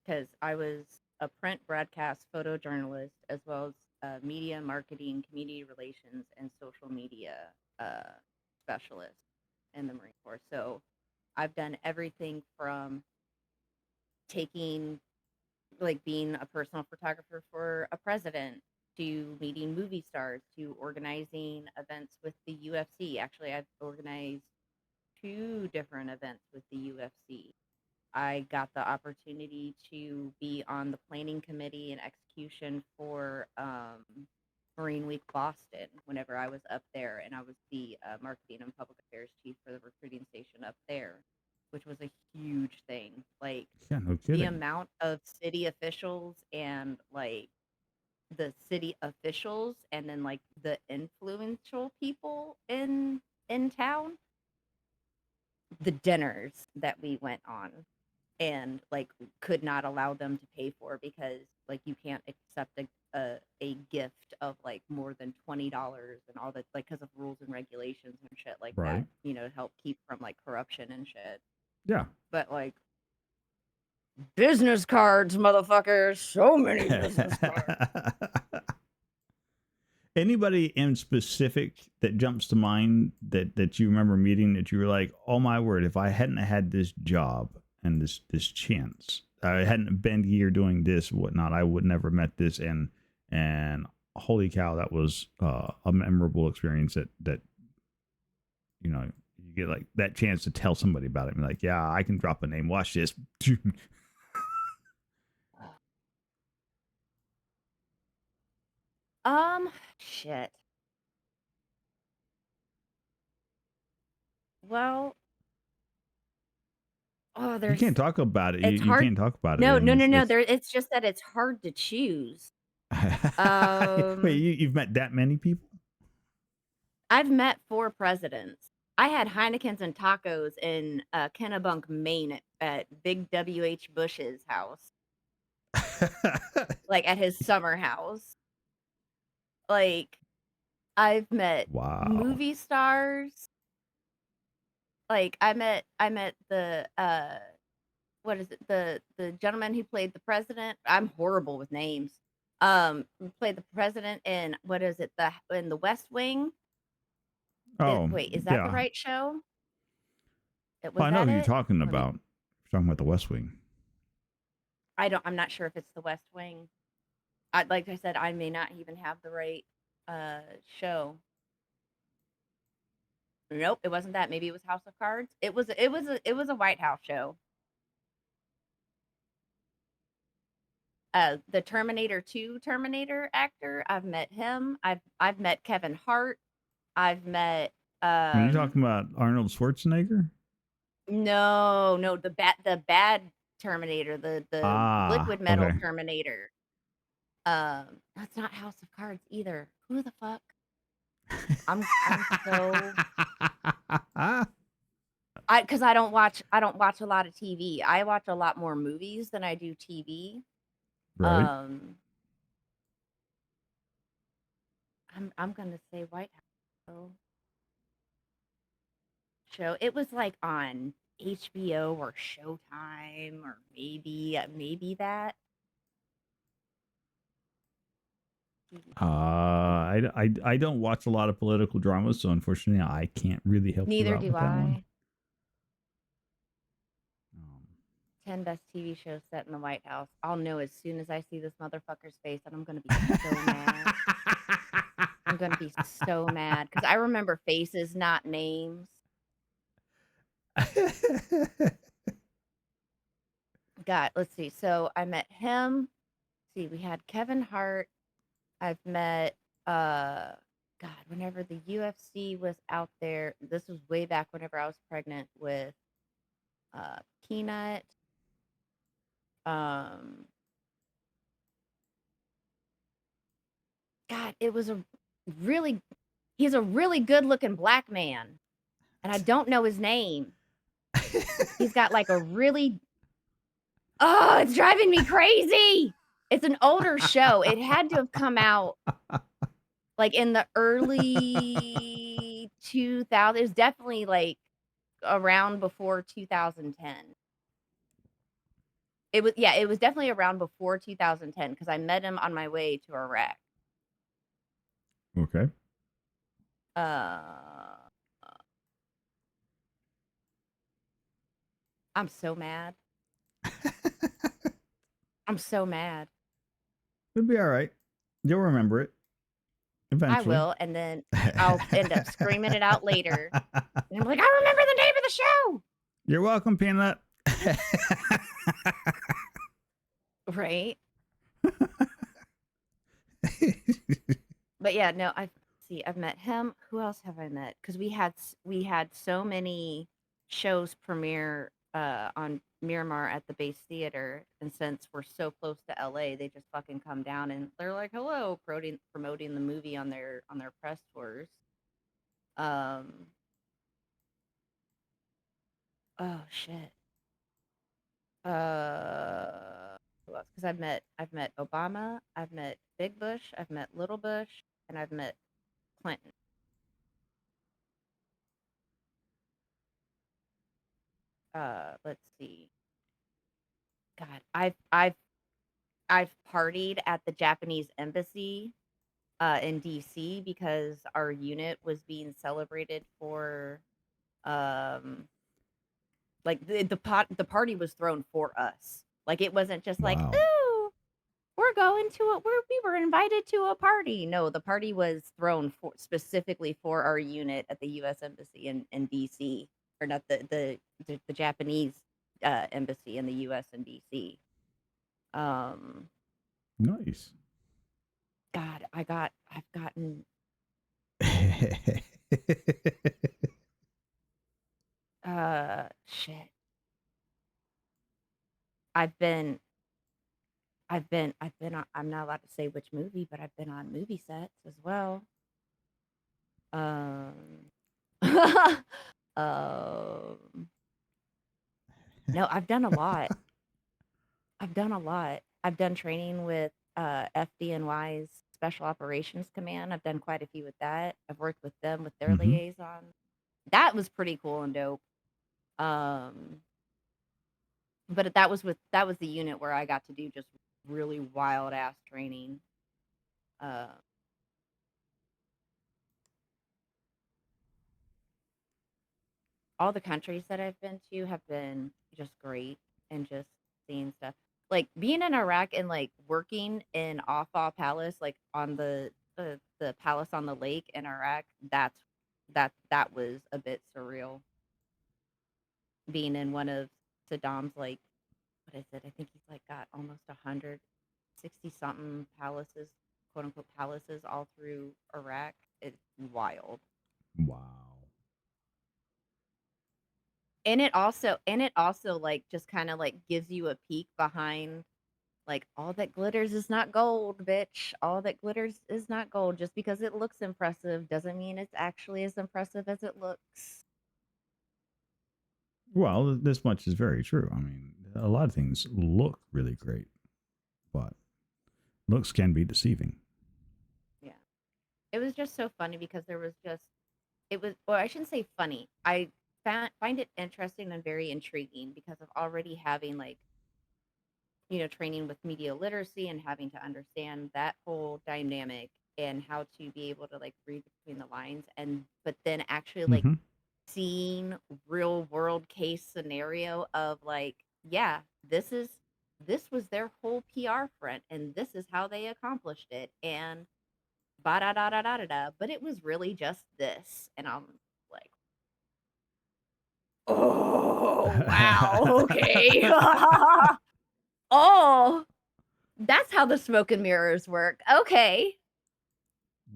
Because I was a print broadcast photojournalist as well as media marketing, community relations, and social media uh, specialist in the Marine Corps. So I've done everything from taking, like, being a personal photographer for a president to meeting movie stars to organizing events with the UFC. Actually, I've organized two different events with the UFC. I got the opportunity to be on the planning committee and execution for Marine Week Boston whenever I was up there, and I was the marketing and public affairs chief for the recruiting station up there, which was a huge thing. Like, Yeah, no the kidding. amount of city officials and like the city officials and then like the influential people in town, the dinners that we went on and like could not allow them to pay for because like you can't accept a gift of like more than $20 and all that, like, because of rules and regulations and shit like that, Right. to help keep from like corruption and shit. Yeah. But like, business cards, motherfuckers, so many business cards. Anybody in specific that jumps to mind that you remember meeting that you were like, oh my word, if I hadn't had this job and this chance, I hadn't been here doing this whatnot, I would never met this, and holy cow, that was a memorable experience that you get like that chance to tell somebody about it and be like, yeah, I can drop a name. Watch this. Shit. Well, oh, You there's can't talk about it. You, it's you hard. can't talk about it. No, I no, mean, no, no. it's There, it's just that it's hard to choose. Wait, Um, you've met that many people? I've met 4 presidents. I had Heinekens and tacos in Kennebunk, Maine at Big W.H. Bush's house, like at his summer house. Like, I've met Wow. movie stars. Like, I met the what is it? The gentleman who played the president. I'm horrible with names. Who played the president in what is it? In the West Wing. Oh, Wait, is that the yeah. right show? Well, Was I know that who you're it? talking Let me. about. You're talking about the West Wing. I don't. I'm not sure if it's the West Wing. Like I said, I may not even have the right uh show. Nope, it wasn't that. Maybe it was House of Cards. It was a White House show. The Terminator 2 Terminator actor. I've met him. I've met Kevin Hart. I've met Are you um talking about Arnold Schwarzenegger? no, no, the bad Terminator, the Ah, liquid metal okay. Terminator. That's not House of Cards either. Who the fuck? I'm so I because I don't watch a lot of TV. I watch a lot more movies than I do TV. Right. Um, I'm gonna say White House show. It was like on HBO or Showtime or maybe that. I don't watch a lot of political dramas, so unfortunately, I can't really help you Neither out do with that one. I. Um, 10 best TV shows set in the White House. I'll know as soon as I see this motherfucker's face, and I'm gonna be so mad. I'm gonna be so mad because I remember faces, not names. God, let's see. So I met him. See, we had Kevin Hart. I've met God, whenever the UFC was out there, this was way back whenever I was pregnant with Peanut. Um, God, it was a really he's a really good-looking black man, and I don't know his name. He's got like a really oh, it's driving me crazy. It's an older show. It had to have come out like in the early 2000s. It was definitely like around before 2010. It was definitely around before 2010 because I met him on my way to Iraq. Okay. Uh, I'm so mad. I'm so mad. It'll be all right. You'll remember it I eventually. will, and then I'll end up screaming it out later. And I'm like, I remember the name of the show. You're welcome, Peanut. Right. But yeah, no, I've met him. Who else have I met? Because we had so many shows premiere on Miramar at the Base Theater, and since we're so close to LA, they just fucking come down and they're like, "Hello," promoting the movie on their press tours. Um. Oh shit. Who else? Because I've met Obama, I've met Big Bush, I've met Little Bush, and I've met Clinton. Let's see. God, I've partied at the Japanese embassy in DC because our unit was being celebrated for um like the party was thrown for us. Like it wasn't just like, Wow. "Ooh, we're going to we were invited to a party." No, the party was thrown for specifically for our unit at the US embassy in DC, or not the Japanese embassy in the US in DC. Um Nice. God, I've gotten shit. I've been I've been on, I'm not allowed to say which movie, but I've been on movie sets as well. Um um no, I've done a lot. I've done a lot. I've done training with FDNY's Special Operations Command. I've done quite a few with that. I've worked with them with their Mm-hmm. liaison. That was pretty cool and dope. Um but that was the unit where I got to do just really wild ass training. Uh, all the countries that I've been to have been just great, and just seeing stuff like being in Iraq and like working in Afah Palace, like on the palace on the lake in Iraq. That was a bit surreal. Being in one of Saddam's like what is it? I think he's like got almost 160 something palaces, quote unquote palaces, all through Iraq. It's wild. Wow. And it also like just kind of like gives you a peek behind like all that glitters is not gold, bitch. All that glitters is not gold. Just because it looks impressive doesn't mean it's actually as impressive as it looks. Well, this much is very true. I mean, a lot of things look really great, but looks can be deceiving. Yeah. It was just so funny because there was just it was well, I shouldn't say funny. I find it interesting and very intriguing because of already having like training with media literacy and having to understand that whole dynamic and how to be able to like read between the lines, and but then actually like Mm-hmm. seeing real world case scenario of like, yeah, this was their whole PR front and this is how they accomplished it, and ba da da da da da da, but it was really just this, and I'm like, oh wow, okay. Oh, that's how the smoke and mirrors work. Okay.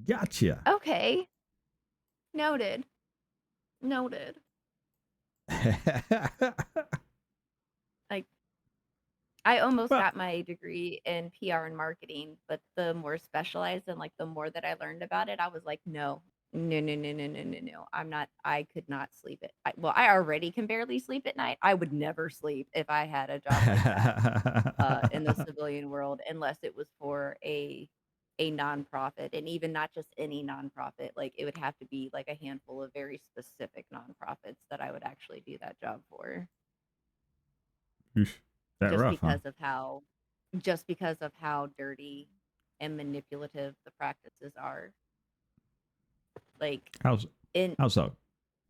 Gotcha. Okay. Noted. Noted. Like I almost Well, got my degree in PR and marketing, but the more specialized and like the more that I learned about it, I was like, no, no, no, no, no, no, no, no. I could not sleep it. Well, I already can barely sleep at night. I would never sleep if I had a job like that in the civilian world, unless it was for a nonprofit, and even not just any nonprofit. Like it would have to be like a handful of very specific nonprofits that I would actually do that job for, Oof, that just rough, huh? because of how just because of how dirty and manipulative the practices are. Like How's in how so?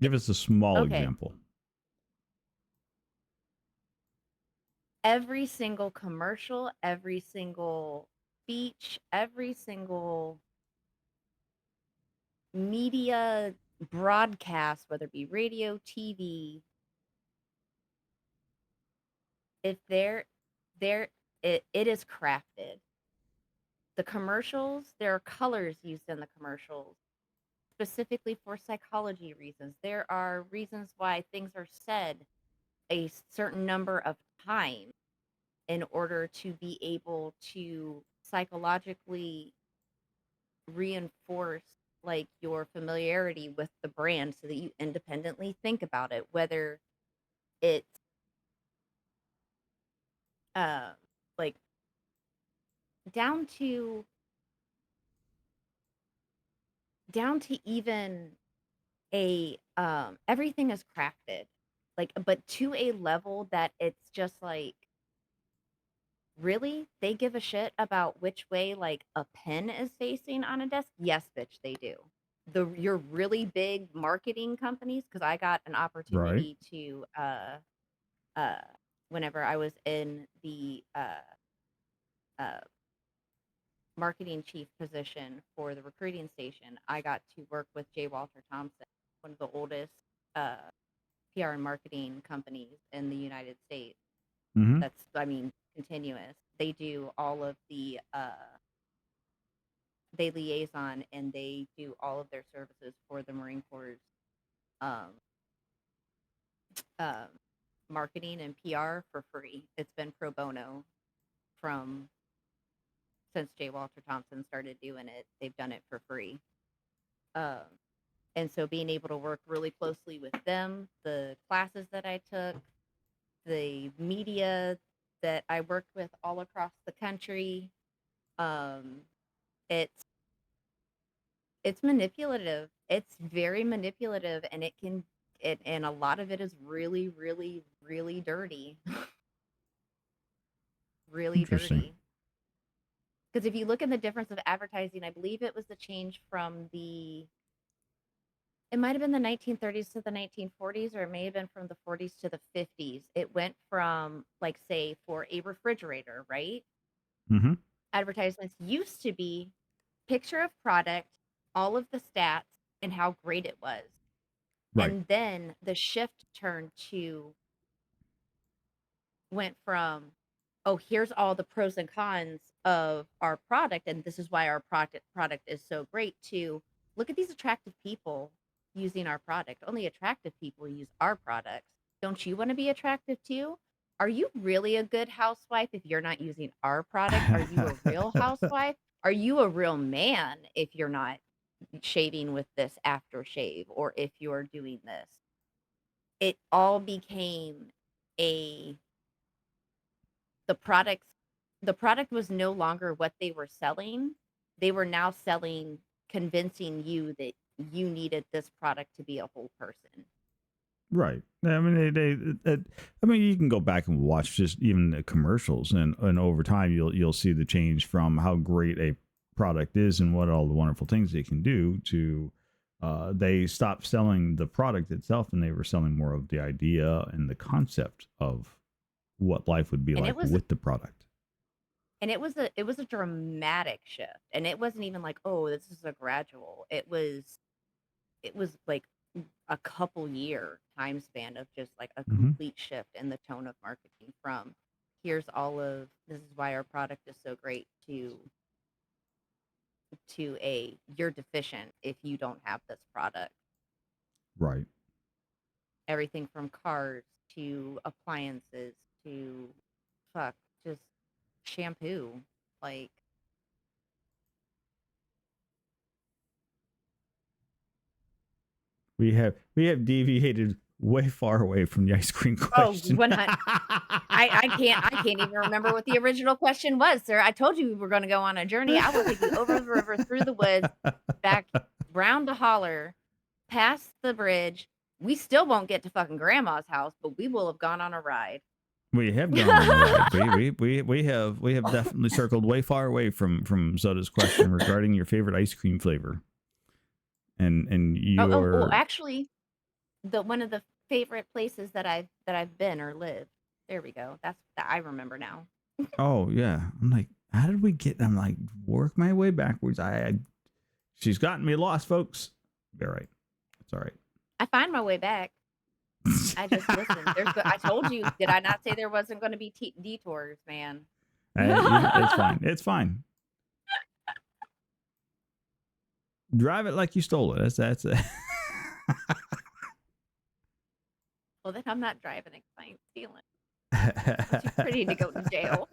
Give us a small okay, example. every single commercial, every single speech, every single media broadcast, whether it be radio, TV, if they're it is crafted. The commercials, there are colors used in the commercials specifically for psychology reasons. There are reasons why things are said a certain number of times in order to be able to psychologically reinforce like your familiarity with the brand so that you independently think about it, whether it's uh like down to even a everything is crafted, like, but to a level that it's just like, really, they give a shit about which way like a pen is facing on a desk? Yes, bitch, they do. Your really big marketing companies, because I got an Right. opportunity to uh whenever I was in the uh marketing chief position for the recruiting station, I got to work with J. Walter Thompson, one of the oldest uh PR and marketing companies in the United States. Mm-hmm. That's, I mean, continuous. They do all of the they liaison and they do all of their services for the Marine Corps um, um, marketing and PR for free. It's been pro bono from since J. Walter Thompson started doing it. They've done it for free. Um, and so being able to work really closely with them, the classes that I took, the media that I worked with all across the country, um, it's it's manipulative. It's very manipulative, and it can it and a lot of it is really, really, really dirty. Really Interesting. dirty. Because if you look at the difference of advertising, I believe it was the change from the it might have been the 1930s to the 1940s, or it may have been from the 40s to the 50s. It went from, like, say, for a refrigerator, right? Mm-hmm. Advertisements used to be picture of product, all of the stats, and how great it was. Right. And then the shift turned to went from, oh, here's all the pros and cons of our product, and this is why our product is so great, to look at these attractive people using our product. Only attractive people use our products. Don't you want to be attractive too? Are you really a good housewife if you're not using our product? Are you a real housewife? Are you a real man if you're not shaving with this aftershave, or if you're doing this? It all became a the products the product was no longer what they were selling. They were now selling, convincing you that you needed this product to be a whole person. Right. I mean, I mean, you can go back and watch just even the commercials, and over time, you'll see the change from how great a product is and what all the wonderful things they can do to they stopped selling the product itself, and they were selling more of the idea and the concept of what life would be And like with the product. it was a dramatic shift. And it wasn't even like, oh, this is a gradual. It was like a couple year time span of just like a Mm-hmm. complete shift in the tone of marketing from, here's all of this is why our product is so great, to a, you're deficient if you don't have this product. Right. Everything from cars to appliances to fuck just shampoo. Like, We have deviated way far away from the ice cream oh, question. 100. I can't even remember what the original question was, sir. I told you we were going to go on a journey. I will take you over the river, through the woods, back round the holler, past the bridge. We still won't get to fucking grandma's house, but we will have gone on a ride. We have gone on a ride. We have definitely circled way far away from Soda's question regarding your favorite ice cream flavor. And Well, your actually, one of the favorite places that I've been or lived. There we go. That's that I remember now. oh yeah. I'm like, how did we get? I'm like, work my way backwards. She's gotten me lost, folks. Be all right. It's all right. I find my way back. I just listened. I told you, did I not say there wasn't going to be detours, man? It's fine. It's fine. Drive it like you stole it. That's it. Well, then I'm not driving it 'cause I ain't stealing. I'm too pretty to go to jail.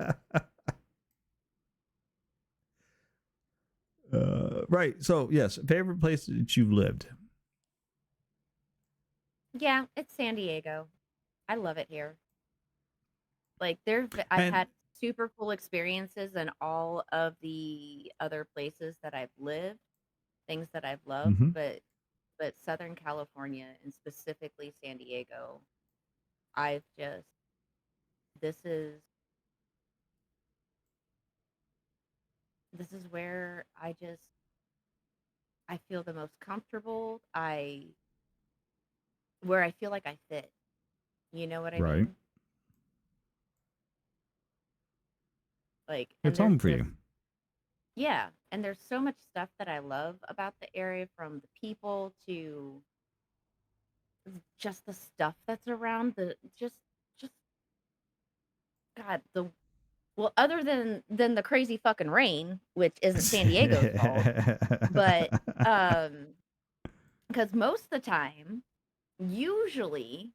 Right. So yes, favorite place that you've lived. Yeah, it's San Diego. I love it here. Like I've And had super cool experiences in all of the other places that I've lived, things that I've loved, mhm. but Southern California and specifically San Diego, I've just this is this is where I feel the most comfortable. Where I feel like I fit. You know what I Right. mean? Like, and It's home there's for just you. yeah, and there's so much stuff that I love about the area, from the people to just the stuff that's around, the just God, the well, other than the crazy fucking rain, which isn't San Diego's fault, but because most of the time, usually,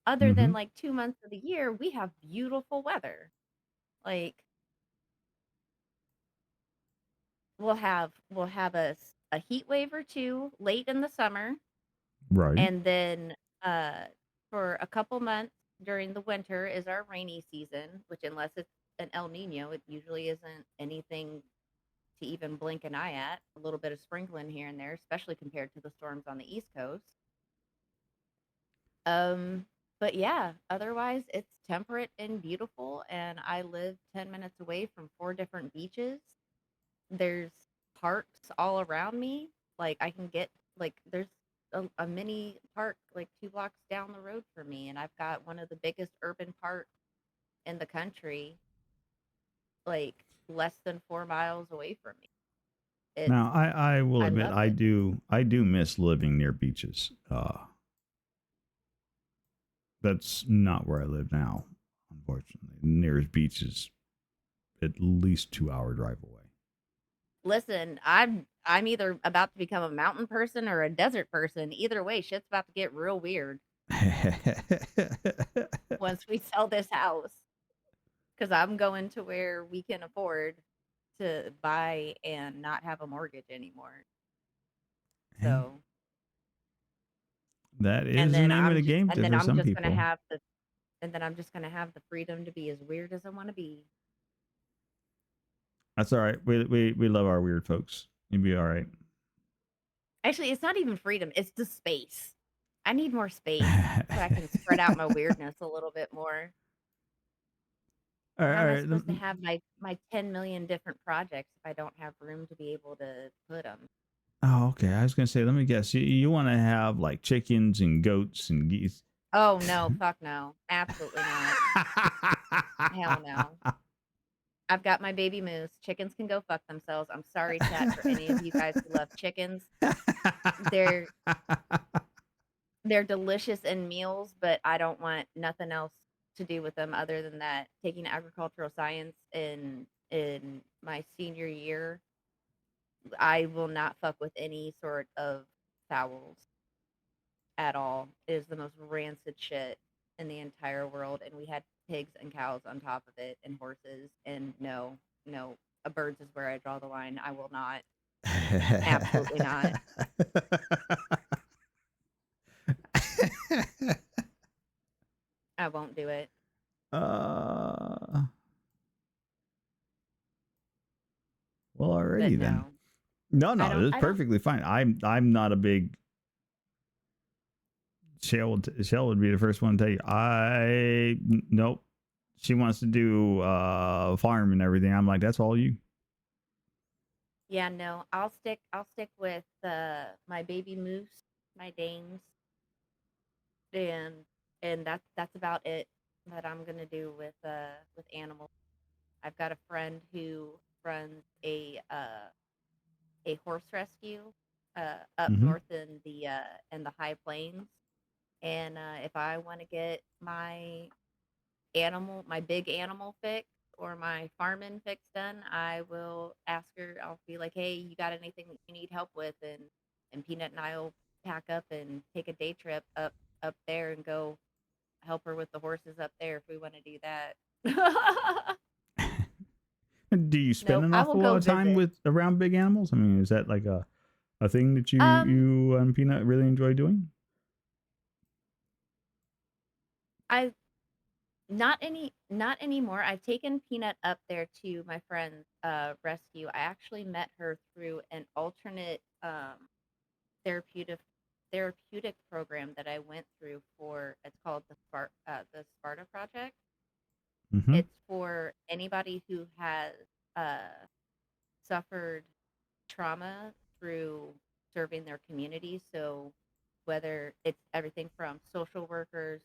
other than hmm like 2 months of the year, we have beautiful weather. Like, we'll have a heat wave or two late in the summer, Right. and then uh for a couple months during the winter is our rainy season, which, unless it's an El Nino, it usually isn't anything to even blink an eye at. A little bit of sprinkling here and there, especially compared to the storms on the East Coast. Um, but yeah, otherwise it's temperate and beautiful, and I live 10 minutes away from 4 different beaches. There's parks all around me. Like, I can get like there's a mini park like 2 blocks down the road from me, and I've got one of the biggest urban parks in the country, like less than 4 miles away from me. It's Now, I will I admit love it. I do miss living near beaches. That's not where I live now, unfortunately. The nearest beach is at least 2 hour drive away. Listen, I'm either about to become a mountain person or a desert person. Either way, shit's about to get real weird once we sell this house, because I'm going to where we can afford to buy and not have a mortgage anymore. Hey, So, that is the name of the game and then for I'm some just gonna people. have the freedom to be as weird as I want to be. That's all right. We love our weird folks. You'll be all right. Actually, it's not even freedom; it's the space. I need more space so I can spread out my weirdness a little bit more. All right, How am all I right. supposed to have my 10 million different projects if I don't have room to be able to put them? Oh, okay. I was gonna say, let me guess. You want to have like chickens and goats and geese. Oh no, fuck no, absolutely not. Hell no. I've got my baby moose. Chickens can go fuck themselves. I'm sorry, chat, for any of you guys who love chickens. They're they're delicious in meals, but I don't want nothing else to do with them other than that. Taking agricultural science in my senior year, I will not fuck with any sort of fowls at all. It is the most rancid shit in the entire world. And we had pigs and cows on top of it and horses. And no, no, a birds is where I draw the line. I will not. Absolutely not. I won't do it. uh, well, But already then. no, No, it's I don't. perfectly fine. I'm not a big Shell would be the first one to tell you. Nope. She wants to do farm and everything. I'm like, that's all you. Yeah, no, I'll stick with my baby moose, my dames, and that's about it that I'm gonna do with animals. I've got a friend who runs a horse rescue up Mm-hmm. north in the high plains, and if I want to get my big animal fix or my farming fix done, I will ask her. I'll be like, "Hey, you got anything that you need help with?" And Peanut and I'll pack up and take a day trip up there and go help her with the horses up there if we want to do that. Do you spend Nope, an I will awful lot go of time visit. with around big animals? I mean, is that like a thing that Um, you and Peanut really enjoy doing? I not anymore. I've taken Peanut up there to my friend's rescue. I actually met her through an alternate therapeutic therapeutic program that I went through for. It's called the Sparta Project. Mm-hmm. It's for anybody who has uh, suffered trauma through serving their community. So whether it's everything from social workers,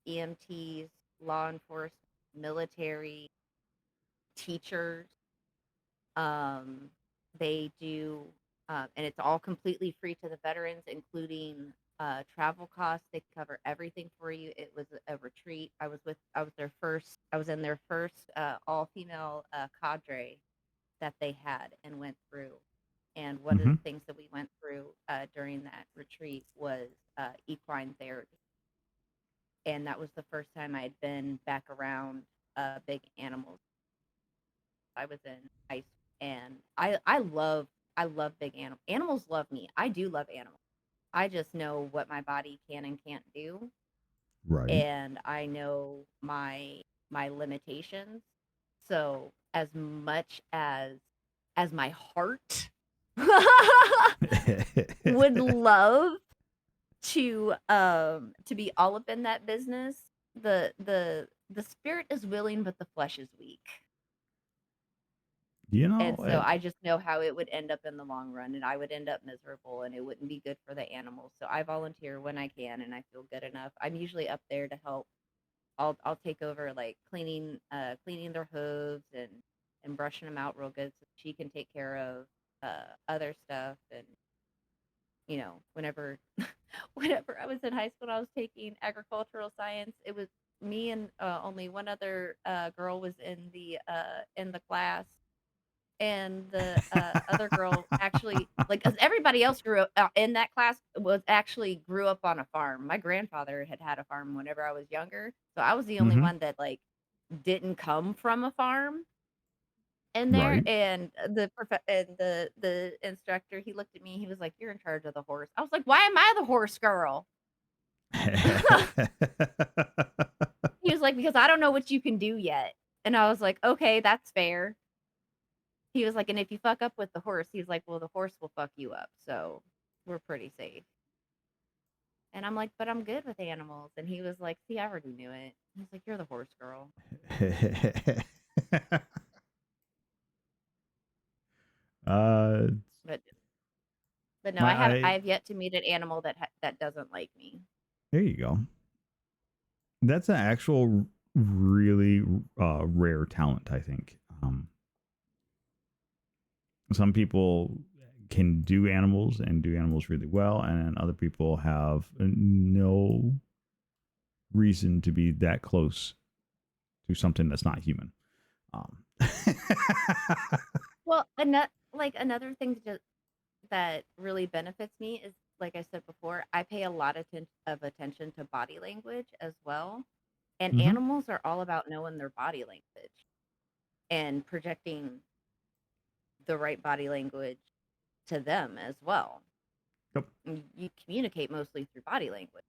EMTs, law enforcement, military, teachers, um, they do, and it's all completely free to the veterans, including travel costs. They cover everything for you. It was a retreat. I was in their first all female cadre that they had and went through. And one of Mm-hmm. the things that we went through during that retreat was equine therapy. And that was the first time I had been back around big animals. I was in high school, and I love big animals. Animals love me. I do love animals. I just know what my body can and can't do, Right. and I know my limitations. So as much as my heart would love to be all up in that business, the spirit is willing but the flesh is weak. you know, And so I just know how it would end up in the long run, and I would end up miserable, and it wouldn't be good for the animals. So I volunteer when I can, and I feel good enough. I'm usually up there to help. I'll take over like cleaning their hooves and brushing them out real good so she can take care of other stuff. And whenever whenever I was in high school, I was taking agricultural science. It was me and only one other girl was in the class, and the other girl actually, like, 'cause everybody else grew up in that class grew up on a farm. My grandfather had a farm whenever I was younger, so I was the only mm-hmm. one that like didn't come from a farm in there. Right. And the instructor, he looked at me, he was like, "You're in charge of the horse." I was like, "Why am I the horse girl?" He was like, "Because I don't know what you can do yet." And I was like, "Okay, that's fair." He was like, "And if you fuck up with the horse," he's like, "well, the horse will fuck you up, so we're pretty safe." And I'm like, "But I'm good with animals." And he was like, "See, I already knew it." He's like, "You're the horse girl." uh, But no, my I I have yet to meet an animal that doesn't like me. there you go. That's an actual really rare talent, I think. Some people can do animals and do animals really well, and other people have no reason to be that close to something that's not human. Um, Well, another thing that really benefits me is, like I said before, I pay a lot of attention to body language as well. And Hmm. animals are all about knowing their body language and projecting the right body language to them as well. Yep. You communicate mostly through body language.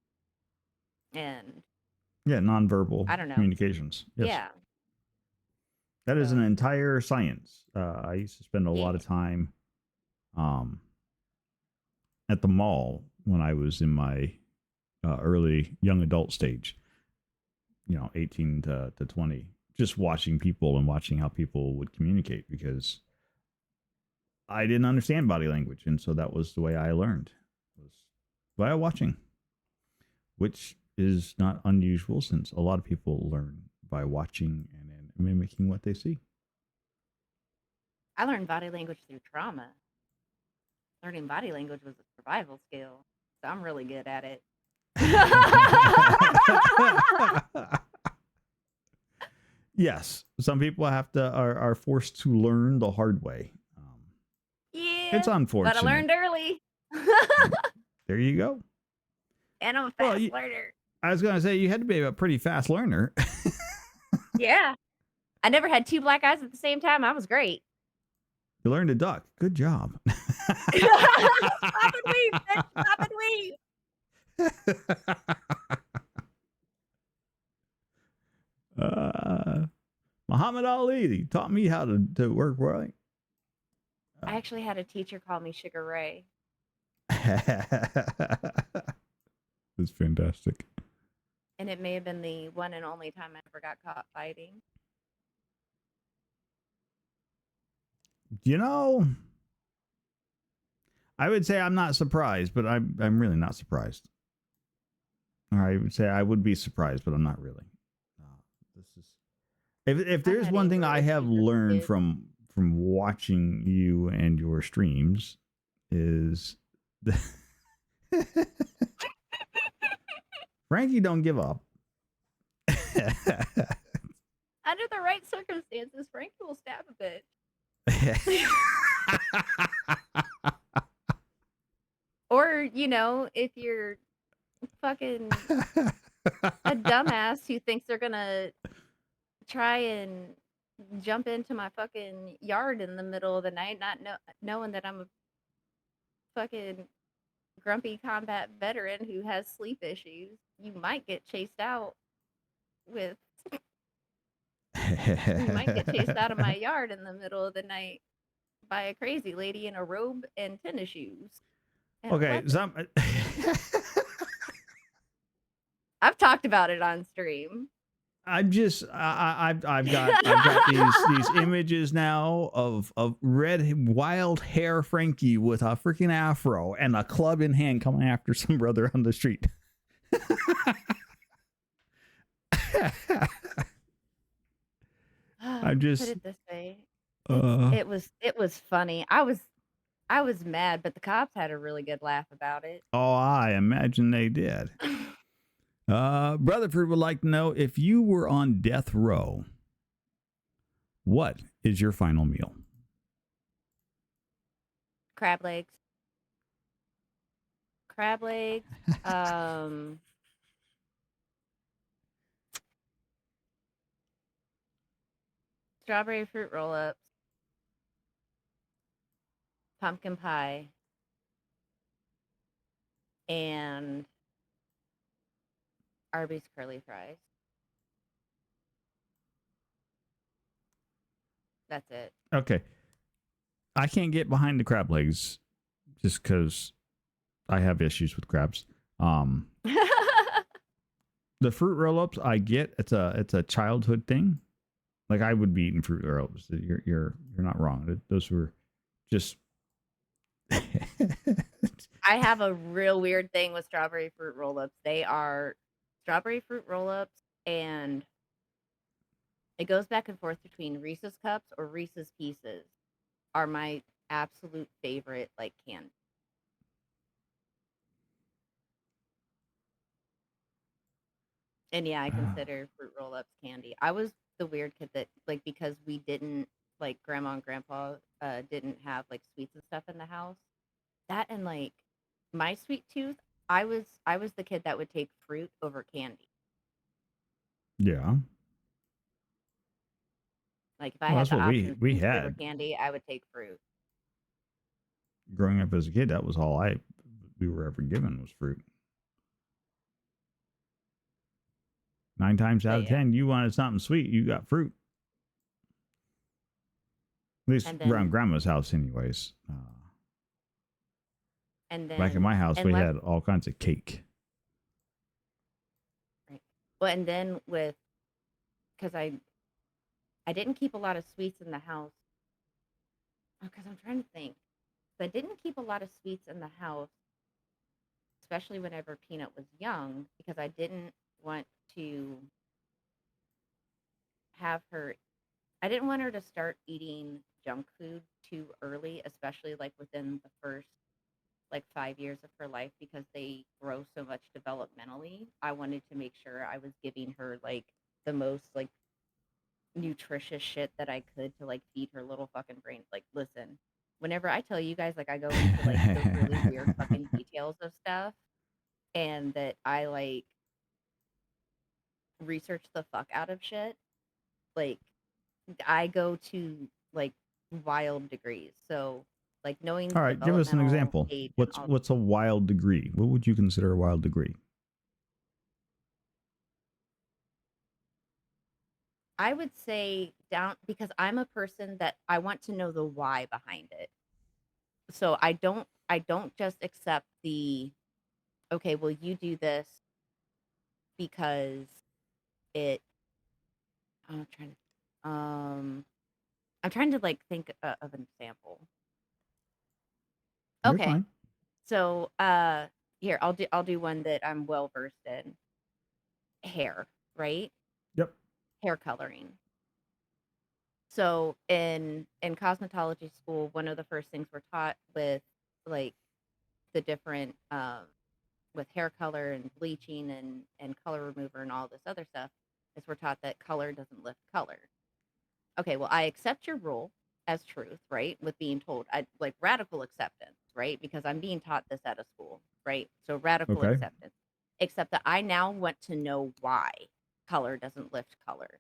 And Yeah, nonverbal I don't know. communications. Yes. Yeah. That is an So, entire science. I used to spend a yeah. lot of time um, at the mall when I was in my early young adult stage, 18 to 20, just watching people and watching how people would communicate because I didn't understand body language. And so that was the way I learned, was by watching, which is not unusual since a lot of people learn by watching and then mimicking what they see. I learned body language through trauma. Learning body language was a survival skill. So I'm really good at it. Yes, some people are forced to learn the hard way. It's Yeah. But I unfortunate. learned early. There you go. And I'm a Well, fast learner. I was going to say you had to be a pretty fast learner. Yeah. I never had two black eyes at the same time. I was great. You learned to duck. Good job. Stop and weave, bitch. Stop and weave. Muhammad Ali taught me how to work right. I actually had a teacher call me Sugar Ray. That's fantastic. And it may have been the one and only time I ever got caught fighting. I would say I'm not surprised, but I'm really not surprised. Or I would say I would be surprised, but I'm not really. This is if there's one thing I have learned from watching you and your streams is Frankie don't give up. Under the right circumstances, Frankie will stab a bitch. Or, if you're fucking a dumbass who thinks they're gonna try and jump into my fucking yard in the middle of the night, not knowing that I'm a fucking grumpy combat veteran who has sleep issues, you might get chased out with. You might get chased out of my yard in the middle of the night by a crazy lady in a robe and tennis shoes. And okay, I've talked about it on stream. I've got these images now of red wild hair Frankie with a freaking afro and a club in hand coming after some brother on the street. I'm just put it this way. It was funny. I was mad, but the cops had a really good laugh about it. Oh, I imagine they did. Brotherford would like to know, if you were on death row, what is your final meal? Crab legs. Strawberry fruit roll-ups. Pumpkin pie. And Arby's curly fries. That's it. Okay. I can't get behind the crab legs just because I have issues with crabs. The fruit roll-ups I get, it's a childhood thing. Like, I would be eating fruit roll-ups. You're not wrong. Those were just. I have a real weird thing with strawberry fruit roll-ups. They are strawberry fruit roll-ups, and it goes back and forth between Reese's Cups or Reese's Pieces are my absolute favorite, like, candy. And yeah, I consider fruit roll-ups candy. I was the weird kid that, like, because we didn't, like, grandma and grandpa didn't have, like, sweets and stuff in the house. That and, like, my sweet tooth, I was the kid that would take fruit over candy. Yeah. Like if I Well, had that's the what option we between fruit or had candy, I would take fruit. growing up as a kid. That was all we were ever given was fruit. 9 times out But of yeah. 10, you wanted something sweet, you got fruit. At least And around then grandma's house, anyways. and Back in then my house, we unless had all kinds of cake. right. Well, and then with because I didn't keep a lot of sweets in the house. Because I'm trying to think. So I didn't keep a lot of sweets in the house, especially whenever Peanut was young, because I didn't want to have her. I didn't want her to start eating junk food too early, especially like within the first like 5 years of her life because they grow so much developmentally. I wanted to make sure I was giving her like the most like nutritious shit that I could to like feed her little fucking brain. Like, listen, whenever I tell you guys, like, I go into like the really weird fucking details of stuff and that I like research the fuck out of shit, like, I go to like wild degrees. So, like, knowing All the right, give us an developmental example. age and What's all, what's a wild degree? What would you consider a wild degree? I would say down because I'm a person that I want to know the why behind it. So I don't just accept the okay, well you do this because it I'm trying to I'm trying to like think of an example. You're Okay. fine. So here I'll do one that I'm well versed in. Hair, right? Yep. Hair coloring. So in cosmetology school, one of the first things we're taught with like the different with hair color and bleaching and color remover and all this other stuff is we're taught that color doesn't lift color. Okay, well I accept your rule as truth, right? With being told I like radical acceptance, right? Because I'm being taught this at a school, right? So radical Okay. acceptance. Except that I now want to know why color doesn't lift color.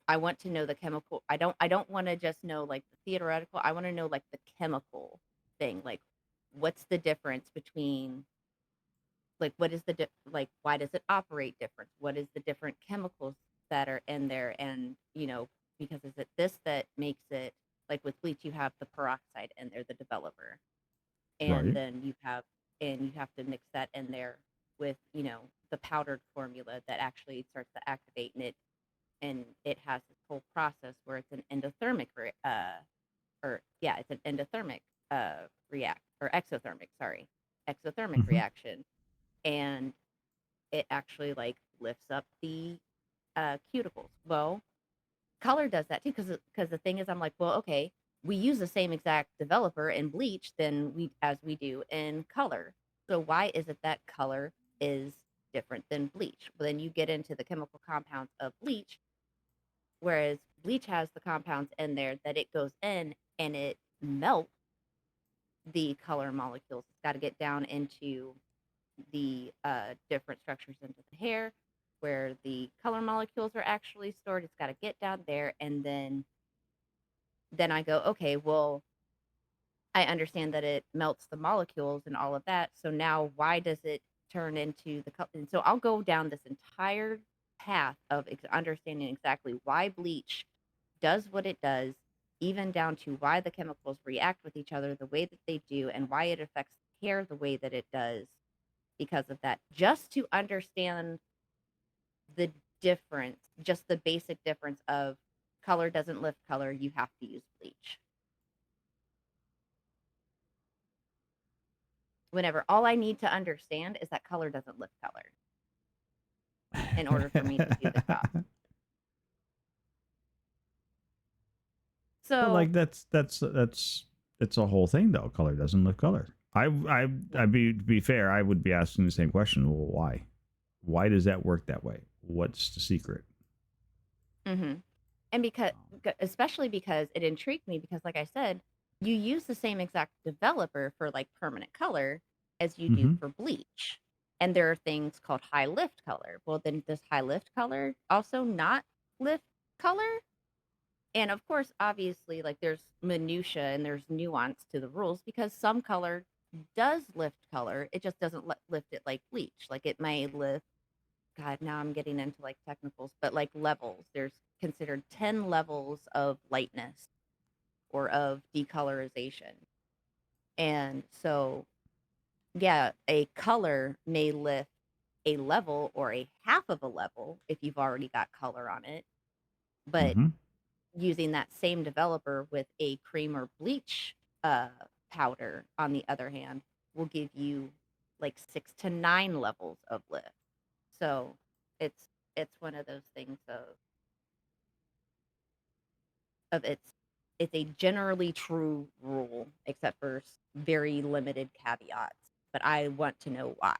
I want to know the chemical. I don't want to just know like the theoretical. I want to know like the chemical thing. Like what's the difference between like what is the like why does it operate different? What is the different chemicals that are in there and because is it this that makes it like with bleach you have the peroxide in there the developer and Right. then you have to mix that in there with the powdered formula that actually starts to activate and it has this whole process where it's an endothermic or yeah, it's an endothermic react or exothermic, sorry, exothermic Mm-hmm. reaction, and it actually like lifts up the cuticles. Well, color does that too because the thing is, I'm like, well, okay, we use the same exact developer in bleach than we as we do in color. So why is it that color is different than bleach? Well, then you get into the chemical compounds of bleach, whereas bleach has the compounds in there that it goes in and it melts the color molecules. It's got to get down into the different structures into the hair where the color molecules are actually stored. It's got to get down there, and then I go, okay, well, I understand that it melts the molecules and all of that. So now, why does it turn into the color? And so I'll go down this entire path of understanding exactly why bleach does what it does, even down to why the chemicals react with each other the way that they do, and why it affects hair the way that it does because of that. Just to understand the difference, just the basic difference of color doesn't lift color, you have to use bleach. Whenever all I need to understand is that color doesn't lift color in order for me to do the job. But So, like that's it's a whole thing though. Color doesn't lift color. yeah. I'd be to be fair, I would be asking the same question. Well, why? Why does that work that way? What's the secret? hmm And because, especially because it intrigued me, because like I said, you use the same exact developer for like permanent color as you do Mm-hmm. for bleach. And there are things called high lift color. Well, then does high lift color also not lift color? And of course, obviously, like there's minutia and there's nuance to the rules because some color does lift color. It just doesn't lift it like bleach. Like it may lift, God, now I'm getting into like technicals, but like levels. There's considered 10 levels of lightness or of decolorization. And so, yeah, a color may lift a level or a half of a level if you've already got color on it. But Mm-hmm. using that same developer with a cream or bleach powder, on the other hand, will give you like 6 to 9 levels of lift. So it's it's one of those things of it's a generally true rule, except for very limited caveats. But I want to know why.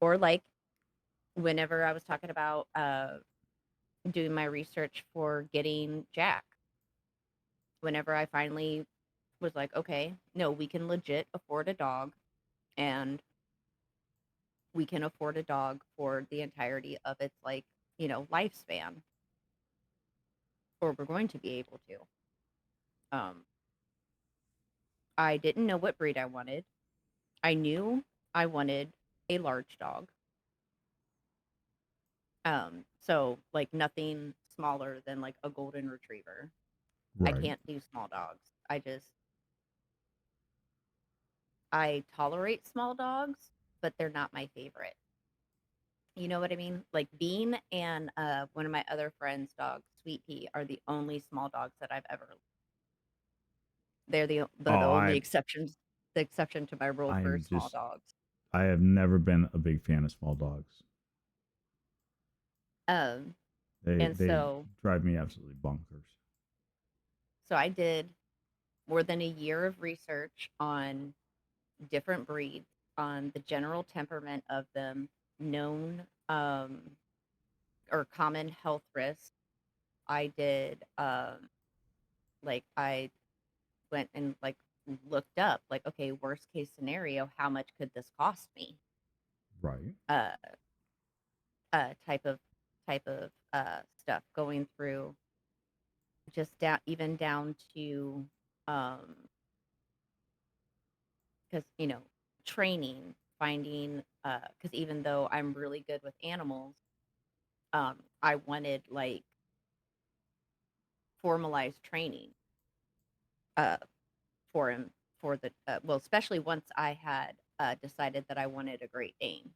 Or like whenever I was talking about doing my research for getting Jack, whenever I finally was like, okay, no, we can legit afford a dog and we can afford a dog for the entirety of its like, lifespan, or we're going to be able to. Um, I didn't know what breed I wanted. I knew I wanted a large dog. So like nothing smaller than like a golden retriever. I Right. can't do small dogs. I tolerate small dogs, but they're not my favorite. You know what I mean? Like Bean and one of my other friends' dogs, Sweet Pea, are the only small dogs that I've ever. They're the Oh, only exceptions, the exception to my rule for I'm small just dogs. I have never been a big fan of small dogs. Um, and They so drive me absolutely bonkers. I did more than a year of research on different breeds, on the general temperament of them, known or common health risks. I did like I went and like looked up like, okay, worst case scenario, how much could this cost me? Right. Uh type of stuff, going through just down, even down to um because training, finding because even though I'm really good with animals, I wanted like formalized training uh for him, for the well, especially once I had decided that I wanted a Great Dane.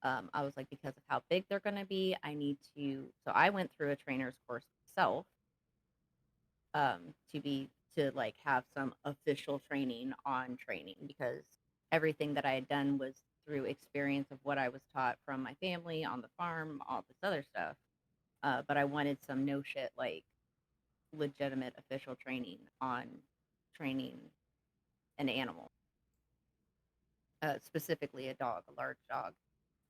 I was like, because of how big they're going to be, I need to. So I went through a trainer's course myself, to be to like have some official training on training, because everything that I had done was through experience of what I was taught from my family on the farm, all this other stuff. But I wanted some no shit, like legitimate official training on training an animal, specifically a dog, a large dog.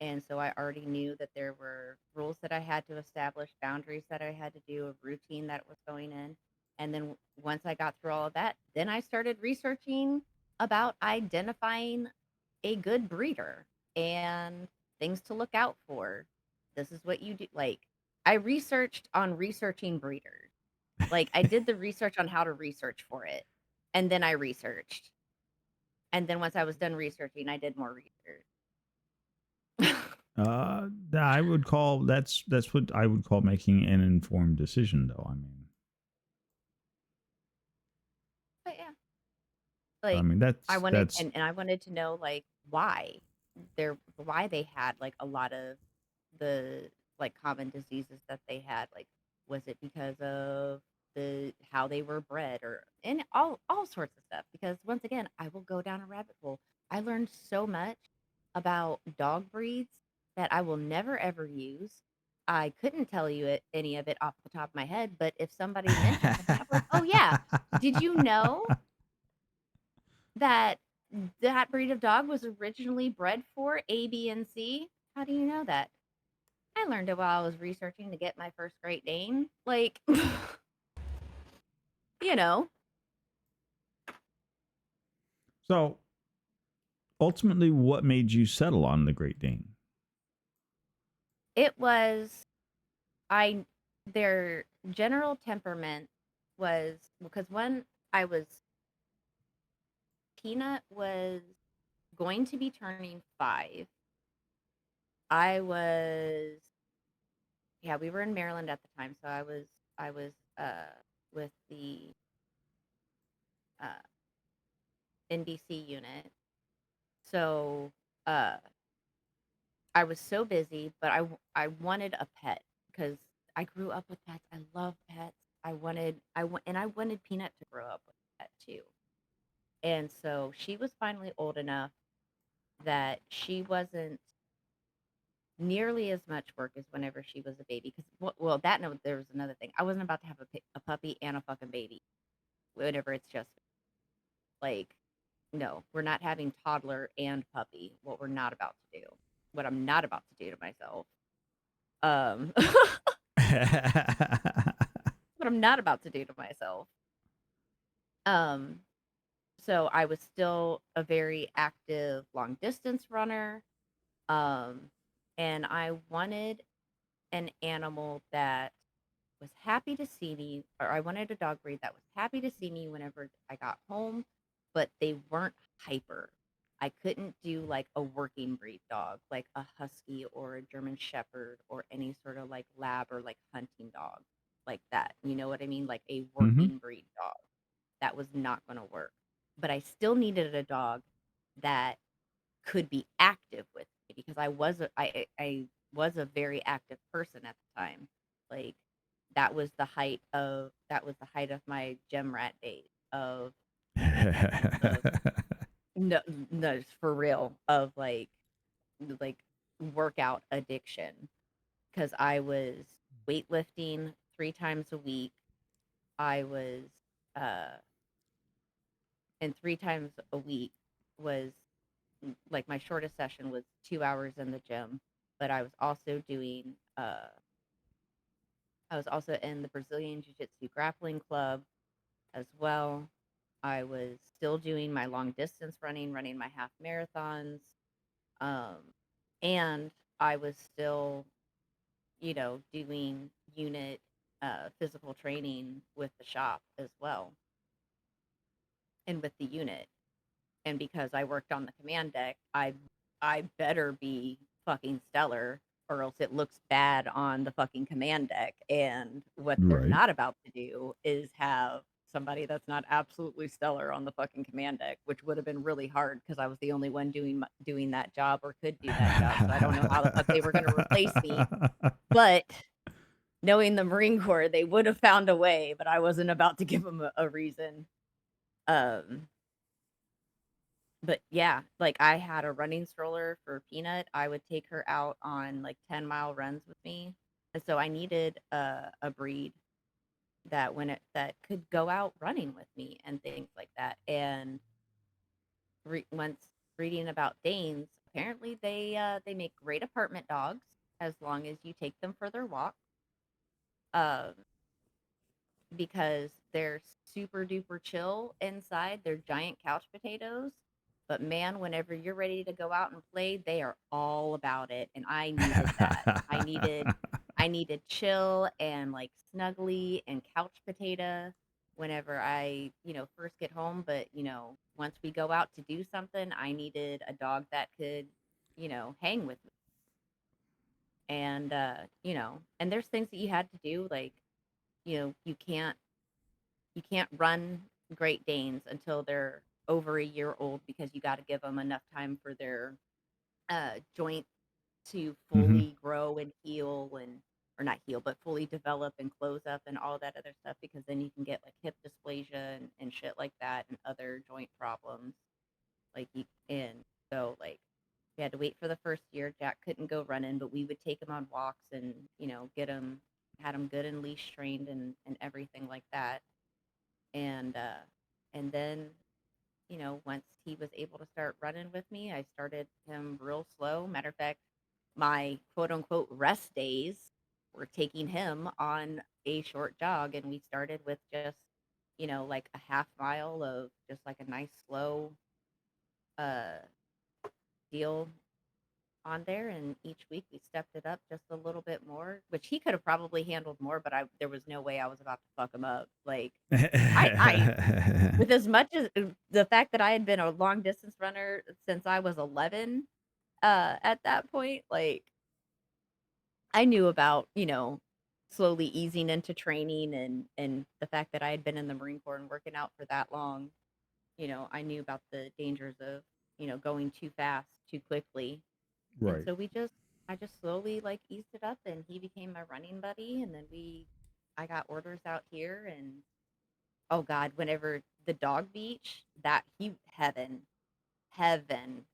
And so I already knew that there were rules that I had to establish, boundaries that I had to do, a routine that was going in. And then once I got through all of that, then I started researching about identifying a good breeder and things to look out for. This is what you do. Like, I researched on researching breeders. Like, I did the research on how to research for it. And then I researched. And then once I was done researching, I did more research. I would call that's what I would call making an informed decision, though. But yeah, I like mean I that's wanted, that's and I wanted to know like why they had like a lot of the like common diseases that they had. Like, was it because of the how they were bred, or and all sorts of stuff? Because once again, I will go down a rabbit hole. I learned so much about dog breeds that I will never ever use. I couldn't tell you any of it off the top of my head, but if somebody mentioned something, I'm like, oh yeah, did you know that that breed of dog was originally bred for A, B, and C? How do you know that? I learned it while I was researching to get my first Great Dane. Like, you know, So ultimately, what made you settle on the Great Dane? It was I their general temperament was because when I was Peanut was going to be turning 5. I was yeah, we were in Maryland at the time, so I was with the uh NBC unit. So uh I was so busy, but I wanted a pet because I grew up with pets. I love pets. I wanted Peanut to grow up with a pet too. And so she was finally old enough that she wasn't nearly as much work as whenever she was a baby. Because well, that no, there was another thing. I wasn't about to have a puppy and a fucking baby. Whenever it's just like, no, we're not having toddler and puppy. What we're not about to do. What I'm not about to do to myself. What I'm not about to do to myself. Um, so I was still a very active long distance runner. Um, and I wanted an animal that was happy to see me, or I wanted a dog breed that was happy to see me whenever I got home, but they weren't hyper. I couldn't do like a working breed dog, like a husky or a German shepherd or any sort of like lab or like hunting dog like that. You know what I mean? Like a Mm-hmm. working breed dog. That was not going to work. But I still needed a dog that could be active with me because I was a very active person at the time. Like that was the height of my gym rat days of no, no, for real, of like workout addiction because I was weightlifting 3 times a week. I was uh and 3 times a week was like my shortest session was 2 hours in the gym, but I was also in the Brazilian Jiu Jitsu grappling club as well. I was still doing my long distance running my half marathons, um, and I was still, doing unit physical training with the shop as well and with the unit. And because I worked on the command deck, I better be fucking stellar or else it looks bad on the fucking command deck. And what they're Right. not about to do is have somebody that's not absolutely stellar on the fucking command deck, which would have been really hard because I was the only one doing that job or could do that job. So I don't know how the fuck they were going to replace me. But knowing the Marine Corps, they would have found a way, but I wasn't about to give them a reason. Um, but yeah, like I had a running stroller for Peanut. I would take her out on like 10-mile runs with me. And so I needed a breed that could go out running with me and things like that. And once reading about Danes, apparently they make great apartment dogs as long as you take them for their walk. Um, because they're super duper chill inside. They're giant couch potatoes. But man, whenever you're ready to go out and play, they are all about it. And I needed that. I needed chill and like snuggly and couch potato whenever I, first get home. But, once we go out to do something, I needed a dog that could, hang with me. And and there's things that you had to do, like, you can't run Great Danes until they're over a year old because you got to give them enough time for their joints to Mm-hmm. fully grow and heal and or not heal but fully develop and close up and all that other stuff because then you can get like hip dysplasia and shit like that and other joint problems like you and so like we had to wait for the first year. Jack couldn't go running, but we would take him on walks and get him had him good and leash trained and everything like that. And then once he was able to start running with me, I started him real slow. Matter of fact, my quote unquote rest days were taking him on a short jog, and we started with just like a half mile of just like a nice slow uh deal on there, and each week we stepped it up just a little bit more, which he could have probably handled more, but I there was no way I was about to fuck him up. Like I with as much as the fact that I had been a long distance runner since I was 11, at that point, like I knew about, slowly easing into training, and the fact that I had been in the Marine Corps and working out for that long, I knew about the dangers of, going too fast, too quickly. And Right. so I just slowly like eased it up, and he became my running buddy, and then I got orders out here, and oh God, whenever the dog beach, that he heaven, heaven.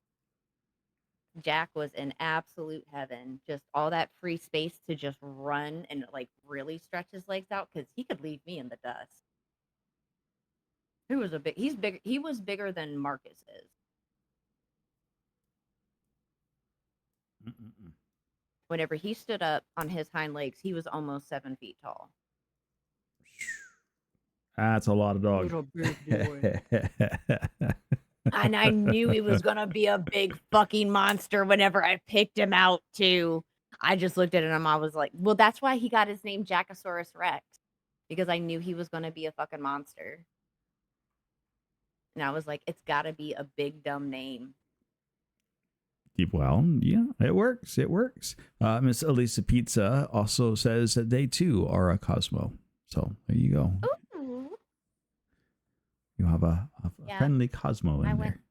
Jack was in absolute heaven. Just all that free space to just run and like really stretch his legs out because he could leave me in the dust. He's big. He was bigger than Marcus is. Mm-mm-mm. Whenever he stood up on his hind legs, he was almost 7 feet tall. That's a lot of dog. Little big boy. And I knew he was gonna be a big fucking monster whenever I picked him out too. I just looked at him. I was like, well, that's why he got his name Jackosaurus Rex, because I knew he was gonna be a fucking monster. And I was like, it's gotta be a big dumb name. Well, yeah, it works. It works. Miss Elisa Pizza also says that they too are a Cosmo. So there you go. Ooh. You have a Yeah. friendly Cosmo in there.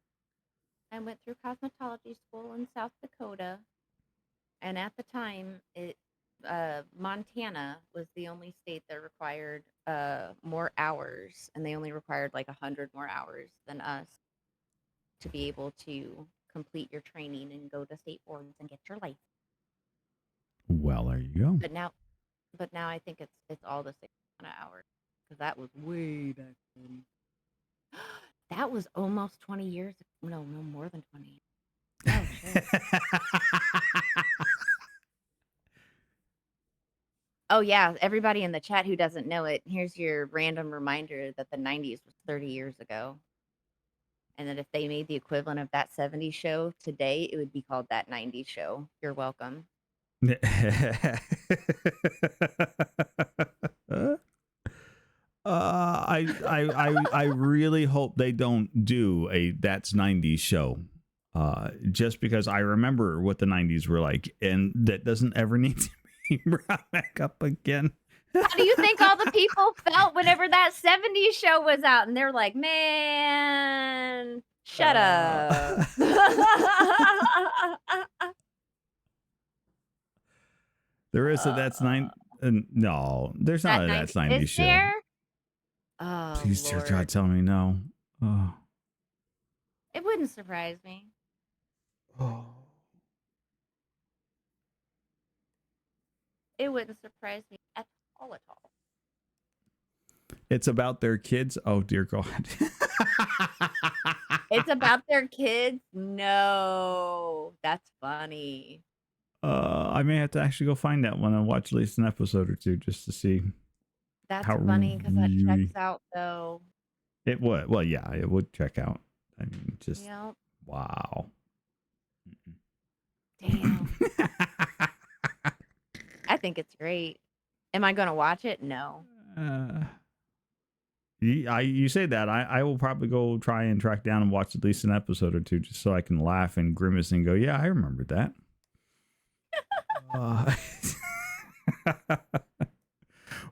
I went through cosmetology school in South Dakota, and at the time, Montana was the only state that required more hours, and they only required like 100 more hours than us to be able to complete your training and go to state boards and get your license. Well, there you go. But now I think it's all the same amount of hours, because that was way back then. That was almost 20 years. No, more than 20 years. Oh, shit. Oh, yeah. Everybody in the chat who doesn't know it, here's your random reminder that the 90s was 30 years ago. And that if they made the equivalent of that 70s show today, it would be called That 90s Show. You're welcome. I really hope they don't do a That's 90s show. Just because I remember what the 90s were like, and that doesn't ever need to be brought back up again. How do you think all the people felt whenever that 70s show was out? And they're like, man, shut up. There is a That's 9. No, there's not a That's 90s show. There? Oh, please, dear Lord. God, tell me no. Oh. It wouldn't surprise me. Oh. It wouldn't surprise me at all. It's about their kids. Oh, dear God. It's about their kids? No. That's funny. I may have to actually go find that one and watch at least an episode or two just to see. That's funny because that checks out, though. It would. Well, yeah, it would check out. I mean, just Yep. Wow. Damn. I think it's great. Am I going to watch it? No. You say that. I will probably go try and track down and watch at least an episode or two just so I can laugh and grimace and go, yeah, I remember that.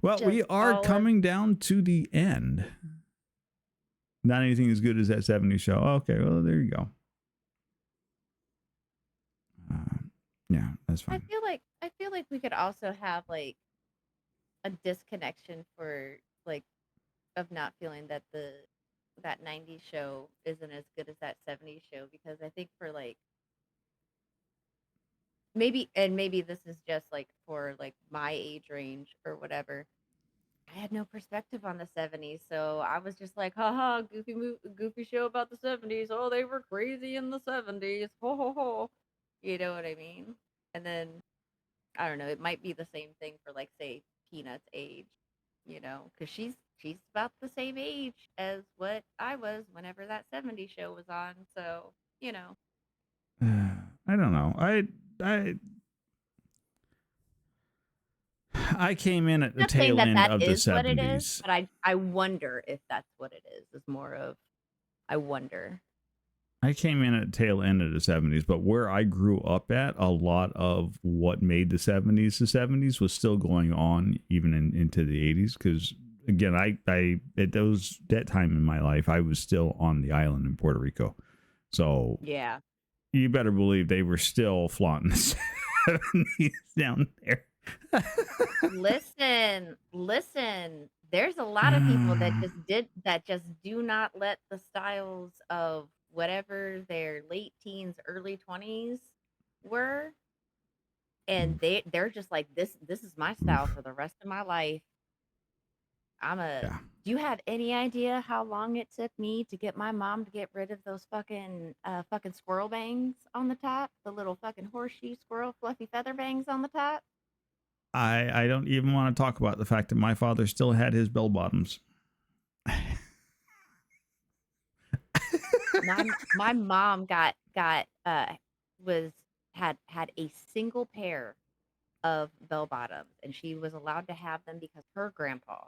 Well, Just we are solid. coming down to the end. Not anything as good as that 70s show. Okay, well, there you go. Yeah, that's fine. I feel like we could also have like a disconnection for like of not feeling that that 90s show isn't as good as that 70s show, because I think for like maybe this is just like for like my age range or whatever, I had no perspective on the 70s, so I was just like, haha, goofy show about the 70s. Oh, they were crazy in the 70s. Ho ho ho. You know what I mean? And then I don't know, it might be the same thing for like say Peanut's age, because she's about the same age as what I was whenever that 70s show was on. So you know, I don't know. I came in at the not saying tail that end that of the is what it is, 70s. but I wonder if that's what it is. Is more of I wonder. I came in at the tail end of the 70s, but where I grew up at, a lot of what made the 70s was still going on even into the 80s. Because again, I at that time in my life, I was still on the island in Puerto Rico. So Yeah. you better believe they were still flaunting the 70s down there. Listen. There's a lot of people that just do not let the styles of whatever their late teens, early 20s were, and they're just like this is my style for the rest of my life. Yeah. Do you have any idea how long it took me to get my mom to get rid of those fucking squirrel bangs on the top? The little fucking horseshoe squirrel fluffy feather bangs on the top? I don't even want to talk about the fact that my father still had his bell bottoms. My mom was had a single pair of bell bottoms, and she was allowed to have them because her grandpa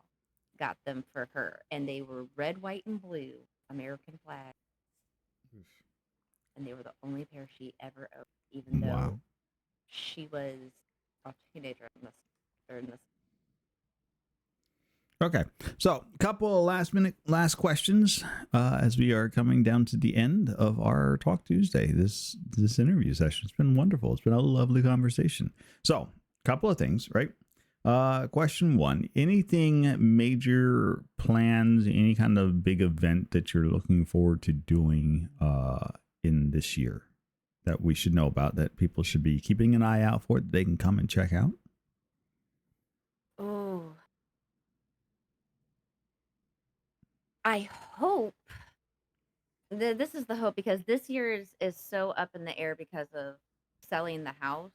got them for her, and they were red, white, and blue American flag, and they were the only pair she ever owned, even Wow. though she was a teenager in this. Okay, so a couple of last questions as we are coming down to the end of our Talk Tuesday. This interview session, it's been wonderful. It's been a lovely conversation. So, a couple of things, right? Question one: anything major plans? Any kind of big event that you're looking forward to doing in this year that we should know about, that people should be keeping an eye out for, that they can come and check out? Oh, I hope this is the hope because this year is so up in the air because of selling the house.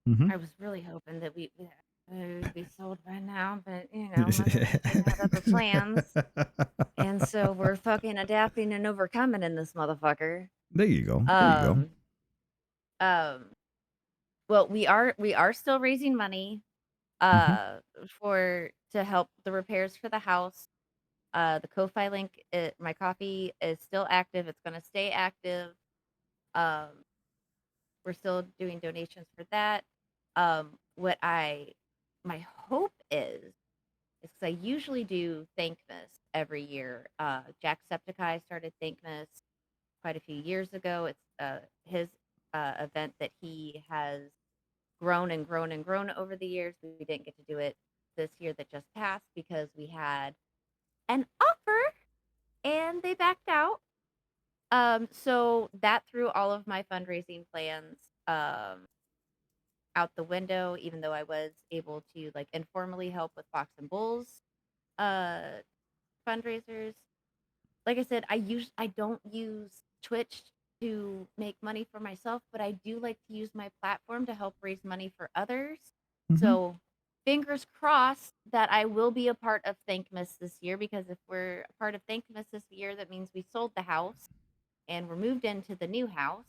Mm-hmm. I was really hoping that would be sold by now, but Mother Nature had other plans, and so we're fucking adapting and overcoming in this motherfucker. There you go. There you go. Um. Well, we are still raising money, for to help the repairs for the house. The Ko-fi link, my coffee is still active. It's gonna stay active. Um, we're still doing donations for that. What my hope is because I usually do Thankmas every year. Jacksepticeye started Thankmas quite a few years ago. It's his event that he has grown and grown and grown over the years. We didn't get to do it this year that just passed because we had an offer and they backed out. So that threw all of my fundraising plans out the window, even though I was able to like informally help with Fox and Bulls uh fundraisers. Like I said, I don't use Twitch to make money for myself, but I do like to use my platform to help raise money for others. So fingers crossed that I will be a part of Thankmas this year, because if we're a part of Thankmas this year, that means we sold the house and we're moved into the new house.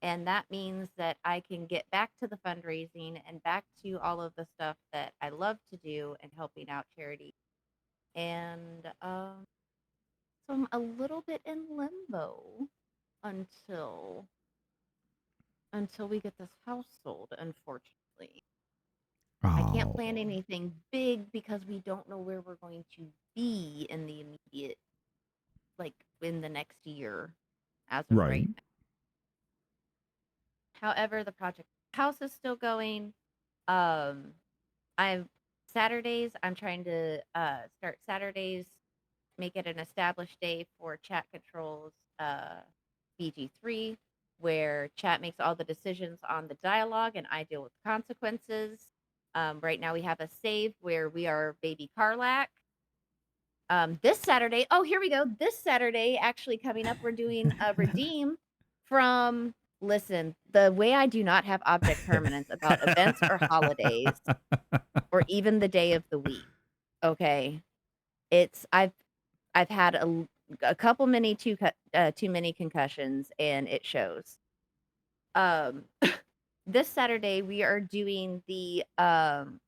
And that means that I can get back to the fundraising and back to all of the stuff that I love to do and helping out charity. And so I'm a little bit in limbo until we get this house sold, unfortunately. I can't plan anything big because we don't know where we're going to be in the immediate, like in the next year as of right now. However, the project house is still going. I'm Saturdays, I'm trying to start Saturdays, make it an established day for Chat Controls BG3, where Chat makes all the decisions on the dialogue and I deal with consequences. Right now we have a save where we are Baby Carlac. This Saturday, oh, here we go. This Saturday, actually coming up, we're doing a redeem from. Listen, the way I do not have object permanence about events or holidays or even the day of the week. Okay. I've had a couple too many concussions, and it shows. Um, this Saturday we are doing the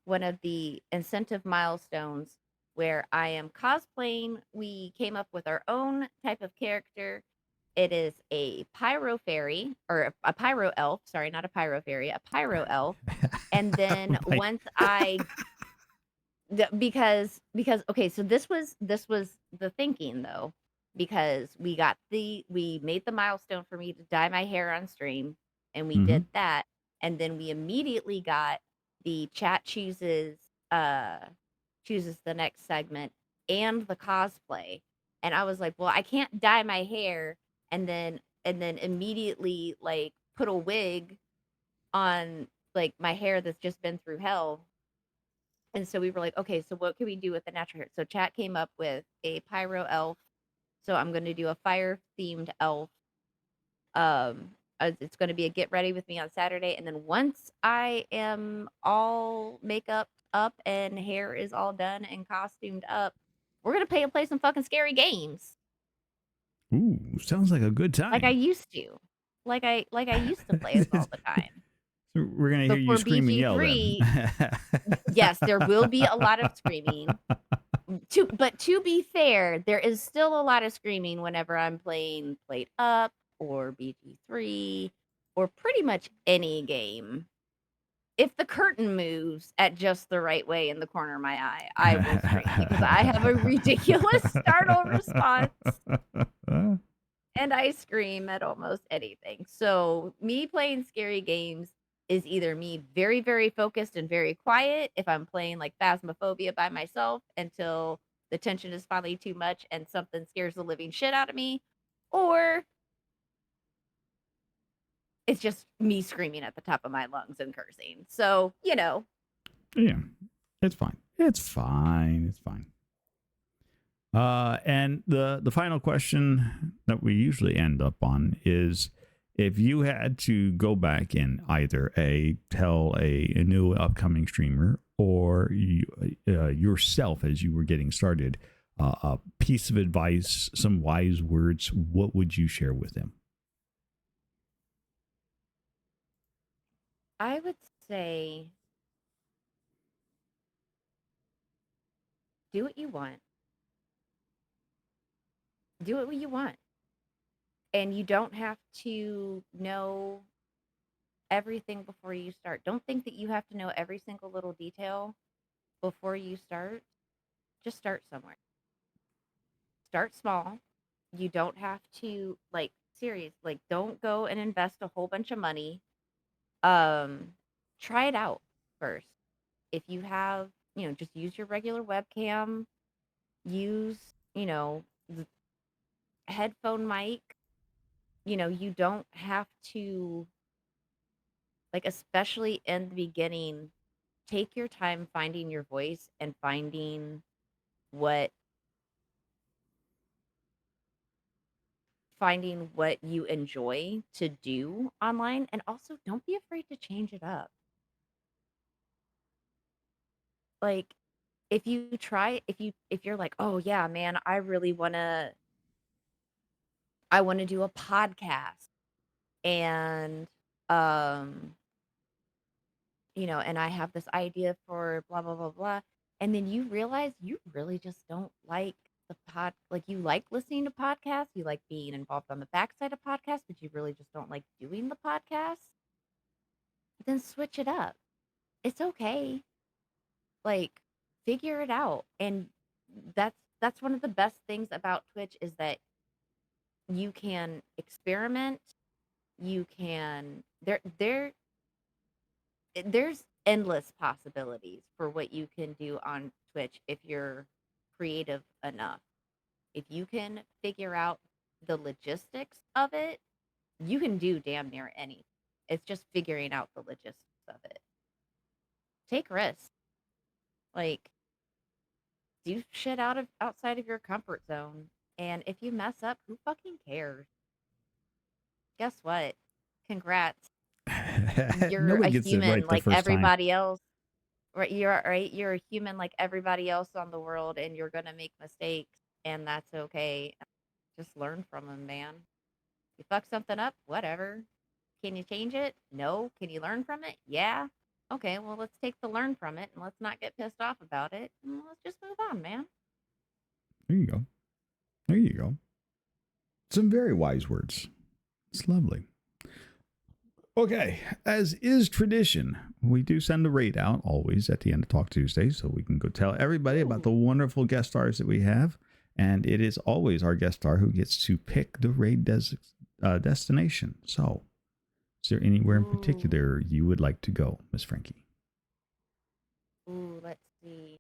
one of the incentive milestones where I am cosplaying. We came up with our own type of character. It is a pyro fairy or a pyro elf. Sorry, not a pyro fairy, a pyro elf. And then Right. once I because okay, so this was the thinking though, because we made the milestone for me to dye my hair on stream, and we Hmm. did that, and then we immediately got the chat uh chooses the next segment and the cosplay. And I was like, well, I can't dye my hair and then immediately like put a wig on like my hair that's just been through hell. And so we were like, okay, so what can we do with the natural hair? So chat came up with a pyro elf. So I'm going to do a fire themed elf. It's going to be a get ready with me on Saturday. And then once I am all makeup up and hair is all done and costumed up, we're going to play some fucking scary games Ooh, sounds like a good like I time. used to. Like I used to play us all the time. So we're gonna hear you Before scream and yell then. BG3, yes, there will be a lot of screaming. But to be fair, there is still a lot of screaming whenever I'm playing Played Up or BG3 or pretty much any game. If the curtain moves at just the right way in the corner of my eye, I will scream because I have a ridiculous startle response and I scream at almost anything. So, me playing scary games is either me very, very focused and very quiet if I'm playing like Phasmophobia by myself until the tension is finally too much and something scares the living shit out of me, or it's just me screaming at the top of my lungs and cursing. So, Yeah, it's fine. It's fine. It's fine. And the final question that we usually end up on is, if you had to go back and either tell a new upcoming streamer or yourself as you were getting started, a piece of advice, some wise words, what would you share with them? I would say do what you want. Do what you want. And you don't have to know everything before you start. Don't think that you have to know every single little detail before you start. Just start somewhere. Start small. You don't have to like serious, like don't go and invest a whole bunch of money. Um Try it out first. If you have, just use your regular webcam, use, the headphone mic. You don't have to like especially in the beginning, take your time finding your voice and what finding what you enjoy to do online, and also don't be afraid to change it up. Like if you're like, "Oh yeah, man, I want to do a podcast." And um and I have this idea for blah blah blah blah, and then you realize you really just don't like you like listening to podcasts, you like being involved on the backside of podcasts, but you really just don't like doing the podcast, then switch it up. It's okay. Like, figure it out. And that's one of the best things about Twitch is that you can experiment. You can there's endless possibilities for what you can do on Twitch if you're creative enough. If you can figure out the logistics of it, you can do damn near anything. It's just figuring out the logistics of it. Take risks. Like, do shit outside of your comfort zone. And if you mess up, who fucking cares? Guess what? Congrats. You're a Nobody gets it human right the like first time. everybody else. Right. You're a human like everybody else on the world, and you're gonna make mistakes, and that's okay. Just learn from them, man. You fuck something up, whatever. Can you change it? No. Can you learn from it? Yeah. Okay, well, let's take the learn from it and let's not get pissed off about it. And let's just move on, man. There you go. There you go. Some very wise words. It's lovely. Okay, as is tradition, we do send a raid out always at the end of Talk Tuesday, so we can go tell everybody about the wonderful guest stars that we have. And it is always our guest star who gets to pick the raid destination. So, is there anywhere in particular you would like to go, Miss Frankie? Ooh, let's see.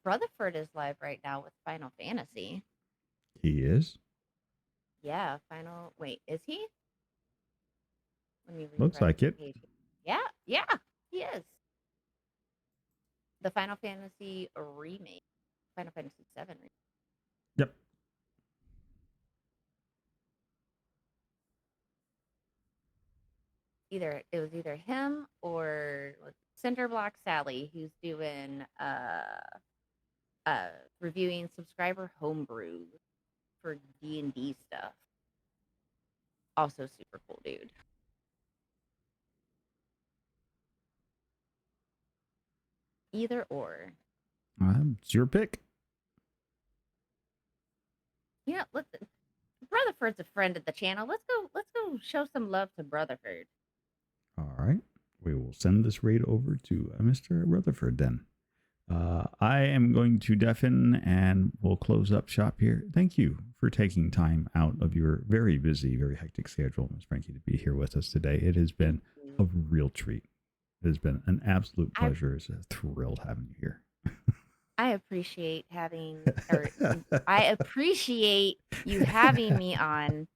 Rutherford is live right now with Final Fantasy. He is? Yeah, Wait, is he? Let me Looks like it. Yeah, he is. The Final Fantasy remake. Final Fantasy VII remake. Yep. It was either him or Cinderblock Sally, who's doing reviewing subscriber homebrew for D&D stuff. Also super cool dude. Either or. It's your pick. Yeah, Rutherford's a friend of the channel. Let's go show some love to Rutherford. All right. We will send this raid over to Mr. Rutherford then. I am going to deafen and we'll close up shop here. Thank you for taking time out of your very busy, very hectic schedule, Ms. Frankie, to be here with us today. It has been a real treat. It has been an absolute pleasure. It's a thrill having you here. I appreciate I appreciate you having me on.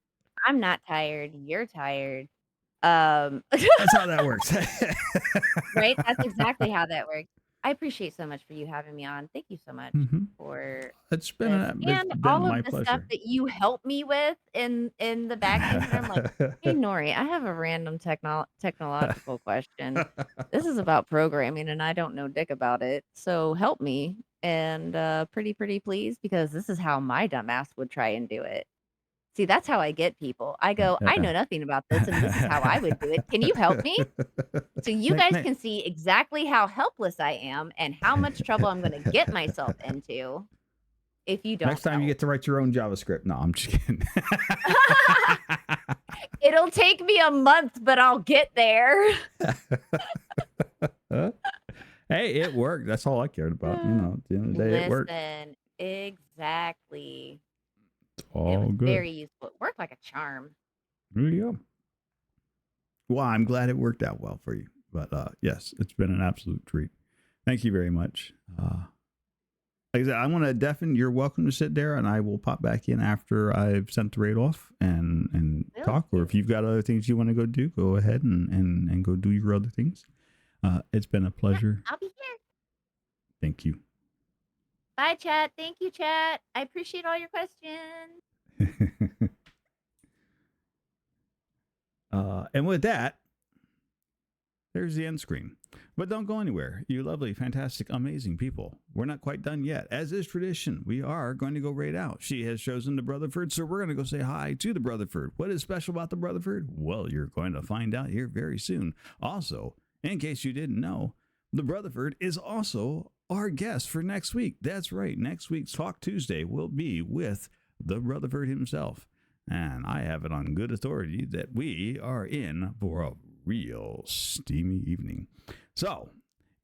I'm not tired. You're tired. That's how that works. Right? That's exactly how that works. I appreciate so much for you having me on. Thank you so much for it's been all my of the pleasure. stuff that you help me with in the back end. I'm like, hey Nori, I have a random technological question. This is about programming and I don't know dick about it. So help me and pretty please, because this is how my dumbass would try and do it. See, that's how I get people. I go, I know nothing about this, and this is how I would do it. Can you help me? So you guys can see exactly how helpless I am and how much trouble I'm going to get myself into if you don't. Next time you get to write your own JavaScript. No, I'm just kidding. It'll take me a month, but I'll get there. Hey, it worked. That's all I cared about. You know, at the end of the day, it worked. Exactly. All good. Very useful. It worked like a charm. There you go. Well, I'm glad it worked out well for you. But yes, it's been an absolute treat. Thank you very much. Like I said, I want to deafen. You're welcome to sit there, and I will pop back in after I've sent the raid off and talk. Or if you've got other things you want to go do, go ahead and go do your other things. It's been a pleasure. I'll be here. Thank you. Bye, chat. Thank you, chat. I appreciate all your questions. And with that, there's the end screen. But don't go anywhere, you lovely, fantastic, amazing people. We're not quite done yet. As is tradition, we are going to go raid out. She has chosen the Brotherford, so we're going to go say hi to the Brotherford. What is special about the Brotherford? Well, you're going to find out here very soon. Also, in case you didn't know, the Brotherford is also our guest for next week. That's right. Next week's Talk Tuesday will be with the Brotherford himself. And I have it on good authority that we are in for a real steamy evening. So,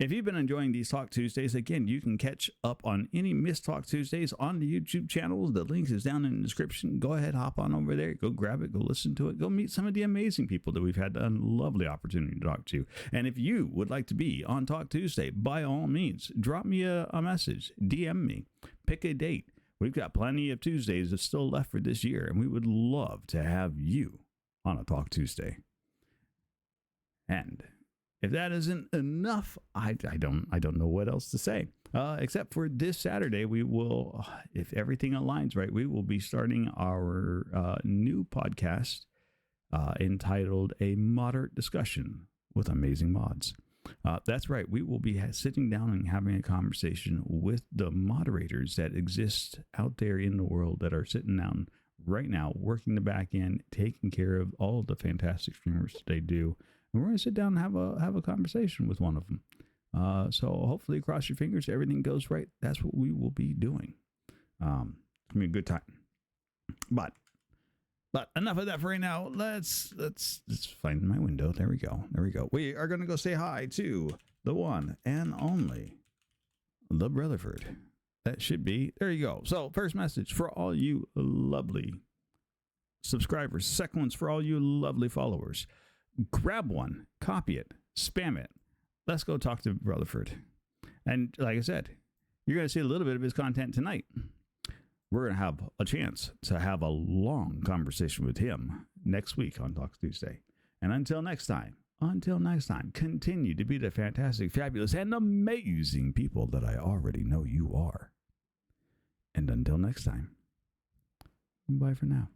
if you've been enjoying these Talk Tuesdays, again, you can catch up on any missed Talk Tuesdays on the YouTube channels. The link is down in the description. Go ahead, hop on over there, go grab it, go listen to it, go meet some of the amazing people that we've had a lovely opportunity to talk to. And if you would like to be on Talk Tuesday, by all means, drop me a message, DM me, pick a date. We've got plenty of Tuesdays that's still left for this year, and we would love to have you on a Talk Tuesday. And if that isn't enough, I don't know what else to say. Except for this Saturday, we will, if everything aligns right, we will be starting our new podcast entitled A Moderate Discussion with Amazing Mods. That's right. We will be sitting down and having a conversation with the moderators that exist out there in the world that are sitting down right now, working the back end, taking care of all of the fantastic streamers that they do. And we're going to sit down and have a conversation with one of them. So hopefully, cross your fingers, everything goes right. That's what we will be doing. It's going to be a good time. But enough of that for right now. Let's find my window. There we go. We are going to go say hi to the one and only the Brotherford. That should be, there you go. So first message for all you lovely subscribers. Second one's for all you lovely followers. Grab one, copy it, spam it. Let's go talk to Brotherford. And like I said, you're going to see a little bit of his content tonight. We're going to have a chance to have a long conversation with him next week on Talks Tuesday. And until next time, continue to be the fantastic, fabulous, and amazing people that I already know you are. And until next time, bye for now.